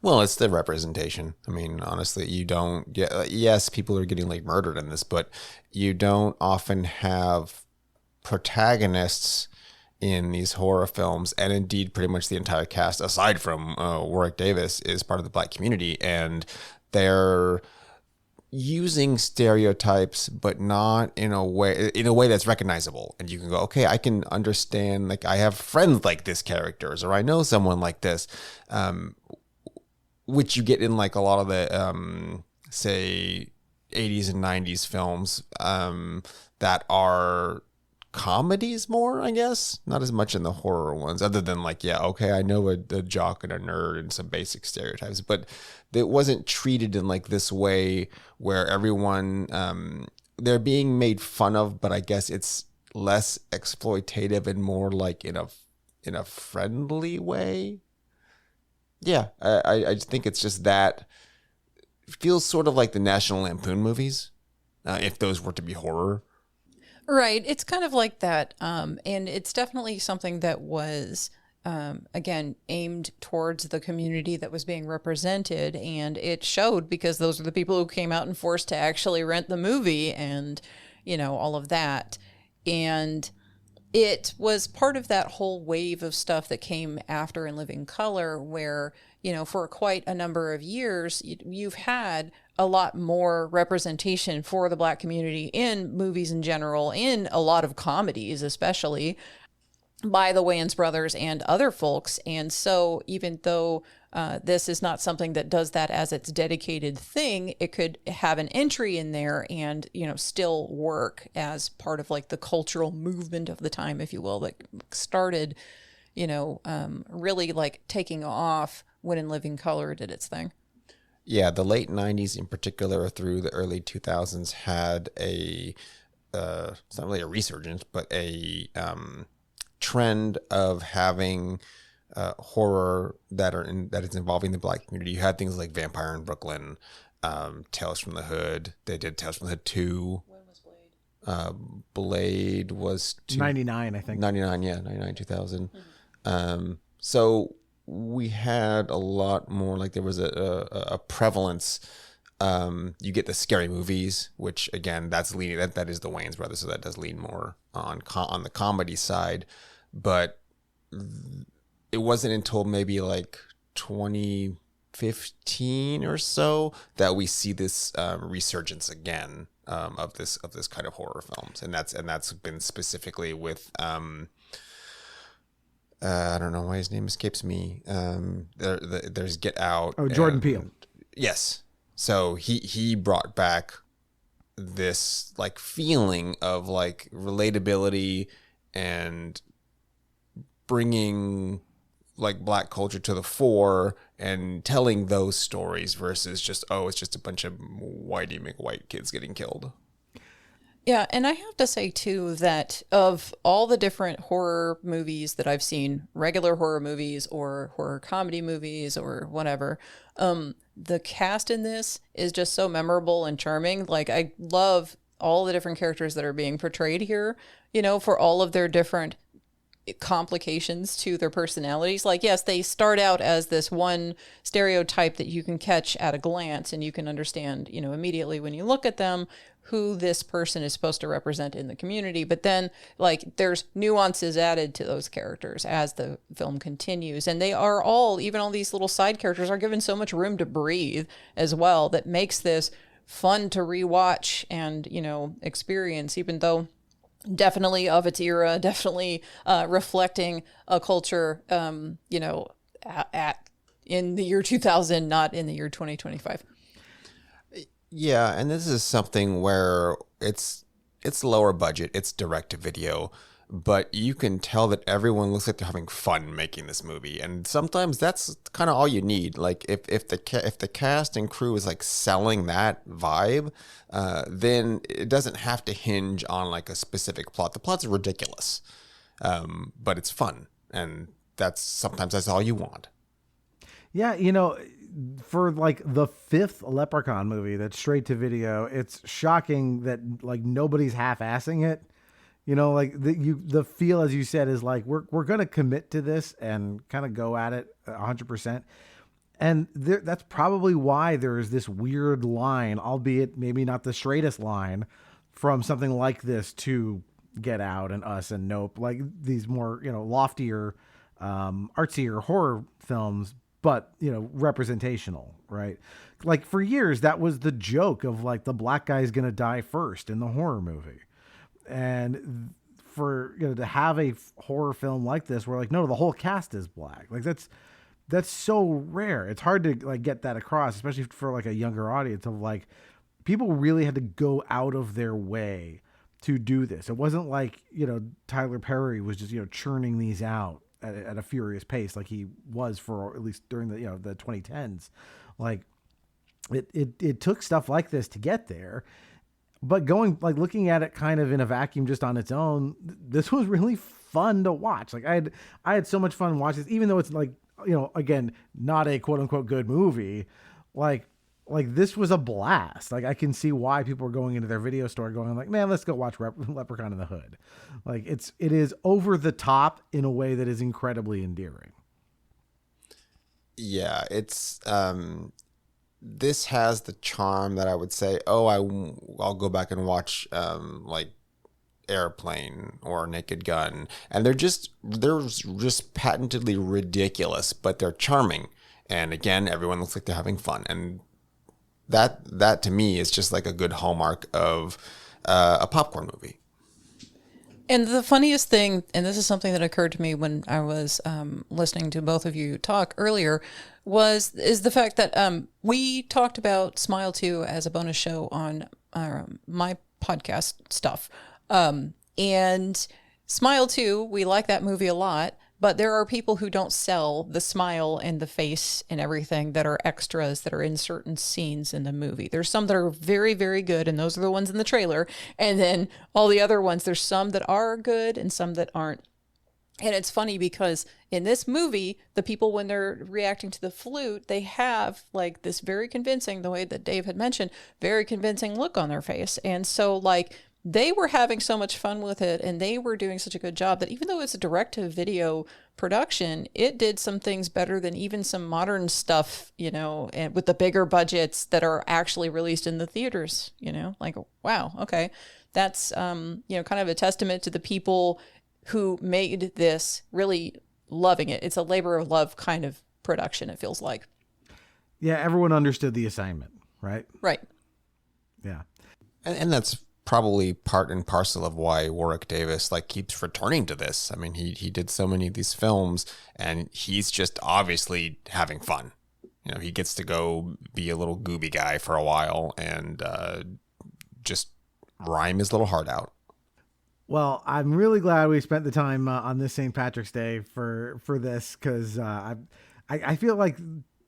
Well, it's the representation. I mean, honestly, you don't get, yes, people are getting, like, murdered in this, but you don't often have protagonists in these horror films, and indeed pretty much the entire cast, aside from Warwick Davis, is part of the Black community, and they're using stereotypes, but not in a way that's recognizable. And you can go, okay, I can understand, like, I have friends like this characters, or I know someone like this, which you get in, like, a lot of the say 80s and 90s films that are comedies more, I guess, not as much in the horror ones, other than, like, yeah, okay, I know a jock and a nerd and some basic stereotypes, but it wasn't treated in, like, this way where everyone they're being made fun of, but I guess it's less exploitative and more like in a friendly way. Yeah, I just think it's just that it feels sort of like the National Lampoon movies, if those were to be horror. Right. It's kind of like that. And it's definitely something that was, again, aimed towards the community that was being represented. And it showed because those are the people who came out and forced to actually rent the movie and, all of that. And it was part of that whole wave of stuff that came after In Living Color where, for quite a number of years, you've had a lot more representation for the Black community in movies in general, in a lot of comedies, especially by the Wayans brothers and other folks. And so even though this is not something that does that as its dedicated thing, it could have an entry in there and, still work as part of like the cultural movement of the time, if you will, that started, really like taking off when In Living Color did its thing. Yeah, the late 90s in particular through the early 2000s had it's not really a resurgence, but a trend of having horror that is involving the Black community. You had things like Vampire in Brooklyn, Tales from the Hood. They did Tales from the Hood 2. When was Blade? Blade was 99, I think. 99, yeah, 99, 2000. So we had a lot more, like there was a prevalence. You get the scary movies, which again, that's leaning, that is the Wayans brothers, so that does lean more on the comedy side. But it wasn't until maybe like 2015 or so that we see this resurgence again of this kind of horror films, and that's been specifically with I don't know why his name escapes me. There's Get Out. Oh, Jordan Peele. Yes. So he brought back this like feeling of like relatability and bringing like Black culture to the fore and telling those stories versus just, it's just a bunch of whitey McWhite kids getting killed. Yeah, and I have to say, too, that of all the different horror movies that I've seen, regular horror movies or horror comedy movies or whatever, the cast in this is just so memorable and charming. Like, I love all the different characters that are being portrayed here, for all of their different complications to their personalities. Like, yes, they start out as this one stereotype that you can catch at a glance and you can understand, immediately when you look at them, who this person is supposed to represent in the community. But then, like, there's nuances added to those characters as the film continues. And they are all, even all these little side characters, are given so much room to breathe as well that makes this fun to rewatch and, experience, even though definitely of its era, definitely reflecting a culture, in the year 2000, not in the year 2025. Yeah, and this is something where it's lower budget, it's direct to video, but you can tell that everyone looks like they're having fun making this movie, and sometimes that's kind of all you need. Like if the cast and crew is like selling that vibe, then it doesn't have to hinge on like a specific plot. The plots are ridiculous, but it's fun, and sometimes that's all you want. Yeah, for like the fifth Leprechaun movie that's straight to video, it's shocking that like nobody's half-assing it. Like the feel, as you said, is like we're gonna commit to this and kind of go at it 100%. And that's probably why there is this weird line, albeit maybe not the straightest line, from something like this to Get Out and Us and Nope, like these more loftier, artsier horror films. But, representational, right? Like for years, that was the joke of like the Black guy's going to die first in the horror movie. And for, to have a horror film like this, where like, no, the whole cast is Black. Like that's so rare. It's hard to like get that across, especially for like a younger audience of like, people really had to go out of their way to do this. It wasn't like, Tyler Perry was just, churning these out at a furious pace like he was for at least during the 2010s. Like it took stuff like this to get there, but looking at it kind of in a vacuum just on its own, this was really fun to watch. Like I had so much fun watching this, even though it's like, again, not a quote unquote good movie. Like this was a blast. Like I can see why people are going into their video store going like, man, let's go watch Leprechaun in the Hood. Like it is over the top in a way that is incredibly endearing. Yeah, it's this has the charm that I would say, I'll go back and watch like Airplane or Naked Gun, and they're just patently ridiculous, but they're charming. And again, everyone looks like they're having fun, and that to me is just like a good hallmark of a popcorn movie. And the funniest thing, and this is something that occurred to me when I was listening to both of you talk earlier, is the fact that we talked about Smile 2 as a bonus show on my podcast stuff. And Smile 2, we like that movie a lot, but there are people who don't sell the smile and the face and everything that are extras that are in certain scenes in the movie. There's some that are very, very good, and those are the ones in the trailer. And then all the other ones, there's some that are good and some that aren't. And it's funny because in this movie, the people, when they're reacting to the flute, they have like this very convincing, the way that Dave had mentioned, very convincing look on their face. And so like they were having so much fun with it, and they were doing such a good job that even though it's a direct-to-video production, it did some things better than even some modern stuff, and with the bigger budgets that are actually released in the theaters, like, wow, okay. That's, kind of a testament to the people who made this really loving it. It's a labor of love kind of production, it feels like. Yeah, everyone understood the assignment, right? Right. Yeah. And that's probably part and parcel of why Warwick Davis keeps returning to this. I mean, he did so many of these films, and he's just obviously having fun. He gets to go be a little gooby guy for a while and just rhyme his little heart out. Well, I'm really glad we spent the time on this St. Patrick's Day for this, because I feel like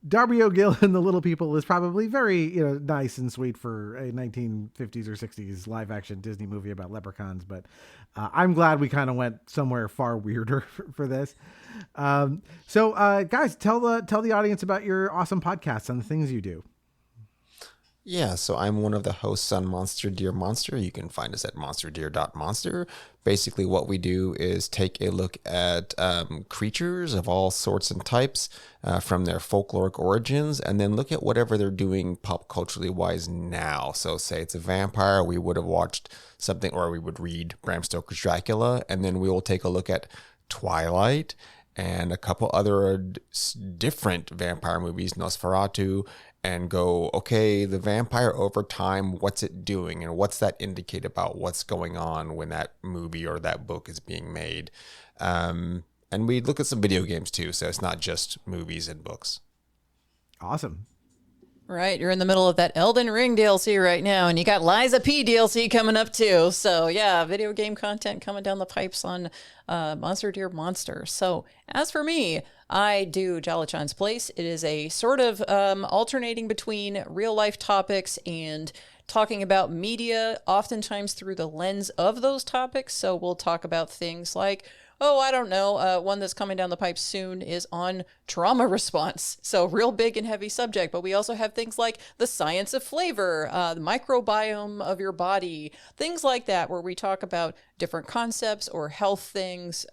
Darby O'Gill and the Little People is probably very, nice and sweet for a 1950s or 60s live action Disney movie about leprechauns. But I'm glad we kind of went somewhere far weirder for this. So guys, tell the audience about your awesome podcasts and the things you do. Yeah, so I'm one of the hosts on Monster Dear Monster. You can find us at monsterdear.monster. Basically, what we do is take a look at creatures of all sorts and types from their folkloric origins, and then look at whatever they're doing pop culturally wise now. So say it's a vampire, we would have watched something, or we would read Bram Stoker's Dracula, and then we will take a look at Twilight and a couple other different vampire movies, Nosferatu, and go, okay, the vampire over time, what's it doing? And what's that indicate about what's going on when that movie or that book is being made? And we look at some video games too, so it's not just movies and books. Awesome. Right, you're in the middle of that Elden Ring DLC right now, and you got Liza P DLC coming up too. So yeah, video game content coming down the pipes on Monster Dear Monster. So as for me, I do Jala-Chan's Place. It is a sort of alternating between real life topics and talking about media, oftentimes through the lens of those topics. So we'll talk about things like, I don't know. One that's coming down the pipe soon is on trauma response. So real big and heavy subject. But we also have things like the science of flavor, the microbiome of your body, things like that, where we talk about different concepts or health things.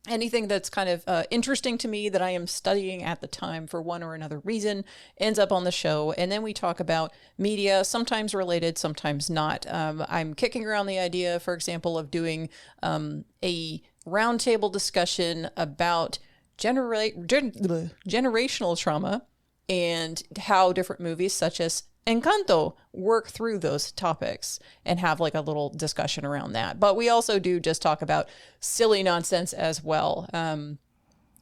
Anything that's kind of interesting to me that I am studying at the time for one or another reason ends up on the show. And then we talk about media, sometimes related, sometimes not. I'm kicking around the idea, for example, of doing a roundtable discussion about generational trauma and how different movies such as Encanto work through those topics and have like a little discussion around that. But we also do just talk about silly nonsense as well.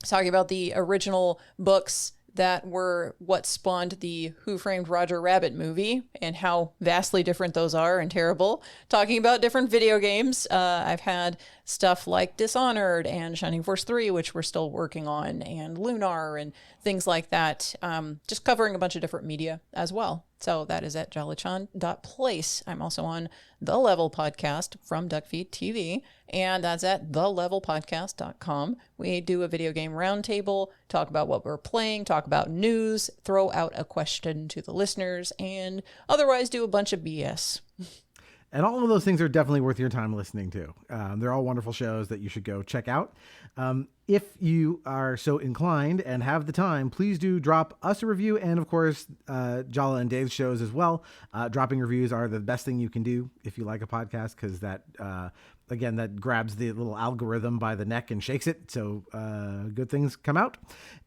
Talking about the original books that were what spawned the Who Framed Roger Rabbit movie and how vastly different those are and terrible. Talking about different video games. I've had stuff like Dishonored and Shining Force 3, which we're still working on, and Lunar and things like that. Just covering a bunch of different media as well. So that is at Jala-Chan Place. I'm also on The Level Podcast from Duckfeed TV, and that's at thelevelpodcast.com. We do a video game roundtable, talk about what we're playing, talk about news, throw out a question to the listeners, and otherwise do a bunch of BS. And all of those things are definitely worth your time listening to. They're all wonderful shows that you should go check out. If you are so inclined and have the time, please do drop us a review. And of course, Jala and Dave's shows as well. Dropping reviews are the best thing you can do if you like a podcast, because that, again, that grabs the little algorithm by the neck and shakes it. So good things come out.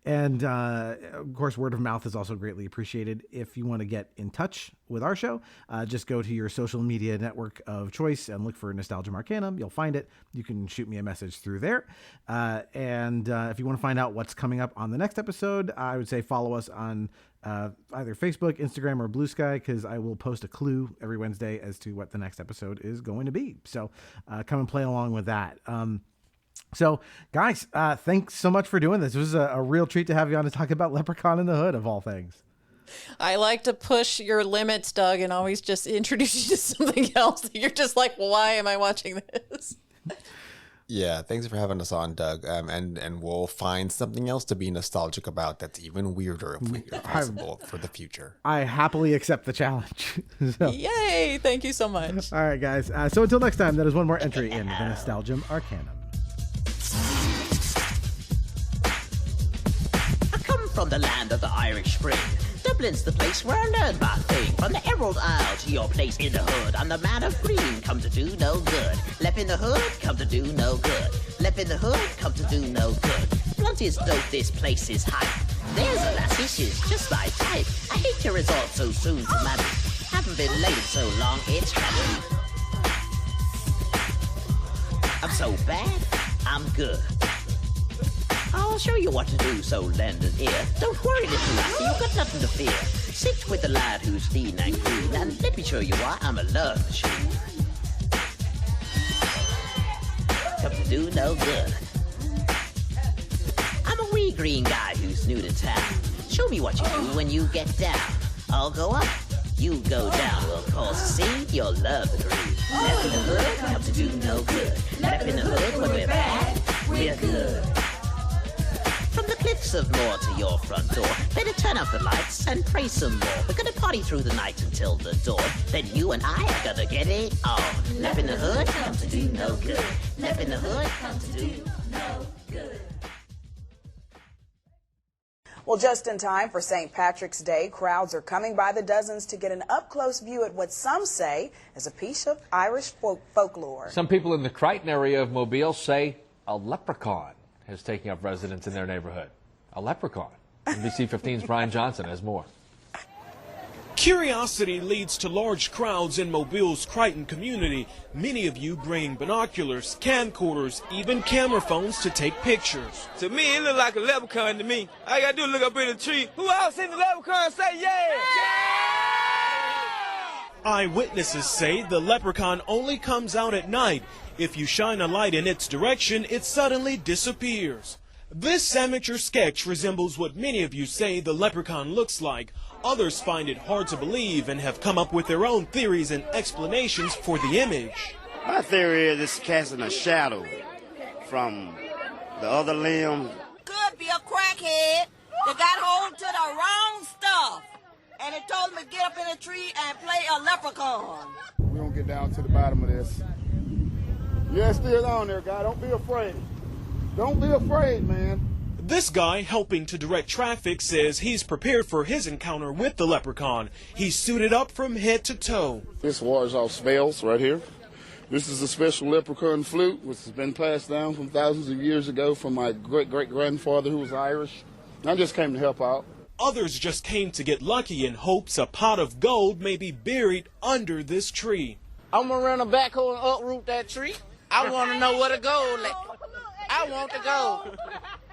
And of course, word of mouth is also greatly appreciated. If you want to get in touch with our show, just go to your social media network of choice and look for Nostalgia Arcanum. You'll find it. You can shoot me a message through there. And if you want to find out what's coming up on the next episode, I would say follow us on either Facebook, Instagram, or BlueSky, because I will post a clue every Wednesday as to what the next episode is going to be. So come and play along with that. So, guys, thanks so much for doing this. It was a real treat to have you on to talk about Leprechaun in the Hood, of all things. I like to push your limits, Doug, and always just introduce you to something else. You're just like, well, why am I watching this? Yeah, thanks for having us on, Doug. And we'll find something else to be nostalgic about that's even weirder if possible for the future. I happily accept the challenge. So. Yay! Thank you so much. All right, guys. So until next time, that is one more entry in the Nostalgia Arcanum. I come from the land of the Irish Spring. Dublin's the place where I learned my thing. From the Emerald Isle to your place in the hood, I'm the man of green, come to do no good. Lep in the hood, come to do no good. Lep in the hood, come to do no good. Blunt is dope, this place is hype. There's a lassie, she's just my type. I hate to resort so soon to marry. Haven't been late in so long, it's tragedy. I'm so bad, I'm good. I'll show you what to do, so lend an ear. Don't worry, little lassie, you've got nothing to fear. Sit with the lad who's lean and green, and let me show you why I'm a love machine. Come to do no good. I'm a wee green guy who's new to town. Show me what you do when you get down. I'll go up, you go down. We'll cause a scene, you'll love the dream. Left in the hood, come to do no good. Left in the hood, when we're bad, we're good. From the cliffs of Moor to your front door, better turn up the lights and pray some more. We're gonna party through the night until the dawn. Then you and I are gonna get it on. Left in the hood, come to do no good. Left in the hood, come to do no good. Well, just in time for St. Patrick's Day, crowds are coming by the dozens to get an up-close view at what some say is a piece of Irish folklore. Some people in the Crichton area of Mobile say a leprechaun is taking up residence in their neighborhood. A leprechaun. NBC 15's Brian Johnson has more. Curiosity leads to large crowds in Mobile's Crichton community. Many of you bringing binoculars, camcorders, even camera phones to take pictures. To me, it look like a leprechaun to me. All I gotta do is look up in the tree. Who else seen the leprechaun? Say yeah! Eyewitnesses say the leprechaun only comes out at night. If you shine a light in its direction, it suddenly disappears. This amateur sketch resembles what many of you say the leprechaun looks like. Others find it hard to believe and have come up with their own theories and explanations for the image. My theory is it's casting a shadow from the other limb. Could be a crackhead that got hold to the wrong stuff. And it told him to get up in a tree and play a leprechaun. We're going to get down to the bottom of this. Yeah, it's still on there, guy. Don't be afraid. Don't be afraid, man. This guy helping to direct traffic says he's prepared for his encounter with the leprechaun. He's suited up from head to toe. This wars off spells right here. This is a special leprechaun flute, which has been passed down from thousands of years ago from my great-great-grandfather who was Irish. I just came to help out. Others just came to get lucky in hopes a pot of gold may be buried under this tree. I'm gonna run a backhoe and uproot that tree. I want to know where the gold is. I want the gold.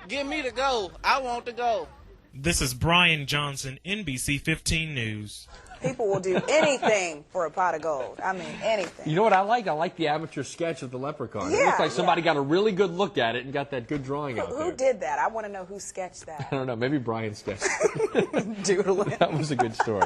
Give me the gold. I want the gold. This is Brian Johnson, NBC 15 News. People will do anything for a pot of gold. I mean, anything. You know what I like? I like the amateur sketch of the leprechaun. Yeah, it looks like somebody got a really good look at it and got that good drawing out there. Who did that? I want to know who sketched that. I don't know. Maybe Brian sketched it. Doodling. That was a good story.